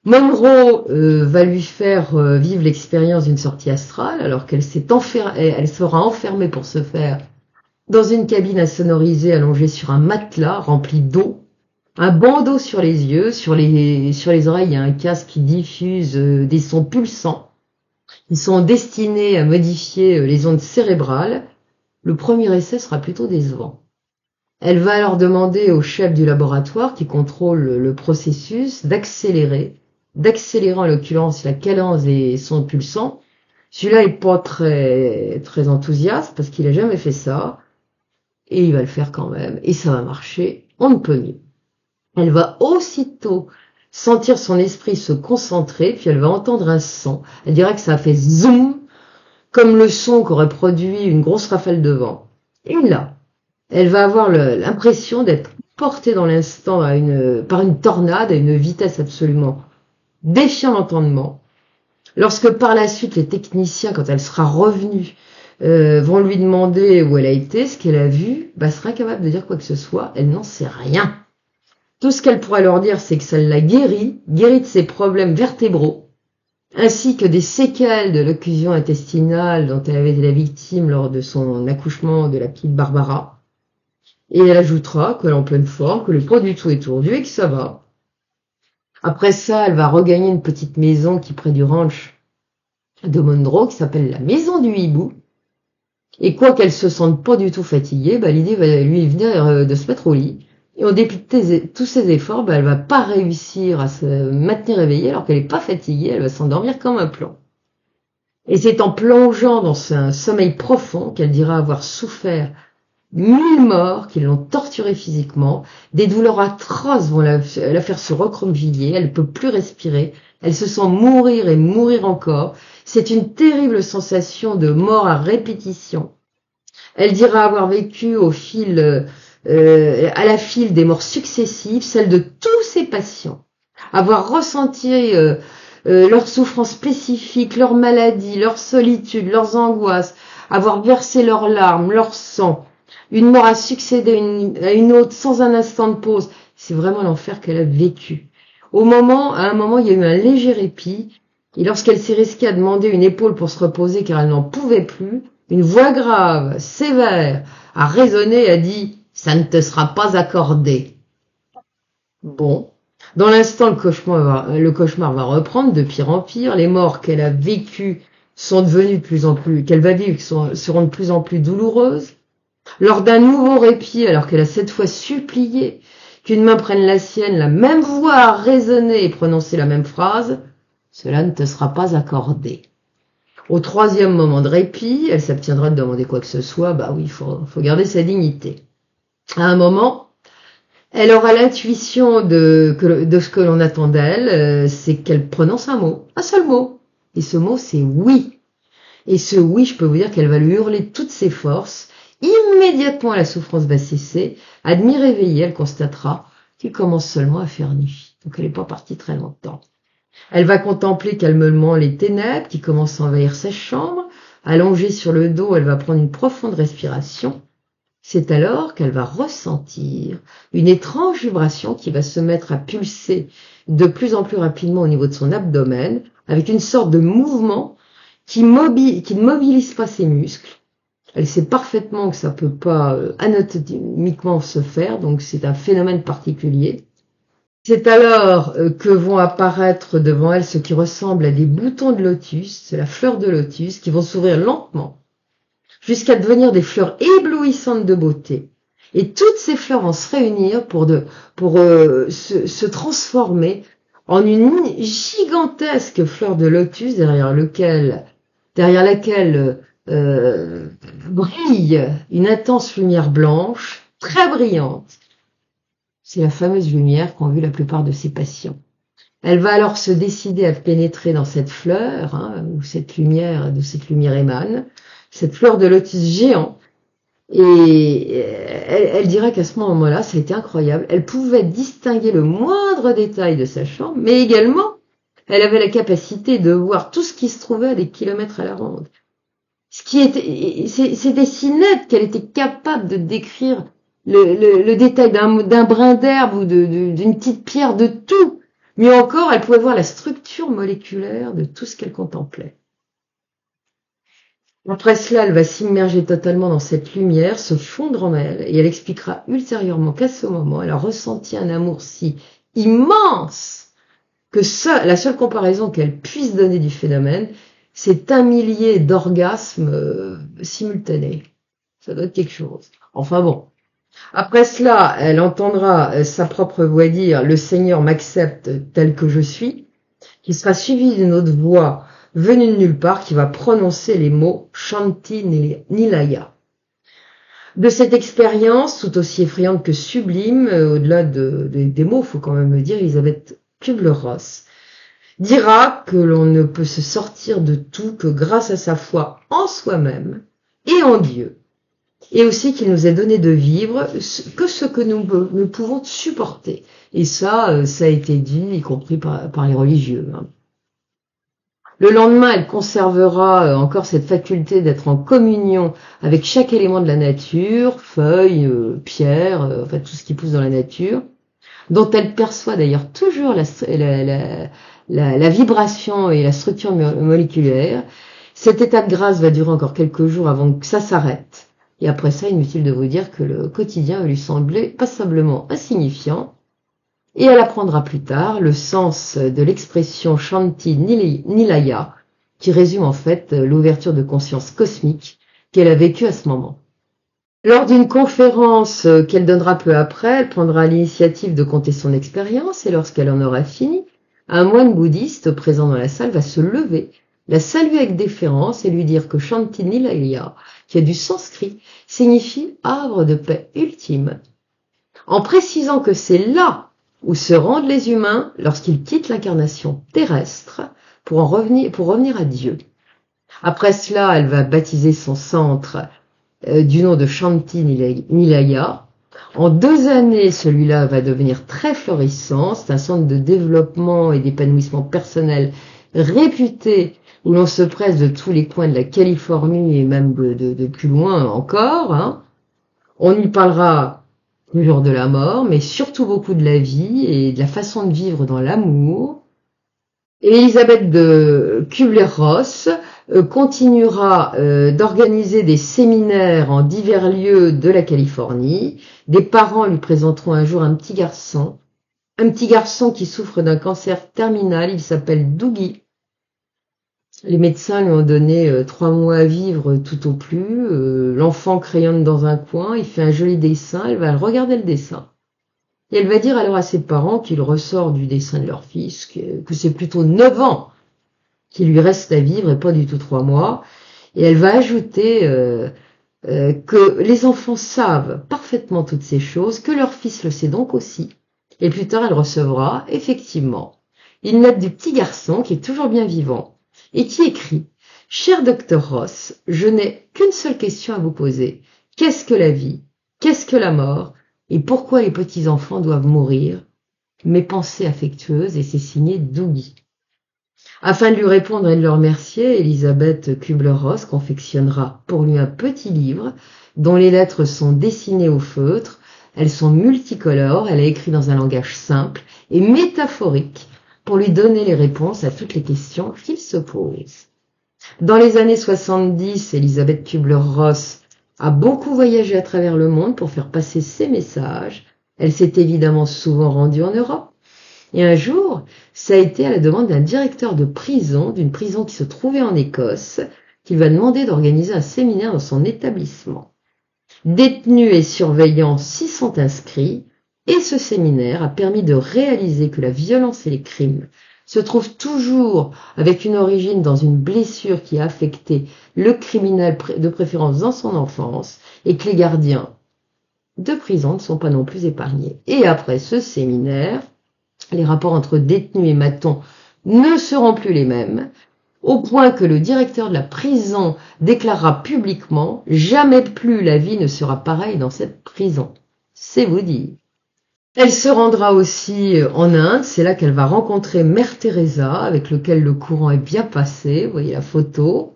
A: Monroe va lui faire vivre l'expérience d'une sortie astrale, alors qu'elle elle sera enfermée pour ce faire dans une cabine insonorisée allongée sur un matelas rempli d'eau, un bandeau sur les yeux, sur les oreilles, il y a un casque qui diffuse des sons pulsants. Ils sont destinés à modifier les ondes cérébrales. Le premier essai sera plutôt décevant. Elle va alors demander au chef du laboratoire qui contrôle le processus d'accélérer en l'occurrence la cadence des sons pulsants. Celui-là est pas très enthousiaste parce qu'il a jamais fait ça, et il va le faire quand même, et ça va marcher, on ne peut mieux. Elle va aussitôt sentir son esprit se concentrer, puis elle va entendre un son. Elle dirait que ça a fait zoom, comme le son qu'aurait produit une grosse rafale de vent. Et là, elle va avoir l'impression d'être portée dans l'instant par une tornade à une vitesse absolument défiant l'entendement. Lorsque par la suite les techniciens, quand elle sera revenue, vont lui demander où elle a été, ce qu'elle a vu, sera incapable de dire quoi que ce soit, elle n'en sait rien. Tout ce qu'elle pourra leur dire, c'est que ça l'a guérie de ses problèmes vertébraux, ainsi que des séquelles de l'occlusion intestinale dont elle avait été la victime lors de son accouchement de la petite Barbara. Et elle ajoutera qu'elle est en pleine forme, que le pas du tout étourdu et que ça va. Après ça, elle va regagner une petite maison qui est près du ranch de Monroe qui s'appelle la maison du hibou. Et quoi qu'elle se sente pas du tout fatiguée, l'idée va lui venir de se mettre au lit. Et en dépit de tous ses efforts, elle va pas réussir à se maintenir éveillée alors qu'elle est pas fatiguée, elle va s'endormir comme un plomb. Et c'est en plongeant dans un sommeil profond qu'elle dira avoir souffert 1000 morts qui l'ont torturée physiquement, des douleurs atroces vont la faire se recroqueviller, elle ne peut plus respirer, elle se sent mourir et mourir encore. C'est une terrible sensation de mort à répétition. Elle dira avoir vécu à la file des morts successives, celles de tous ses patients, avoir ressenti leurs souffrances spécifiques, leurs maladies, leurs solitudes, leurs angoisses, avoir versé leurs larmes, leur sang. Une mort a succédé à une autre sans un instant de pause. C'est vraiment l'enfer qu'elle a vécu. À un moment, il y a eu un léger répit, et lorsqu'elle s'est risquée à demander une épaule pour se reposer car elle n'en pouvait plus, une voix grave, sévère, a résonné et a dit « Ça ne te sera pas accordé ». Bon. Dans l'instant, le cauchemar va reprendre de pire en pire. Les morts qu'elle a vécues sont devenues qu'elle va vivre seront de plus en plus douloureuses. Lors d'un nouveau répit, alors qu'elle a cette fois supplié qu'une main prenne la sienne, la même voix a résonné et prononcé la même phrase, « Cela ne te sera pas accordé ». Au troisième moment de répit, elle s'abstiendra de demander quoi que ce soit, oui, il faut garder sa dignité. À un moment, elle aura l'intuition de ce que l'on attend d'elle, c'est qu'elle prononce un seul mot. Et ce mot, c'est « oui ». Et ce « oui », je peux vous dire qu'elle va lui hurler de toutes ses forces. Immédiatement, la souffrance va cesser. À demi réveillée, elle constatera qu'il commence seulement à faire nuit. Donc, elle n'est pas partie très longtemps. Elle va contempler calmement les ténèbres qui commencent à envahir sa chambre. Allongée sur le dos, elle va prendre une profonde respiration. C'est alors qu'elle va ressentir une étrange vibration qui va se mettre à pulser de plus en plus rapidement au niveau de son abdomen, avec une sorte de mouvement qui ne mobilise pas ses muscles. Elle sait parfaitement que ça peut pas anatomiquement se faire, donc c'est un phénomène particulier. C'est alors que vont apparaître devant elle ce qui ressemble à des boutons de lotus, c'est la fleur de lotus, qui vont s'ouvrir lentement, jusqu'à devenir des fleurs éblouissantes de beauté. Et toutes ces fleurs vont se réunir pour se transformer en une gigantesque fleur de lotus derrière laquelle brille une intense lumière blanche, très brillante. C'est la fameuse lumière qu'ont vue la plupart de ses patients. Elle va alors se décider à pénétrer dans cette fleur, où cette lumière émane, cette fleur de lotus géant. Et elle dira qu'à ce moment-là, ça a été incroyable. Elle pouvait distinguer le moindre détail de sa chambre, mais également, elle avait la capacité de voir tout ce qui se trouvait à des kilomètres à la ronde. C'était si net qu'elle était capable de décrire le détail d'un brin d'herbe ou d'une petite pierre, de tout. Mieux encore, elle pouvait voir la structure moléculaire de tout ce qu'elle contemplait. Après cela, elle va s'immerger totalement dans cette lumière, se fondre en elle, et elle expliquera ultérieurement qu'à ce moment, elle a ressenti un amour si immense que la seule comparaison qu'elle puisse donner du phénomène, c'est 1 millier d'orgasmes simultanés. Ça doit être quelque chose. Enfin bon. Après cela, elle entendra sa propre voix dire « Le Seigneur m'accepte tel que je suis », qui sera suivi d'une autre voix venue de nulle part qui va prononcer les mots « Shanti Nilaya ». De cette expérience, tout aussi effrayante que sublime, au-delà des mots, faut quand même le dire, Elisabeth Kübler-Ross dira que l'on ne peut se sortir de tout que grâce à sa foi en soi-même et en Dieu, et aussi qu'il nous est donné de vivre que ce que nous pouvons supporter. Et ça a été dit, y compris par les religieux. Le lendemain, elle conservera encore cette faculté d'être en communion avec chaque élément de la nature, feuilles, pierres, enfin tout ce qui pousse dans la nature, dont elle perçoit d'ailleurs toujours la vibration et la structure moléculaire. Cet état de grâce va durer encore quelques jours avant que ça s'arrête. Et après ça, inutile de vous dire que le quotidien va lui sembler passablement insignifiant. Et elle apprendra plus tard le sens de l'expression Shanti Nilaya, qui résume en fait l'ouverture de conscience cosmique qu'elle a vécue à ce moment. Lors d'une conférence qu'elle donnera peu après, elle prendra l'initiative de conter son expérience et lorsqu'elle en aura fini, un moine bouddhiste présent dans la salle va se lever, la saluer avec déférence et lui dire que Shanti Nilaya, qui est du sanskrit, signifie arbre de paix ultime, en précisant que c'est là où se rendent les humains lorsqu'ils quittent l'incarnation terrestre pour revenir à Dieu. Après cela, elle va baptiser son centre du nom de Shanti Nilaya. En 2 années, celui-là va devenir très florissant. C'est un centre de développement et d'épanouissement personnel réputé où l'on se presse de tous les coins de la Californie et même de plus loin encore. Hein. On y parlera toujours de la mort, mais surtout beaucoup de la vie et de la façon de vivre dans l'amour. Et Elisabeth de Kubler-Ross continuera d'organiser des séminaires en divers lieux de la Californie. Des parents lui présenteront un jour un petit garçon qui souffre d'un cancer terminal, il s'appelle Dougie. Les médecins lui ont donné 3 mois à vivre tout au plus. L'enfant crayonne dans un coin, il fait un joli dessin, elle va regarder le dessin. Et elle va dire alors à ses parents qu'il ressort du dessin de leur fils, que c'est plutôt 9 ans qu'il lui reste à vivre et pas du tout 3 mois. Et elle va ajouter que les enfants savent parfaitement toutes ces choses, que leur fils le sait donc aussi. Et plus tard, elle recevra, effectivement, une lettre du petit garçon qui est toujours bien vivant et qui écrit « Cher docteur Ross, je n'ai qu'une seule question à vous poser. Qu'est-ce que la vie? Qu'est-ce que la mort? Et pourquoi les petits-enfants doivent mourir? Mes pensées affectueuses » et c'est signé Dougie. Afin de lui répondre et de le remercier, Elisabeth Kubler-Ross confectionnera pour lui un petit livre dont les lettres sont dessinées au feutre. Elles sont multicolores, elle a écrit dans un langage simple et métaphorique pour lui donner les réponses à toutes les questions qu'il se pose. Dans les années 70, Elisabeth Kubler-Ross a beaucoup voyagé à travers le monde pour faire passer ses messages. Elle s'est évidemment souvent rendue en Europe. Et un jour, ça a été à la demande d'un directeur de prison, d'une prison qui se trouvait en Écosse, qu'il va demander d'organiser un séminaire dans son établissement. Détenus et surveillants s'y sont inscrits, et ce séminaire a permis de réaliser que la violence et les crimes se trouvent toujours avec une origine dans une blessure qui a affecté le criminel de préférence dans son enfance, et que les gardiens de prison ne sont pas non plus épargnés. Et après ce séminaire, les rapports entre détenus et matons ne seront plus les mêmes, au point que le directeur de la prison déclarera publiquement « Jamais plus la vie ne sera pareille dans cette prison ». C'est vous dire. Elle se rendra aussi en Inde, c'est là qu'elle va rencontrer Mère Teresa, avec lequel le courant est bien passé, vous voyez la photo.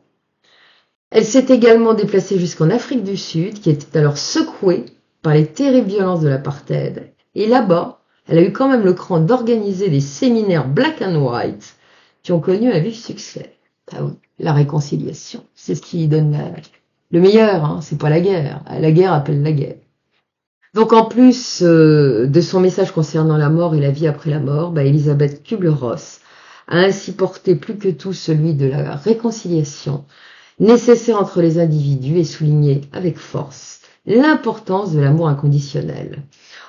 A: Elle s'est également déplacée jusqu'en Afrique du Sud, qui était alors secouée par les terribles violences de l'apartheid. Et là-bas, elle a eu quand même le cran d'organiser des séminaires black and white qui ont connu un vif succès. Ah oui, la réconciliation, c'est ce qui donne le meilleur, hein, c'est pas la guerre. La guerre appelle la guerre. Donc en plus de son message concernant la mort et la vie après la mort, Elisabeth Kubler-Ross a ainsi porté plus que tout celui de la réconciliation nécessaire entre les individus et souligné avec force l'importance de l'amour inconditionnel.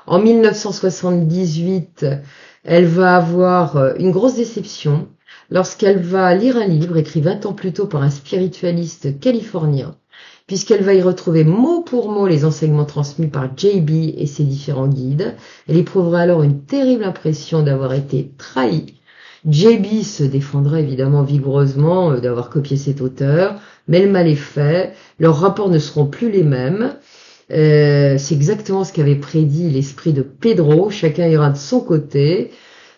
A: En 1978, elle va avoir une grosse déception lorsqu'elle va lire un livre écrit 20 ans plus tôt par un spiritualiste californien, puisqu'elle va y retrouver mot pour mot les enseignements transmis par JB et ses différents guides. Elle éprouvera alors une terrible impression d'avoir été trahie. JB se défendra évidemment vigoureusement d'avoir copié cet auteur, mais le mal est fait, leurs rapports ne seront plus les mêmes. C'est exactement ce qu'avait prédit l'esprit de Pedro, chacun ira de son côté.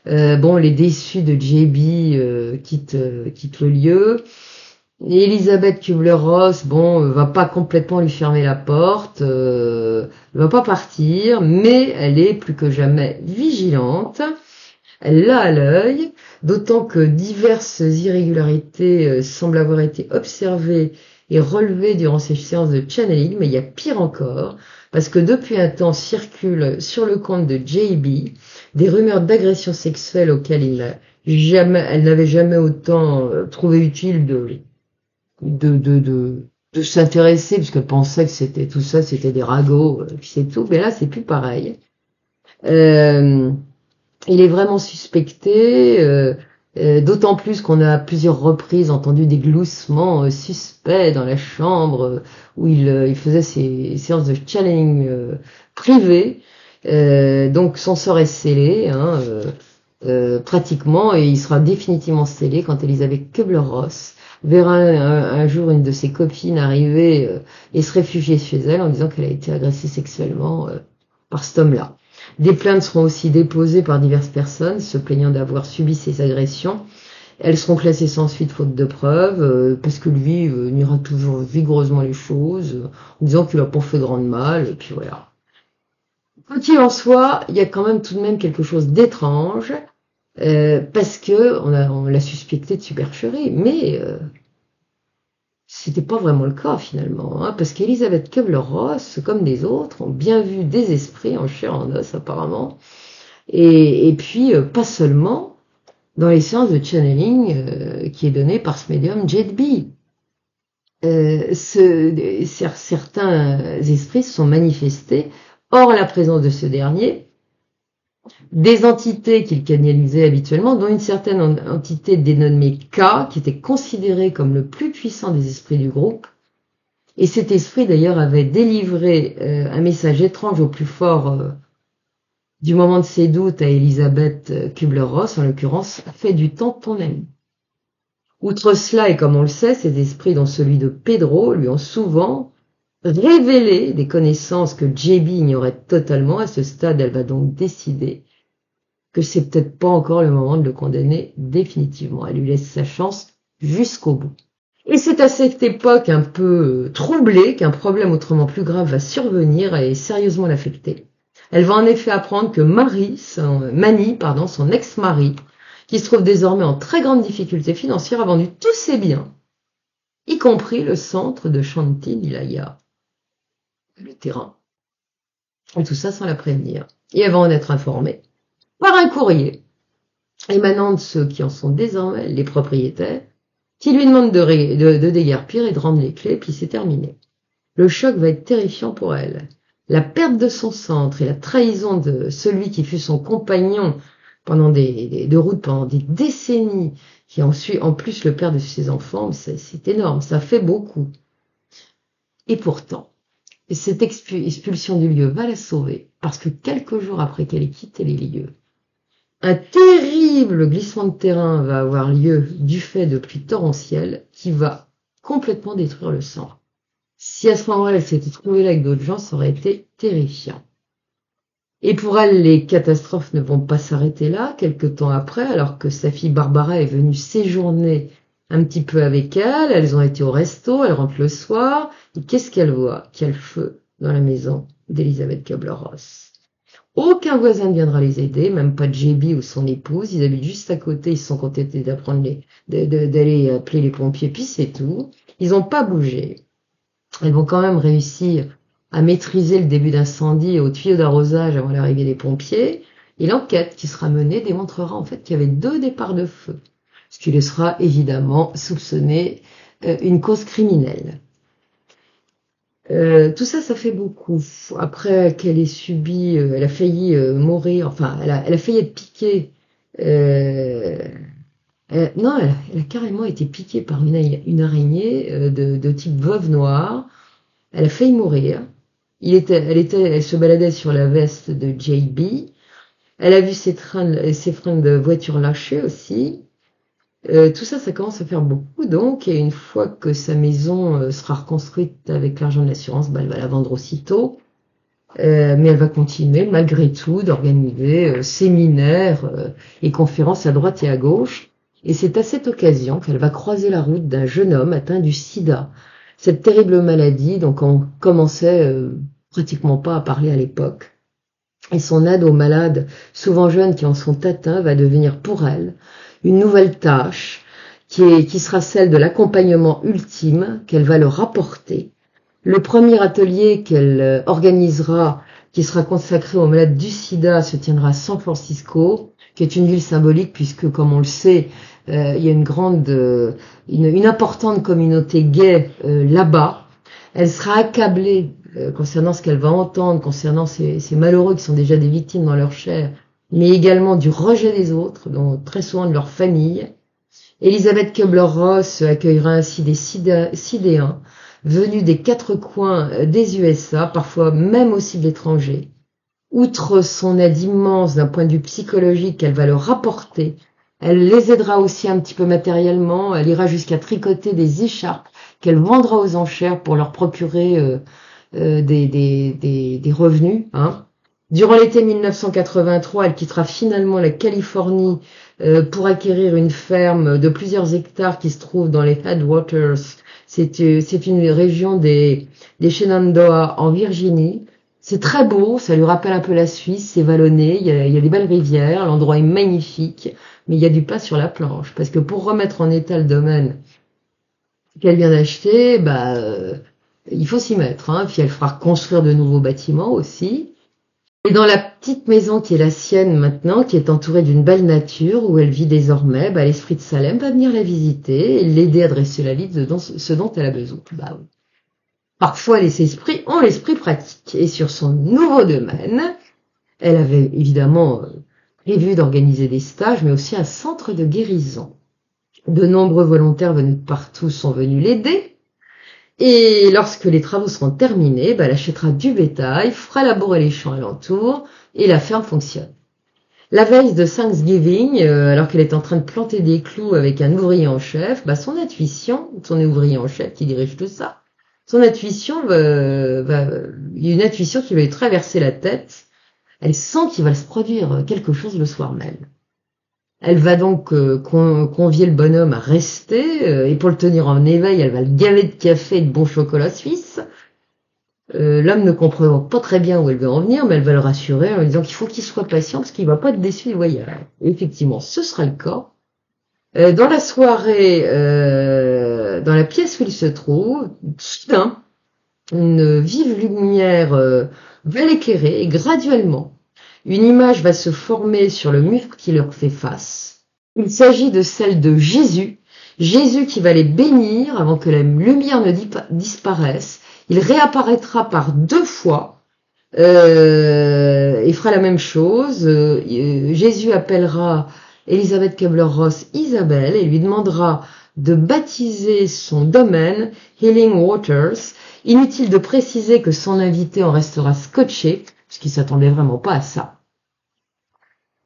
A: Les déçus de JB quittent le lieu. Et Elisabeth Kubler-Ross, va pas complètement lui fermer la porte, va pas partir, mais elle est plus que jamais vigilante. Elle l'a à l'œil, d'autant que diverses irrégularités semblent avoir été observées et relevées durant ces séances de channeling, mais il y a pire encore. parce que depuis un temps circulent sur le compte de JB des rumeurs d'agressions sexuelles auxquelles elle n'avait jamais autant trouvé utile de s'intéresser, puisqu'elle pensait que c'était tout ça, c'était des ragots, puis c'est tout. Mais là, c'est plus pareil. Il est vraiment suspecté, d'autant plus qu'on a à plusieurs reprises entendu des gloussements suspects dans la chambre où il faisait ses séances de channeling privées. Donc son sort est scellé, hein, pratiquement, et il sera définitivement scellé quand Elisabeth Kübler-Ross verra un jour une de ses copines arriver et se réfugier chez elle en disant qu'elle a été agressée sexuellement par cet homme-là. Des plaintes seront aussi déposées par diverses personnes se plaignant d'avoir subi ces agressions. Elles seront classées sans suite faute de preuves, parce que lui niera toujours vigoureusement les choses, en disant qu'il n'a pas fait grand mal, et puis voilà. Quoi qu'il en soit, il y a quand même tout de même quelque chose d'étrange, parce que on l'a suspecté de supercherie, mais c'était pas vraiment le cas finalement, hein, parce qu'Elisabeth Kübler-Ross, comme des autres, ont bien vu des esprits en chair en os apparemment, et puis pas seulement dans les séances de channeling qui est donnée par ce médium JB. Certains esprits se sont manifestés hors la présence de ce dernier, des entités qu'il canalisait habituellement, dont une certaine entité dénommée K, qui était considérée comme le plus puissant des esprits du groupe. Et cet esprit, d'ailleurs, avait délivré un message étrange au plus fort du moment de ses doutes à Elisabeth Kübler-Ross, en l'occurrence, fait du temps ton ami. Outre cela, et comme on le sait, ces esprits, dont celui de Pedro, lui ont souvent révélé des connaissances que JB ignorait totalement. À ce stade, elle va donc décider que c'est peut-être pas encore le moment de le condamner définitivement. Elle lui laisse sa chance jusqu'au bout. Et c'est à cette époque un peu troublée qu'un problème autrement plus grave va survenir et sérieusement l'affecter. Elle va en effet apprendre que Manny, son ex-mari, qui se trouve désormais en très grande difficulté financière, a vendu tous ses biens, y compris le centre de Shanti Nilaya, le terrain. Et tout ça sans la prévenir. Et elle va en être informée par un courrier émanant de ceux qui en sont désormais les propriétaires, qui lui demandent de déguerpir et de rendre les clés, puis c'est terminé. Le choc va être terrifiant pour elle. La perte de son centre et la trahison de celui qui fut son compagnon de route pendant des décennies, qui en suit en plus le père de ses enfants, c'est énorme, ça fait beaucoup. Et pourtant, cette expulsion du lieu va la sauver, parce que quelques jours après qu'elle ait quitté les lieux, un terrible glissement de terrain va avoir lieu du fait de pluies torrentielles qui va complètement détruire le centre. Si à ce moment-là elle s'était trouvée là avec d'autres gens, ça aurait été terrifiant. Et pour elle, les catastrophes ne vont pas s'arrêter là. Quelque temps après, alors que sa fille Barbara est venue séjourner un petit peu avec elle, elles ont été au resto, elle rentre le soir, et qu'est-ce qu'elle voit? Qu'il y a le feu dans la maison d'Elisabeth Kübler-Ross. Aucun voisin ne viendra les aider, même pas JB ou son épouse. Ils habitent juste à côté, ils se sont contentés d'aller appeler les pompiers, puis c'est tout. Ils n'ont pas bougé. Elles vont quand même réussir à maîtriser le début d'incendie au tuyau d'arrosage avant l'arrivée des pompiers. Et l'enquête qui sera menée démontrera en fait qu'il y avait 2 départs de feu, ce qui laissera évidemment soupçonner une cause criminelle. Tout ça, ça fait beaucoup. Après qu'elle ait subi, elle a failli mourir, enfin, elle a failli être piquée. Non, elle a carrément été piquée par une araignée de type veuve noire. Elle a failli mourir. Elle se baladait sur la veste de JB. Elle a vu ses fringues de voiture lâchées aussi. Tout ça, ça commence à faire beaucoup, donc, et une fois que sa maison sera reconstruite avec l'argent de l'assurance, elle va la vendre aussitôt. Mais elle va continuer, malgré tout, d'organiser séminaires et conférences à droite et à gauche. Et c'est à cette occasion qu'elle va croiser la route d'un jeune homme atteint du sida, cette terrible maladie dont on commençait pratiquement pas à parler à l'époque. Et son aide aux malades, souvent jeunes qui en sont atteints, va devenir pour elle une nouvelle tâche qui sera celle de l'accompagnement ultime qu'elle va leur apporter Le premier atelier qu'elle organisera, qui sera consacré aux malades du sida, se tiendra à San Francisco, qui est une ville symbolique puisque, comme on le sait, il y a une importante communauté gay là-bas. Elle sera accablée concernant ce qu'elle va entendre, concernant ces malheureux qui sont déjà des victimes dans leur chair, mais également du rejet des autres, dont très souvent de leur famille. Elisabeth Kubler-Ross accueillera ainsi des sidéens venus des quatre coins des USA, parfois même aussi de l'étranger. Outre son aide immense d'un point de vue psychologique qu'elle va leur apporter, elle les aidera aussi un petit peu matériellement, elle ira jusqu'à tricoter des écharpes qu'elle vendra aux enchères pour leur procurer des revenus. Durant l'été 1983, elle quittera finalement la Californie pour acquérir une ferme de plusieurs hectares qui se trouve dans les Headwaters. C'est une région des Shenandoah en Virginie. C'est très beau, ça lui rappelle un peu la Suisse, c'est vallonné, il y a des belles rivières, l'endroit est magnifique, mais il y a du pain sur la planche. Parce que pour remettre en état le domaine qu'elle vient d'acheter, il faut s'y mettre. Puis elle fera construire de nouveaux bâtiments aussi. Et dans la petite maison qui est la sienne maintenant, qui est entourée d'une belle nature, où elle vit désormais, l'esprit de Salem va venir la visiter et l'aider à dresser la liste de ce dont elle a besoin. Oui. Parfois, les esprits ont l'esprit pratique. Et sur son nouveau domaine, elle avait évidemment prévu d'organiser des stages, mais aussi un centre de guérison. De nombreux volontaires venus de partout sont venus l'aider. Et lorsque les travaux seront terminés, elle achètera du bétail, fera labourer les champs alentours, et la ferme fonctionne. La veille de Thanksgiving, alors qu'elle est en train de planter des clous avec un ouvrier en chef, son intuition, son ouvrier en chef qui dirige tout ça, son intuition il y a une intuition qui va lui traverser la tête. Elle sent qu'il va se produire quelque chose le soir même. Elle va donc convier le bonhomme à rester, et pour le tenir en éveil, elle va le gaver de café et de bon chocolat suisse. L'homme ne comprend pas très bien où elle veut en venir, mais elle va le rassurer en lui disant qu'il faut qu'il soit patient parce qu'il va pas être déçu du voyage. Et effectivement, ce sera le cas. Dans la soirée, dans la pièce où il se trouve, soudain, une vive lumière va l'éclairer et graduellement, une image va se former sur le mur qui leur fait face. Il s'agit de celle de Jésus, Jésus qui va les bénir avant que la lumière ne disparaisse. Il réapparaîtra par 2 fois et fera la même chose. Jésus appellera Elisabeth Kubler-Ross Isabelle et lui demandera de baptiser son domaine Healing Waters. Inutile de préciser que son invité en restera scotché, puisqu'il s'attendait vraiment pas à ça.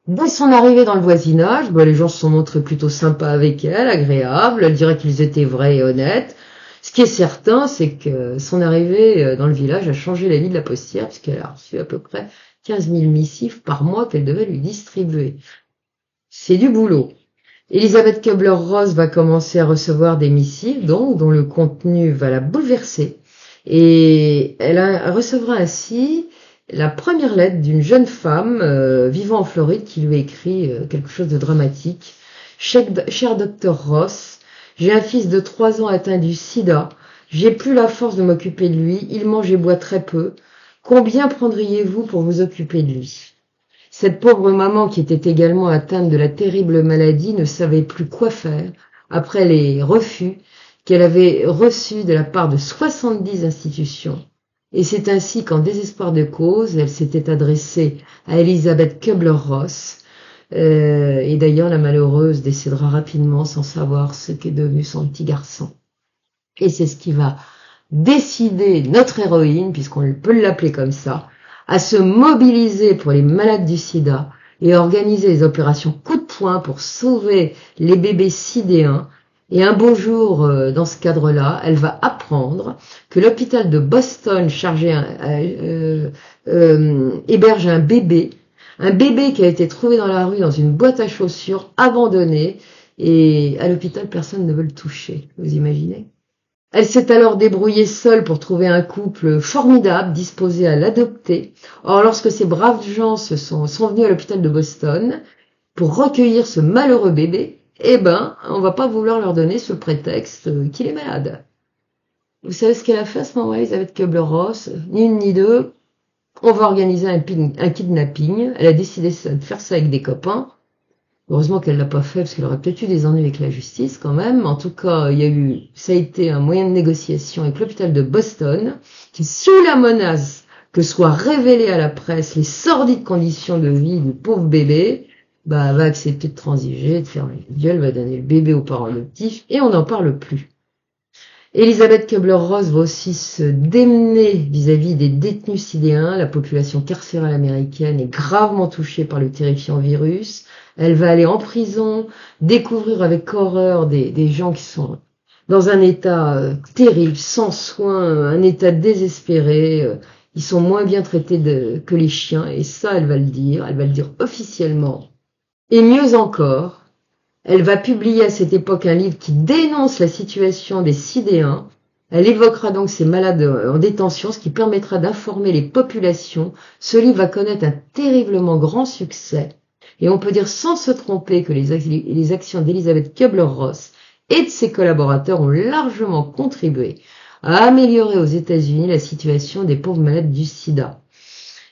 A: Dès son arrivée dans le voisinage, les gens se sont montrés plutôt sympas avec elle, agréables, elle dirait qu'ils étaient vrais et honnêtes. Ce qui est certain, c'est que son arrivée dans le village a changé la vie de la postière, puisqu'elle a reçu à peu près 15 000 missives par mois qu'elle devait lui distribuer. C'est du boulot. Elisabeth Kubler-Ross va commencer à recevoir des missives, dont le contenu va la bouleverser. Et elle recevra ainsi la première lettre d'une jeune femme vivant en Floride qui lui écrit quelque chose de dramatique. Cher docteur Ross, j'ai un fils de 3 ans atteint du sida. J'ai plus la force de m'occuper de lui. Il mange et boit très peu. Combien prendriez-vous pour vous occuper de lui? Cette pauvre maman qui était également atteinte de la terrible maladie ne savait plus quoi faire après les refus qu'elle avait reçus de la part de 70 institutions. Et c'est ainsi qu'en désespoir de cause, elle s'était adressée à Elisabeth Kubler-Ross. Et d'ailleurs, la malheureuse décédera rapidement sans savoir ce qu'est devenu son petit garçon. Et c'est ce qui va décider notre héroïne, puisqu'on peut l'appeler comme ça, à se mobiliser pour les malades du sida et organiser des opérations coup de poing pour sauver les bébés sidéens. Et un beau jour, dans ce cadre-là, elle va apprendre que l'hôpital de Boston héberge un bébé qui a été trouvé dans la rue dans une boîte à chaussures abandonnée, et à l'hôpital, personne ne veut le toucher. Vous imaginez? Elle s'est alors débrouillée seule pour trouver un couple formidable disposé à l'adopter. Or, lorsque ces braves gens sont venus à l'hôpital de Boston pour recueillir ce malheureux bébé, on va pas vouloir leur donner ce prétexte qu'il est malade. Vous savez ce qu'elle a fait à ce moment-là, Elisabeth Kubler-Ross? Ni une ni deux. On va organiser un kidnapping. Elle a décidé de faire ça avec des copains. Heureusement qu'elle l'a pas fait parce qu'elle aurait peut-être eu des ennuis avec la justice quand même. En tout cas, ça a été un moyen de négociation avec l'hôpital de Boston qui, sous la menace que soient révélées à la presse les sordides conditions de vie du pauvre bébé, va accepter de transiger, de faire la gueule, va donner le bébé aux parents adoptifs et on n'en parle plus. Elisabeth Kubler-Ross va aussi se démener vis-à-vis des détenus sidéens. La population carcérale américaine est gravement touchée par le terrifiant virus. Elle va aller en prison, découvrir avec horreur des gens qui sont dans un état terrible, sans soins, un état désespéré. Ils sont moins bien traités que les chiens, et ça, elle va le dire officiellement. Et mieux encore, elle va publier à cette époque un livre qui dénonce la situation des sidéens. Elle évoquera donc ces malades en détention, ce qui permettra d'informer les populations. Ce livre va connaître un terriblement grand succès. Et on peut dire sans se tromper que les actions d'Elisabeth Kubler-Ross et de ses collaborateurs ont largement contribué à améliorer aux États-Unis la situation des pauvres malades du sida.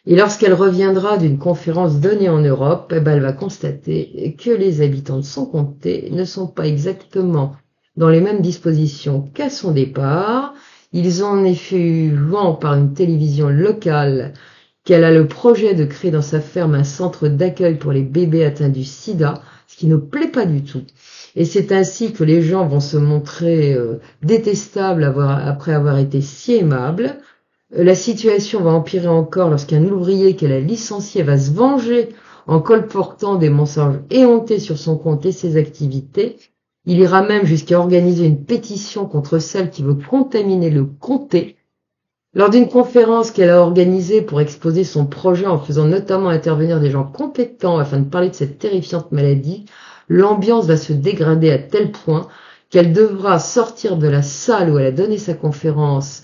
A: Et lorsqu'elle reviendra d'une conférence donnée en Europe, elle va constater que les habitants de son comté ne sont pas exactement dans les mêmes dispositions qu'à son départ. Ils ont en effet eu vent par une télévision locale qu'elle a le projet de créer dans sa ferme un centre d'accueil pour les bébés atteints du sida, ce qui ne plaît pas du tout. Et c'est ainsi que les gens vont se montrer détestables après avoir été si aimables. La situation va empirer encore lorsqu'un ouvrier qu'elle a licencié va se venger en colportant des mensonges éhontés sur son compte et ses activités. Il ira même jusqu'à organiser une pétition contre celle qui veut contaminer le comté. Lors d'une conférence qu'elle a organisée pour exposer son projet en faisant notamment intervenir des gens compétents afin de parler de cette terrifiante maladie, l'ambiance va se dégrader à tel point qu'elle devra sortir de la salle où elle a donné sa conférence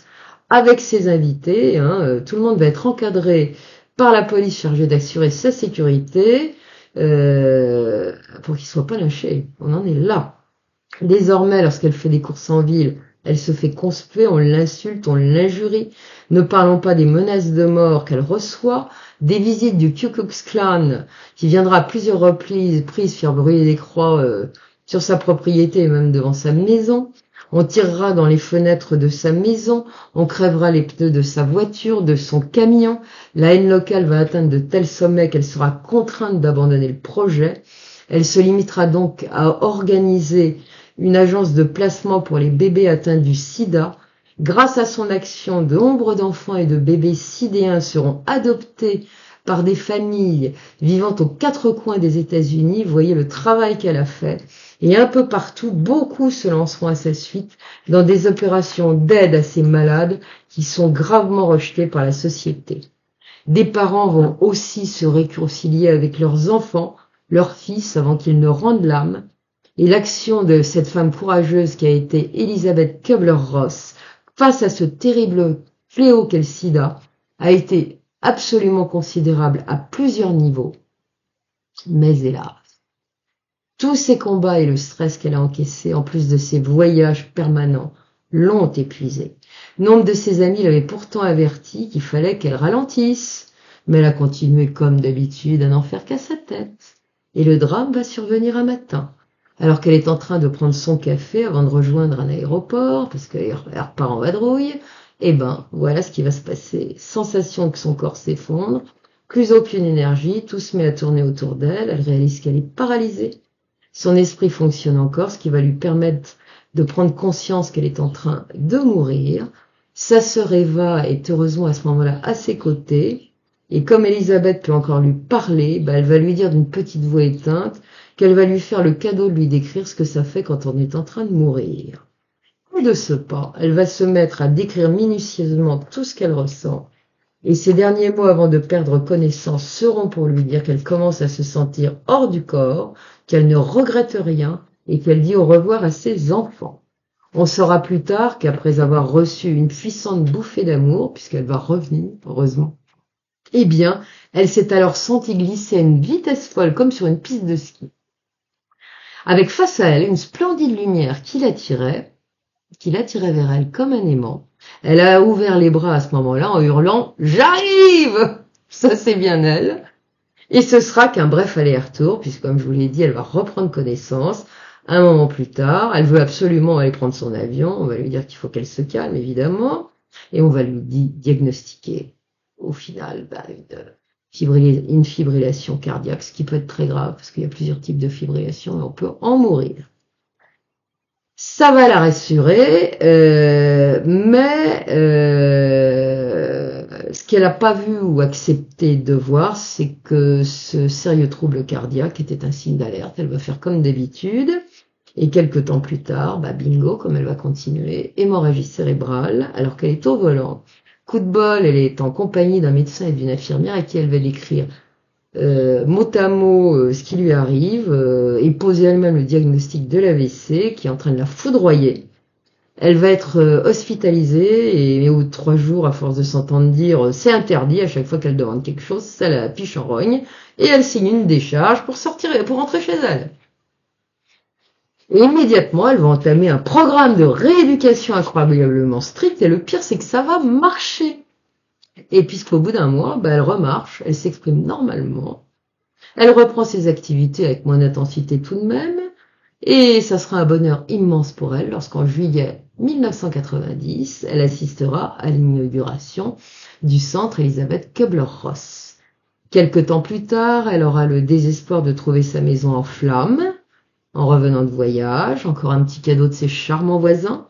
A: avec ses invités. Tout le monde va être encadré par la police chargée d'assurer sa sécurité pour qu'il soit pas lynché. On en est là. Désormais, lorsqu'elle fait des courses en ville, elle se fait conspuer, on l'insulte, on l'injurie. Ne parlons pas des menaces de mort qu'elle reçoit, des visites du Ku Klux Klan qui viendra à plusieurs reprises faire brûler des croix sur sa propriété et même devant sa maison. On tirera dans les fenêtres de sa maison, on crèvera les pneus de sa voiture, de son camion. La haine locale va atteindre de tels sommets qu'elle sera contrainte d'abandonner le projet. Elle se limitera donc à organiser une agence de placement pour les bébés atteints du sida. Grâce à son action, de nombreux d'enfants et de bébés sidéens seront adoptés par des familles vivant aux quatre coins des États-Unis. Vous voyez le travail qu'elle a fait. Et un peu partout, beaucoup se lanceront à sa suite dans des opérations d'aide à ces malades qui sont gravement rejetés par la société. Des parents vont aussi se réconcilier avec leurs enfants, leurs fils, avant qu'ils ne rendent l'âme. Et l'action de cette femme courageuse qui a été Elisabeth Kubler-Ross face à ce terrible fléau qu'est le sida a été absolument considérable à plusieurs niveaux. Mais hélas, tous ces combats et le stress qu'elle a encaissé, en plus de ses voyages permanents, l'ont épuisée. Nombre de ses amis l'avaient pourtant averti qu'il fallait qu'elle ralentisse, mais elle a continué comme d'habitude à n'en faire qu'à sa tête. Et le drame va survenir un matin, alors qu'elle est en train de prendre son café avant de rejoindre un aéroport, parce qu'elle repart en vadrouille. Voilà ce qui va se passer. Sensation que son corps s'effondre, plus aucune énergie, tout se met à tourner autour d'elle, elle réalise qu'elle est paralysée. Son esprit fonctionne encore, ce qui va lui permettre de prendre conscience qu'elle est en train de mourir. Sa sœur Eva est heureusement à ce moment-là à ses côtés. Et comme Elisabeth peut encore lui parler, elle va lui dire d'une petite voix éteinte qu'elle va lui faire le cadeau de lui décrire ce que ça fait quand on est en train de mourir. Et de ce pas, elle va se mettre à décrire minutieusement tout ce qu'elle ressent. Et ses derniers mots avant de perdre connaissance seront pour lui dire qu'elle commence à se sentir hors du corps, qu'elle ne regrette rien et qu'elle dit au revoir à ses enfants. On saura plus tard qu'après avoir reçu une puissante bouffée d'amour, puisqu'elle va revenir, heureusement, elle s'est alors sentie glisser à une vitesse folle comme sur une piste de ski. Avec face à elle une splendide lumière qui l'attirait, qui l'attirait vers elle comme un aimant. Elle a ouvert les bras à ce moment-là en hurlant « J'arrive !» Ça, c'est bien elle. Et ce sera qu'un bref aller-retour, puisque comme je vous l'ai dit, elle va reprendre connaissance. Un moment plus tard, elle veut absolument aller prendre son avion. On va lui dire qu'il faut qu'elle se calme, évidemment. Et on va lui diagnostiquer, au final, une fibrillation cardiaque, ce qui peut être très grave, parce qu'il y a plusieurs types de fibrillation et on peut en mourir. Ça va la rassurer, mais ce qu'elle n'a pas vu ou accepté de voir, c'est que ce sérieux trouble cardiaque était un signe d'alerte. Elle va faire comme d'habitude, et quelques temps plus tard, bingo, comme elle va continuer, hémorragie cérébrale, alors qu'elle est au volant. Coup de bol, elle est en compagnie d'un médecin et d'une infirmière à qui elle va l'écrire mot à mot ce qui lui arrive et poser elle-même le diagnostic de l'AVC qui est en train de la foudroyer. Elle va être hospitalisée et au bout de 3 jours, à force de s'entendre dire c'est interdit à chaque fois qu'elle demande quelque chose, ça la piche en rogne et elle signe une décharge pour rentrer chez elle. Et immédiatement, elle va entamer un programme de rééducation incroyablement strict et le pire c'est que ça va marcher. Et puisqu'au bout d'un mois, elle remarche, elle s'exprime normalement. Elle reprend ses activités avec moins d'intensité tout de même, et ça sera un bonheur immense pour elle lorsqu'en juillet 1990, elle assistera à l'inauguration du centre Elisabeth Kubler-Ross. Quelque temps plus tard, elle aura le désespoir de trouver sa maison en flammes, en revenant de voyage, encore un petit cadeau de ses charmants voisins,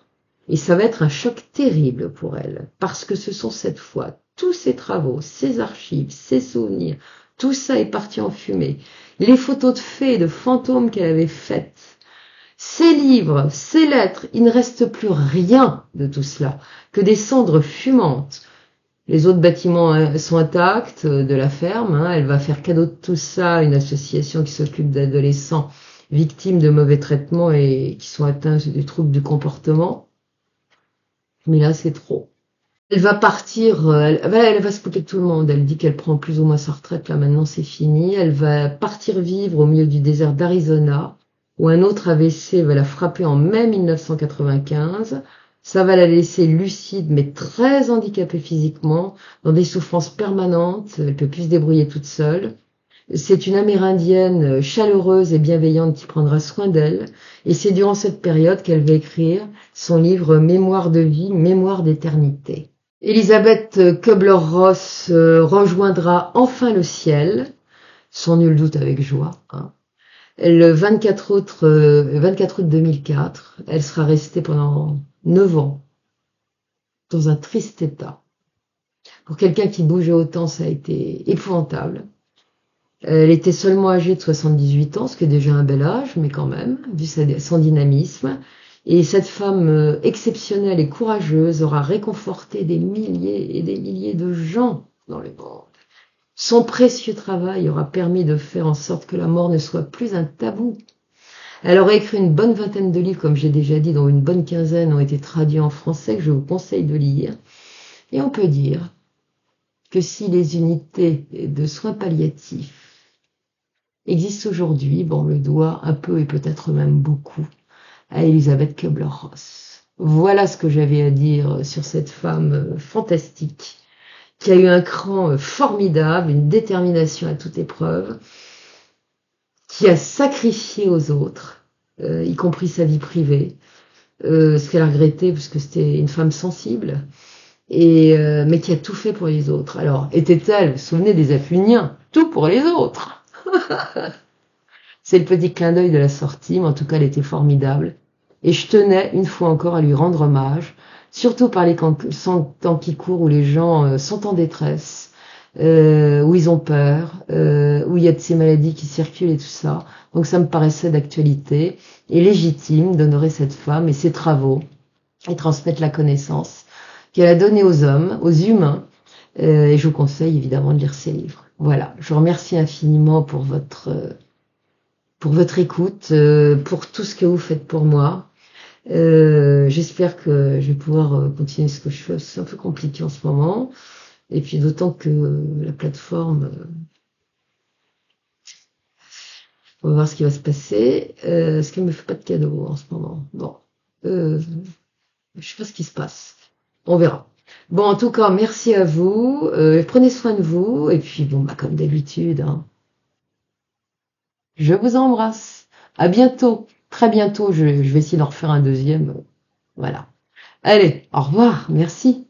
A: et ça va être un choc terrible pour elle, parce que ce sont cette fois tous ses travaux, ses archives, ses souvenirs, tout ça est parti en fumée. Les photos de fées et de fantômes qu'elle avait faites, ses livres, ses lettres, il ne reste plus rien de tout cela, que des cendres fumantes. Les autres bâtiments sont intacts de la ferme. Elle va faire cadeau de tout ça à une association qui s'occupe d'adolescents victimes de mauvais traitements et qui sont atteints du trouble du comportement. Mais là, c'est trop. Elle va partir, elle va se couper de tout le monde. Elle dit qu'elle prend plus ou moins sa retraite. Là, maintenant, c'est fini. Elle va partir vivre au milieu du désert d'Arizona, où un autre AVC va la frapper en mai 1995. Ça va la laisser lucide, mais très handicapée physiquement, dans des souffrances permanentes. Elle peut plus se débrouiller toute seule. C'est une Amérindienne chaleureuse et bienveillante qui prendra soin d'elle. Et c'est durant cette période qu'elle va écrire son livre Mémoire de vie, Mémoire d'éternité. Elisabeth Kubler-Ross rejoindra enfin le ciel, sans nul doute avec joie. Le 24 août 2004, elle sera restée pendant 9 ans dans un triste état. Pour quelqu'un qui bougeait autant, ça a été épouvantable. Elle était seulement âgée de 78 ans, ce qui est déjà un bel âge, mais quand même, vu son dynamisme. Et cette femme exceptionnelle et courageuse aura réconforté des milliers et des milliers de gens dans le monde. Son précieux travail aura permis de faire en sorte que la mort ne soit plus un tabou. Elle aurait écrit une bonne vingtaine de livres, comme j'ai déjà dit, dont une bonne quinzaine ont été traduits en français, que je vous conseille de lire. Et on peut dire que si les unités de soins palliatifs existent aujourd'hui, on le doit un peu et peut-être même beaucoup à Elisabeth Kubler-Ross. Voilà ce que j'avais à dire sur cette femme fantastique, qui a eu un cran formidable, une détermination à toute épreuve, qui a sacrifié aux autres, y compris sa vie privée, ce qu'elle a regretté parce que c'était une femme sensible, mais qui a tout fait pour les autres. Alors, était-elle, vous vous souvenez des Apuniens, tout pour les autres. C'est le petit clin d'œil de la sortie, mais en tout cas, elle était formidable. Et je tenais, une fois encore, à lui rendre hommage, surtout par les temps qui courent où les gens sont en détresse, où ils ont peur, où il y a de ces maladies qui circulent et tout ça. Donc ça me paraissait d'actualité et légitime d'honorer cette femme et ses travaux et transmettre la connaissance qu'elle a donnée aux hommes, aux humains. Et je vous conseille évidemment de lire ses livres. Voilà, je vous remercie infiniment pour votre écoute, pour tout ce que vous faites pour moi. J'espère que je vais pouvoir continuer ce que je fais. C'est un peu compliqué en ce moment. Et puis d'autant que la plateforme, on va voir ce qui va se passer. Est-ce qu'elle me fait pas de cadeau en ce moment? Bon. Je sais pas ce qui se passe. On verra. Bon, en tout cas, merci à vous. Prenez soin de vous. Et puis, bon, bah, comme d'habitude, hein, je vous embrasse. À bientôt. Très bientôt. Je vais essayer d'en refaire un deuxième. Voilà. Allez, au revoir. Merci.